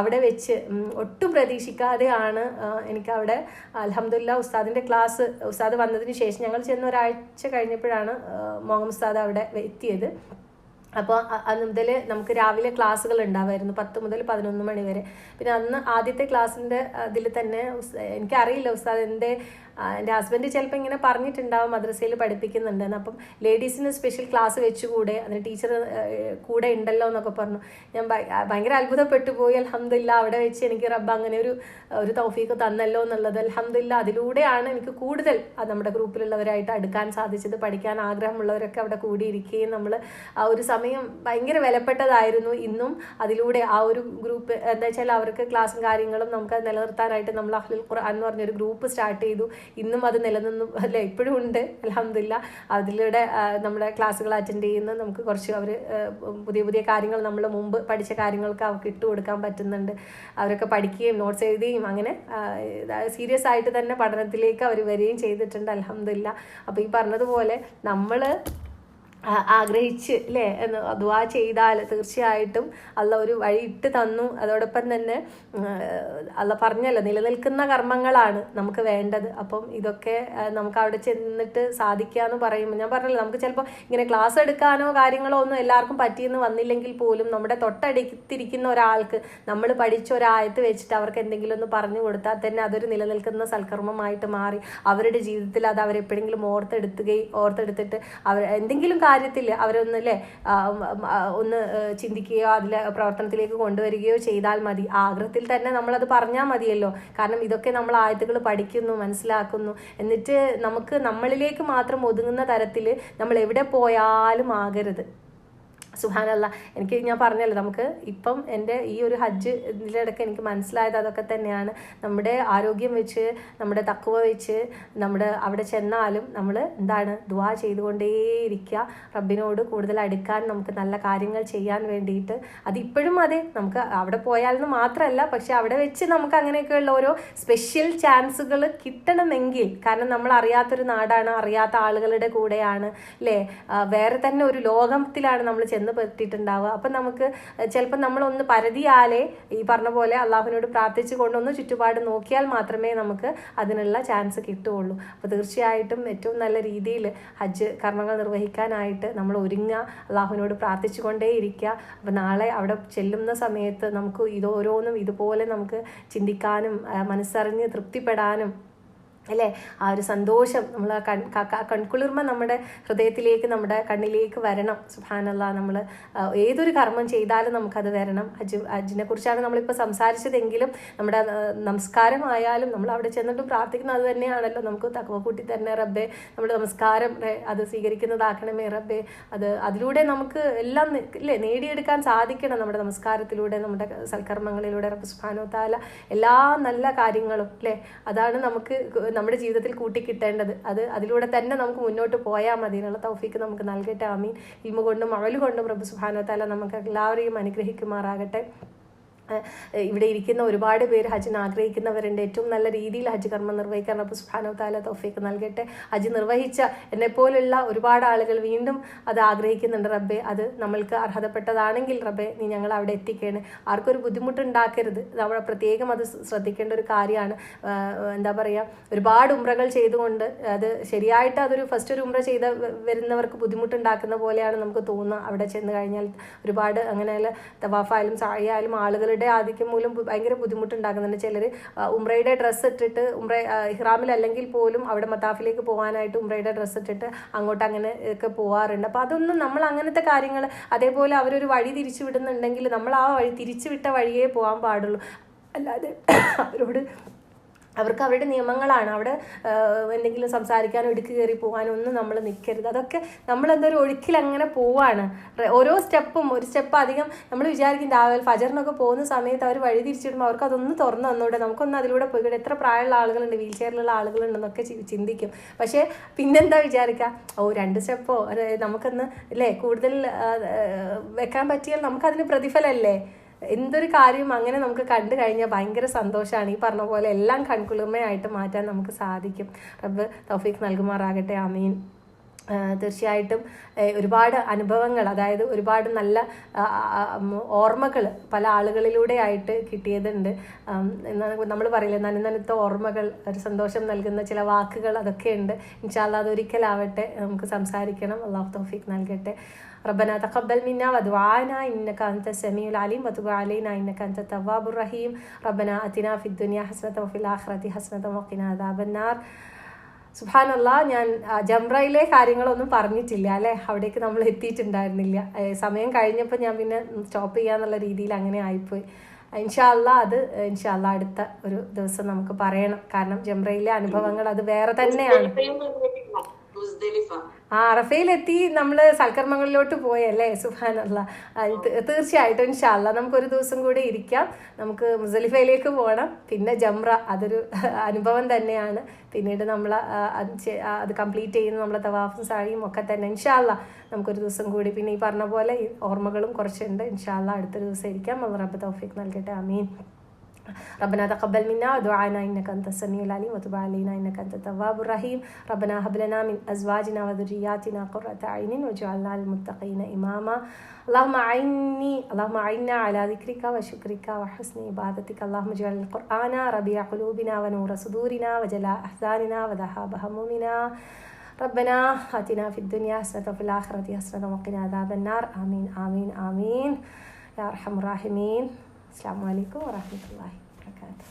അവിടെ വെച്ച് ഒട്ടും പ്രതീക്ഷിക്കാതെയാണ് എനിക്കവിടെ അൽഹംദുലില്ലാഹ് ഉസ്താദ് വന്നതിന് ശേഷം ഞങ്ങൾ ചെന്ന ഒരാഴ്ച കഴിഞ്ഞപ്പോഴാണ് മുഹമ്മദ് ഉസ്താദ് അവിടെ എത്തിയത്. അപ്പോൾ അന്ന് മുതൽ നമുക്ക് രാവിലെ ക്ലാസ്സുകൾ ഉണ്ടാവുമായിരുന്നു 10 മുതൽ 11 മണി വരെ. പിന്നെ അന്ന് ആദ്യത്തെ ക്ലാസ്സിൻ്റെ ഇതിൽ തന്നെ എനിക്കറിയില്ല ഉസ്താദ് എൻ്റെ എൻ്റെ ഹസ്ബൻഡ് ചിലപ്പോൾ ഇങ്ങനെ പറഞ്ഞിട്ടുണ്ടാവും മദ്രസയിൽ പഠിപ്പിക്കുന്നുണ്ടെന്ന്. അപ്പം ലേഡീസിന് സ്പെഷ്യൽ ക്ലാസ് വെച്ചുകൂടെ, അതിന് ടീച്ചർ കൂടെ ഉണ്ടല്ലോ എന്നൊക്കെ പറഞ്ഞു. ഞാൻ ഭയങ്കര അത്ഭുതപ്പെട്ടു പോയി. അൽഹംദുലില്ലാ, അവിടെ വെച്ച് എനിക്ക് റബ്ബ് അങ്ങനെ ഒരു തൗഫീഖ് തന്നല്ലോ എന്നുള്ളത്. അൽഹംദുലില്ലാ, അതിലൂടെയാണ് എനിക്ക് കൂടുതൽ നമ്മുടെ ഗ്രൂപ്പിലുള്ളവരായിട്ട് അടുക്കാൻ സാധിച്ചത്. പഠിക്കാൻ ആഗ്രഹമുള്ളവരൊക്കെ അവിടെ കൂടിയിരിക്കുകയും നമ്മൾ ആ ഒരു സമയം ഭയങ്കര വിലപ്പെട്ടതായിരുന്നു. ഇന്നും അതിലൂടെ ആ ഒരു ഗ്രൂപ്പ് എന്താ വെച്ചാൽ അവർക്ക് ക്ലാസ്സും കാര്യങ്ങളും നമുക്ക് നിലനിർത്താനായിട്ട് നമ്മൾ അഹ്ലുൽ ഖുർആൻ എന്ന് പറഞ്ഞൊരു ഗ്രൂപ്പ് സ്റ്റാർട്ട് ചെയ്തു. ഇന്നും അത് നിലനിന്നു അല്ലേ, ഇപ്പോഴും ഉണ്ട് അൽഹംദുലില്ലാ. അതിലൂടെ നമ്മുടെ ക്ലാസ്സുകൾ അറ്റൻഡ് ചെയ്യുന്ന നമുക്ക് കുറച്ച് അവർ പുതിയ പുതിയ കാര്യങ്ങൾ നമ്മൾ മുമ്പ് പഠിച്ച കാര്യങ്ങൾക്ക് അവർക്ക് ഇട്ടുകൊടുക്കാൻ പറ്റുന്നുണ്ട്. അവരൊക്കെ പഠിക്കുകയും നോട്ട്സ് എഴുതുകയും അങ്ങനെ സീരിയസ് ആയിട്ട് തന്നെ പഠനത്തിലേക്ക് അവർ വരികയും ചെയ്തിട്ടുണ്ട് അൽഹംദുലില്ലാ. അപ്പോൾ ഈ പറഞ്ഞതുപോലെ നമ്മൾ ആഗ്രഹിച്ച് അല്ലേ എന്ന് ദുആ ചെയ്താൽ തീർച്ചയായിട്ടും അള്ള ഒരു വഴി ഇട്ട് തന്നു. അതോടൊപ്പം തന്നെ അള്ള പറഞ്ഞല്ലോ, നിലനിൽക്കുന്ന കർമ്മങ്ങളാണ് നമുക്ക് വേണ്ടത്. അപ്പം ഇതൊക്കെ നമുക്ക് അവിടെ ചെന്നിട്ട് സാധിക്കുക എന്ന് പറയുമ്പോൾ ഞാൻ പറഞ്ഞല്ലോ, നമുക്ക് ചിലപ്പോൾ ഇങ്ങനെ ക്ലാസ് എടുക്കാനോ കാര്യങ്ങളോ ഒന്നും എല്ലാവർക്കും പറ്റിയെന്ന് വന്നില്ലെങ്കിൽ പോലും നമ്മുടെ തൊട്ടടുത്തിരിക്കുന്ന ഒരാൾക്ക് നമ്മൾ പഠിച്ച ഒരായത്ത് വെച്ചിട്ട് അവർക്ക് എന്തെങ്കിലും ഒന്ന് പറഞ്ഞു കൊടുത്താൽ തന്നെ അതൊരു നിലനിൽക്കുന്ന സൽക്കർമ്മമായിട്ട് മാറി അവരുടെ ജീവിതത്തിൽ അത് അവരെപ്പോഴെങ്കിലും ഓർത്തെടുത്തിട്ട് അവർ എന്തെങ്കിലും കാര്യത്തിൽ അവരൊന്നല്ലേ ഒന്ന് ചിന്തിക്കുകയോ അതിലെ പ്രവർത്തനത്തിലേക്ക് കൊണ്ടുവരികയോ ചെയ്താൽ മതി. ആഗ്രഹത്തിൽ തന്നെ നമ്മളത് പറഞ്ഞാൽ മതിയല്ലോ. കാരണം ഇതൊക്കെ നമ്മൾ ആയത്തുകൾ പഠിക്കുന്നു, മനസ്സിലാക്കുന്നു. എന്നിട്ട് നമുക്ക് നമ്മളിലേക്ക് മാത്രം ഒതുങ്ങുന്ന തരത്തിൽ നമ്മൾ എവിടെ പോയാലും ആകരുത്. സുബ്ഹാനല്ലാ, ഞാൻ പറഞ്ഞല്ലോ, നമുക്ക് ഇപ്പം എൻ്റെ ഈ ഒരു ഹജ്ജ് ഇതിലിടയ്ക്ക് എനിക്ക് മനസ്സിലായത് അതൊക്കെ തന്നെയാണ്. നമ്മുടെ ആരോഗ്യം വെച്ച്, നമ്മുടെ തഖ്വ വെച്ച് നമ്മുടെ അവിടെ ചെന്നാലും നമ്മൾ എന്താണ് ദുആ ചെയ്തുകൊണ്ടേയിരിക്കുക. റബ്ബിനോട് കൂടുതൽ അടുക്കാൻ, നമുക്ക് നല്ല കാര്യങ്ങൾ ചെയ്യാൻ വേണ്ടിയിട്ട്. അതിപ്പോഴും അതെ, നമുക്ക് അവിടെ പോയാലെന്ന് മാത്രമല്ല, പക്ഷെ അവിടെ വെച്ച് നമുക്ക് അങ്ങനെയൊക്കെയുള്ള ഓരോ സ്പെഷ്യൽ ചാൻസുകൾ കിട്ടണമെങ്കിൽ, കാരണം നമ്മൾ അറിയാത്തൊരു നാടാണ്, അറിയാത്ത ആളുകളുടെ കൂടെയാണ് അല്ലേ, വേറെ തന്നെ ഒരു ലോകത്തിലാണ് നമ്മൾ ചെന്ന് പെട്ടിട്ടുണ്ടാവുക. അപ്പം നമുക്ക് ചിലപ്പോൾ നമ്മളൊന്ന് പരതിയാലേ ഈ പറഞ്ഞ പോലെ അള്ളാഹുവിനോട് പ്രാർത്ഥിച്ചു കൊണ്ടൊന്ന് ചുറ്റുപാട് നോക്കിയാൽ മാത്രമേ നമുക്ക് അതിനുള്ള ചാൻസ് കിട്ടുകയുള്ളൂ. അപ്പോൾ തീർച്ചയായിട്ടും ഏറ്റവും നല്ല രീതിയിൽ ഹജ്ജ് കർമ്മങ്ങൾ നിർവഹിക്കാനായിട്ട് നമ്മൾ ഒരുങ്ങുക, അള്ളാഹുവിനോട് പ്രാർത്ഥിച്ചു കൊണ്ടേയിരിക്കുക. അപ്പോൾ നാളെ അവിടെ ചെല്ലുന്ന സമയത്ത് നമുക്ക് ഇതോരോന്നും ഇതുപോലെ നമുക്ക് ചിന്തിക്കാനും മനസ്സറിഞ്ഞ് തൃപ്തിപ്പെടാനും അല്ലേ, ആ ഒരു സന്തോഷം നമ്മൾ കൺകുളിർമ നമ്മുടെ ഹൃദയത്തിലേക്ക്, നമ്മുടെ കണ്ണിലേക്ക് വരണം. സുബ്ഹാനല്ലാ, നമ്മൾ ഏതൊരു കർമ്മം ചെയ്താലും നമുക്കത് വരണം. ഹജ്ജിനെ കുറിച്ചാണ് നമ്മളിപ്പോൾ സംസാരിച്ചതെങ്കിലും നമ്മുടെ നമസ്കാരമായാലും നമ്മൾ അവിടെ ചെന്നിട്ട് പ്രാർത്ഥിക്കുന്നത് അത് തന്നെയാണല്ലോ. നമുക്ക് തഖ്വ കൂട്ടി തന്നെ റബ്ബേ, നമ്മുടെ നമസ്കാരം അത് സ്വീകരിക്കുന്നതാക്കണമേ റബ്ബേ. അതിലൂടെ നമുക്ക് എല്ലാം അല്ലേ നേടിയെടുക്കാൻ സാധിക്കണം. നമ്മുടെ നമസ്കാരത്തിലൂടെ, നമ്മുടെ സൽക്കർമ്മങ്ങളിലൂടെ റബ്ബ് സുബ്ഹാനഹു വ തആല എല്ലാ നല്ല കാര്യങ്ങളും അല്ലേ, അതാണ് നമുക്ക് നമ്മുടെ ജീവിതത്തിൽ കൂട്ടിക്കിട്ടേണ്ടത്. അതിലൂടെ തന്നെ നമുക്ക് മുന്നോട്ട് പോയാൽ മതി. എന്നുള്ള തൗഫീക്ക് നമുക്ക് നൽകട്ടെ. ആമീൻ. ഇൽമു കൊണ്ടും അമൽ കൊണ്ടും റബ്ബ് സുബ്ഹാനഹു വ തആല നമുക്ക് എല്ലാവരെയും അനുഗ്രഹിക്കുമാറാകട്ടെ. ഇവിടെ ഇരിക്കുന്ന ഒരുപാട് പേര് ഹജ്ജിന് ആഗ്രഹിക്കുന്നവരുണ്ട്. ഏറ്റവും നല്ല രീതിയിൽ ഹജ്ജ് കർമ്മം നിർവഹിക്കാൻ റബ്ബ് സുബ്ഹാനഹു വ തആല തൗഫീഖ് നൽകട്ടെ. ഹജ്ജ് നിർവഹിച്ച എന്നെപ്പോലുള്ള ഒരുപാട് ആളുകൾ വീണ്ടും അത് ആഗ്രഹിക്കുന്നുണ്ട്. റബ്ബെ, അത് നമ്മൾക്ക് അർഹതപ്പെട്ടതാണെങ്കിൽ റബ്ബെ നീ ഞങ്ങൾ അവിടെ എത്തിക്കേണ്. ആർക്കൊരു ബുദ്ധിമുട്ടുണ്ടാക്കരുത്. നമ്മൾ പ്രത്യേകം അത് ശ്രദ്ധിക്കേണ്ട ഒരു കാര്യമാണ്. എന്താ പറയുക, ഒരുപാട് ഉംറകൾ ചെയ്തുകൊണ്ട് അത് ശരിയായിട്ട് അതൊരു ഫസ്റ്റ് ഒരു ഉംറ ചെയ്ത് വരുന്നവർക്ക് ബുദ്ധിമുട്ടുണ്ടാക്കുന്ന പോലെയാണ് നമുക്ക് തോന്നുക. അവിടെ ചെന്ന് കഴിഞ്ഞാൽ ഒരുപാട് അങ്ങനെയുള്ള തവാഫായാലും സായാലും ആളുകളുടെ ആധിക്യം മൂലം ഭയങ്കര ബുദ്ധിമുട്ടുണ്ടാക്കുന്നുണ്ട്. ചിലർ ഉംറയുടെ ഡ്രസ്സ് ഇട്ടിട്ട് ഇഹ്റാമിൽ അല്ലെങ്കിൽ പോലും അവിടെ മത്താഫിലേക്ക് പോകാനായിട്ട് ഉംറയുടെ ഡ്രസ്സ് ഇട്ടിട്ട് അങ്ങോട്ട് അങ്ങനെ ഒക്കെ പോകാറുണ്ട്. അപ്പോൾ അതൊന്നും നമ്മൾ അങ്ങനത്തെ കാര്യങ്ങൾ, അതേപോലെ അവരൊരു വഴി തിരിച്ചു വിടുന്നുണ്ടെങ്കിൽ നമ്മൾ ആ വഴി തിരിച്ചു വിട്ട വഴിയേ പോകാൻ പാടുള്ളൂ. അല്ലാതെ അവർക്ക് അവരുടെ നിയമങ്ങളാണ്. അവിടെ എന്തെങ്കിലും സംസാരിക്കാനോ ഇടുക്ക് കയറി പോകാനോ ഒന്നും നമ്മൾ നിൽക്കരുത്. അതൊക്കെ നമ്മളെന്തൊരു ഒഴുക്കിൽ അങ്ങനെ പോവാണ്. ഓരോ സ്റ്റെപ്പും ഒരു സ്റ്റെപ്പ് അധികം നമ്മൾ വിചാരിക്കും രാവിലെ ഫജറിനൊക്കെ പോകുന്ന സമയത്ത് അവർ വഴി തിരിച്ചിടുമ്പോൾ അവർക്ക് അതൊന്ന് തുറന്നു തന്നൂടെ, നമുക്കൊന്ന് അതിലൂടെ പോയിക്കൂടെ, എത്ര പ്രായമുള്ള ആളുകളുണ്ട്, വീൽ ചെയറിലുള്ള ആളുകളുണ്ടെന്നൊക്കെ ചിന്തിക്കും. പക്ഷേ പിന്നെന്താ വിചാരിക്കുക, 2 സ്റ്റെപ്പോ നമുക്കൊന്ന് അല്ലേ കൂടുതൽ വെക്കാൻ പറ്റിയാൽ നമുക്കതിന് പ്രതിഫലമല്ലേ. എന്തൊരു കാര്യം അങ്ങനെ നമുക്ക് കണ്ടു കഴിഞ്ഞാൽ ഭയങ്കര സന്തോഷമാണ്. ഈ പറഞ്ഞ പോലെ എല്ലാം കൺകുളിർമയായിട്ട് മാറ്റാൻ നമുക്ക് സാധിക്കും. റബ്ബ് തൗഫീഖ് നൽകുമാറാകട്ടെ. ആമീൻ. തീർച്ചയായിട്ടും ഒരുപാട് അനുഭവങ്ങൾ, അതായത് ഒരുപാട് നല്ല ഓർമ്മകൾ പല ആളുകളിലൂടെ ആയിട്ട് കിട്ടിയതുണ്ട്. നമ്മൾ പറയില്ലേ നനുനനുത്ത ഓർമ്മകൾ, ഒരു സന്തോഷം നൽകുന്ന ചില വാക്കുകൾ, അതൊക്കെ ഉണ്ട്. ഇൻഷാ അല്ലാഹ് അതൊരിക്കലാവട്ടെ നമുക്ക് സംസാരിക്കണം. അള്ളാഹു തൗഫീഖ് നൽകട്ടെ. ربنا تقبل منا ودعانا إنك أنت السميع العليم وتب علينا إنك أنت التواب الرحيم. ربنا آتنا في الدنيا حسنة وفي الآخرة حسنة وقنا عذاب النار. സുബ്ഹാനല്ലാ, ഞാൻ ജംറയിലെ കാര്യങ്ങളൊന്നും പറഞ്ഞിട്ടില്ല അല്ലേ, അവിടേക്ക് നമ്മൾ എത്തിയിട്ടുണ്ടായിരുന്നില്ല. സമയം കഴിഞ്ഞപ്പോൾ ഞാൻ പിന്നെ സ്റ്റോപ്പ് ചെയ്യാന്നുള്ള രീതിയിൽ അങ്ങനെ ആയിപ്പോയി. ഇൻഷാ അല്ലാ അത് അടുത്ത ഒരു ദിവസം നമുക്ക് പറയണം. കാരണം ജംറയിലെ അനുഭവങ്ങൾ അത് വേറെ തന്നെയാണ്. അറഫയിലെത്തി നമ്മൾ സൽക്കർമ്മങ്ങളിലോട്ട് പോയല്ലേ. സുബ്ഹാനല്ലാ, തീർച്ചയായിട്ടും ഇൻഷാ അല്ലാ നമുക്കൊരു ദിവസം കൂടി ഇരിക്കാം. നമുക്ക് മുസലിഫയിലേക്ക് പോകണം. പിന്നെ ജംറ അതൊരു അനുഭവം തന്നെയാണ്. പിന്നീട് നമ്മൾ അത് കംപ്ലീറ്റ് ചെയ്യുന്ന നമ്മളെ തവാഫും സാഴിയും ഒക്കെ തന്നെ ഇൻഷാ അല്ലാ നമുക്കൊരു ദിവസം കൂടി. പിന്നെ ഈ പറഞ്ഞ പോലെ ഈ ഓർമ്മകളും കുറച്ചുണ്ട്. ഇൻഷാ അല്ലാ അടുത്തൊരു ദിവസം ഇരിക്കാം. അല്ലാഹു റബ്ബ് തൗഫീഖ് നൽകട്ടെ. ആമീൻ. ربنا تقبل منا ودعانا إنك أنت السميع العليم وتب علينا إنك أنت التواب الرحيم. ربنا هب لنا من أزواجنا وذرياتنا قرة أعين واجعلنا للمتقين إماما. اللهم أعنا على ذكرك وشكرك وحسن عبادتك. اللهم اجعل القرآن ربيع قلوبنا ونور صدورنا وجلاء أحزاننا وذهاب همومنا. ربنا آتنا في الدنيا حسنة وفي الآخرة حسنة وقنا عذاب النار. آمين آمين آمين يا أرحم الراحمين. السلام عليكم ورحمة الله وبركاته.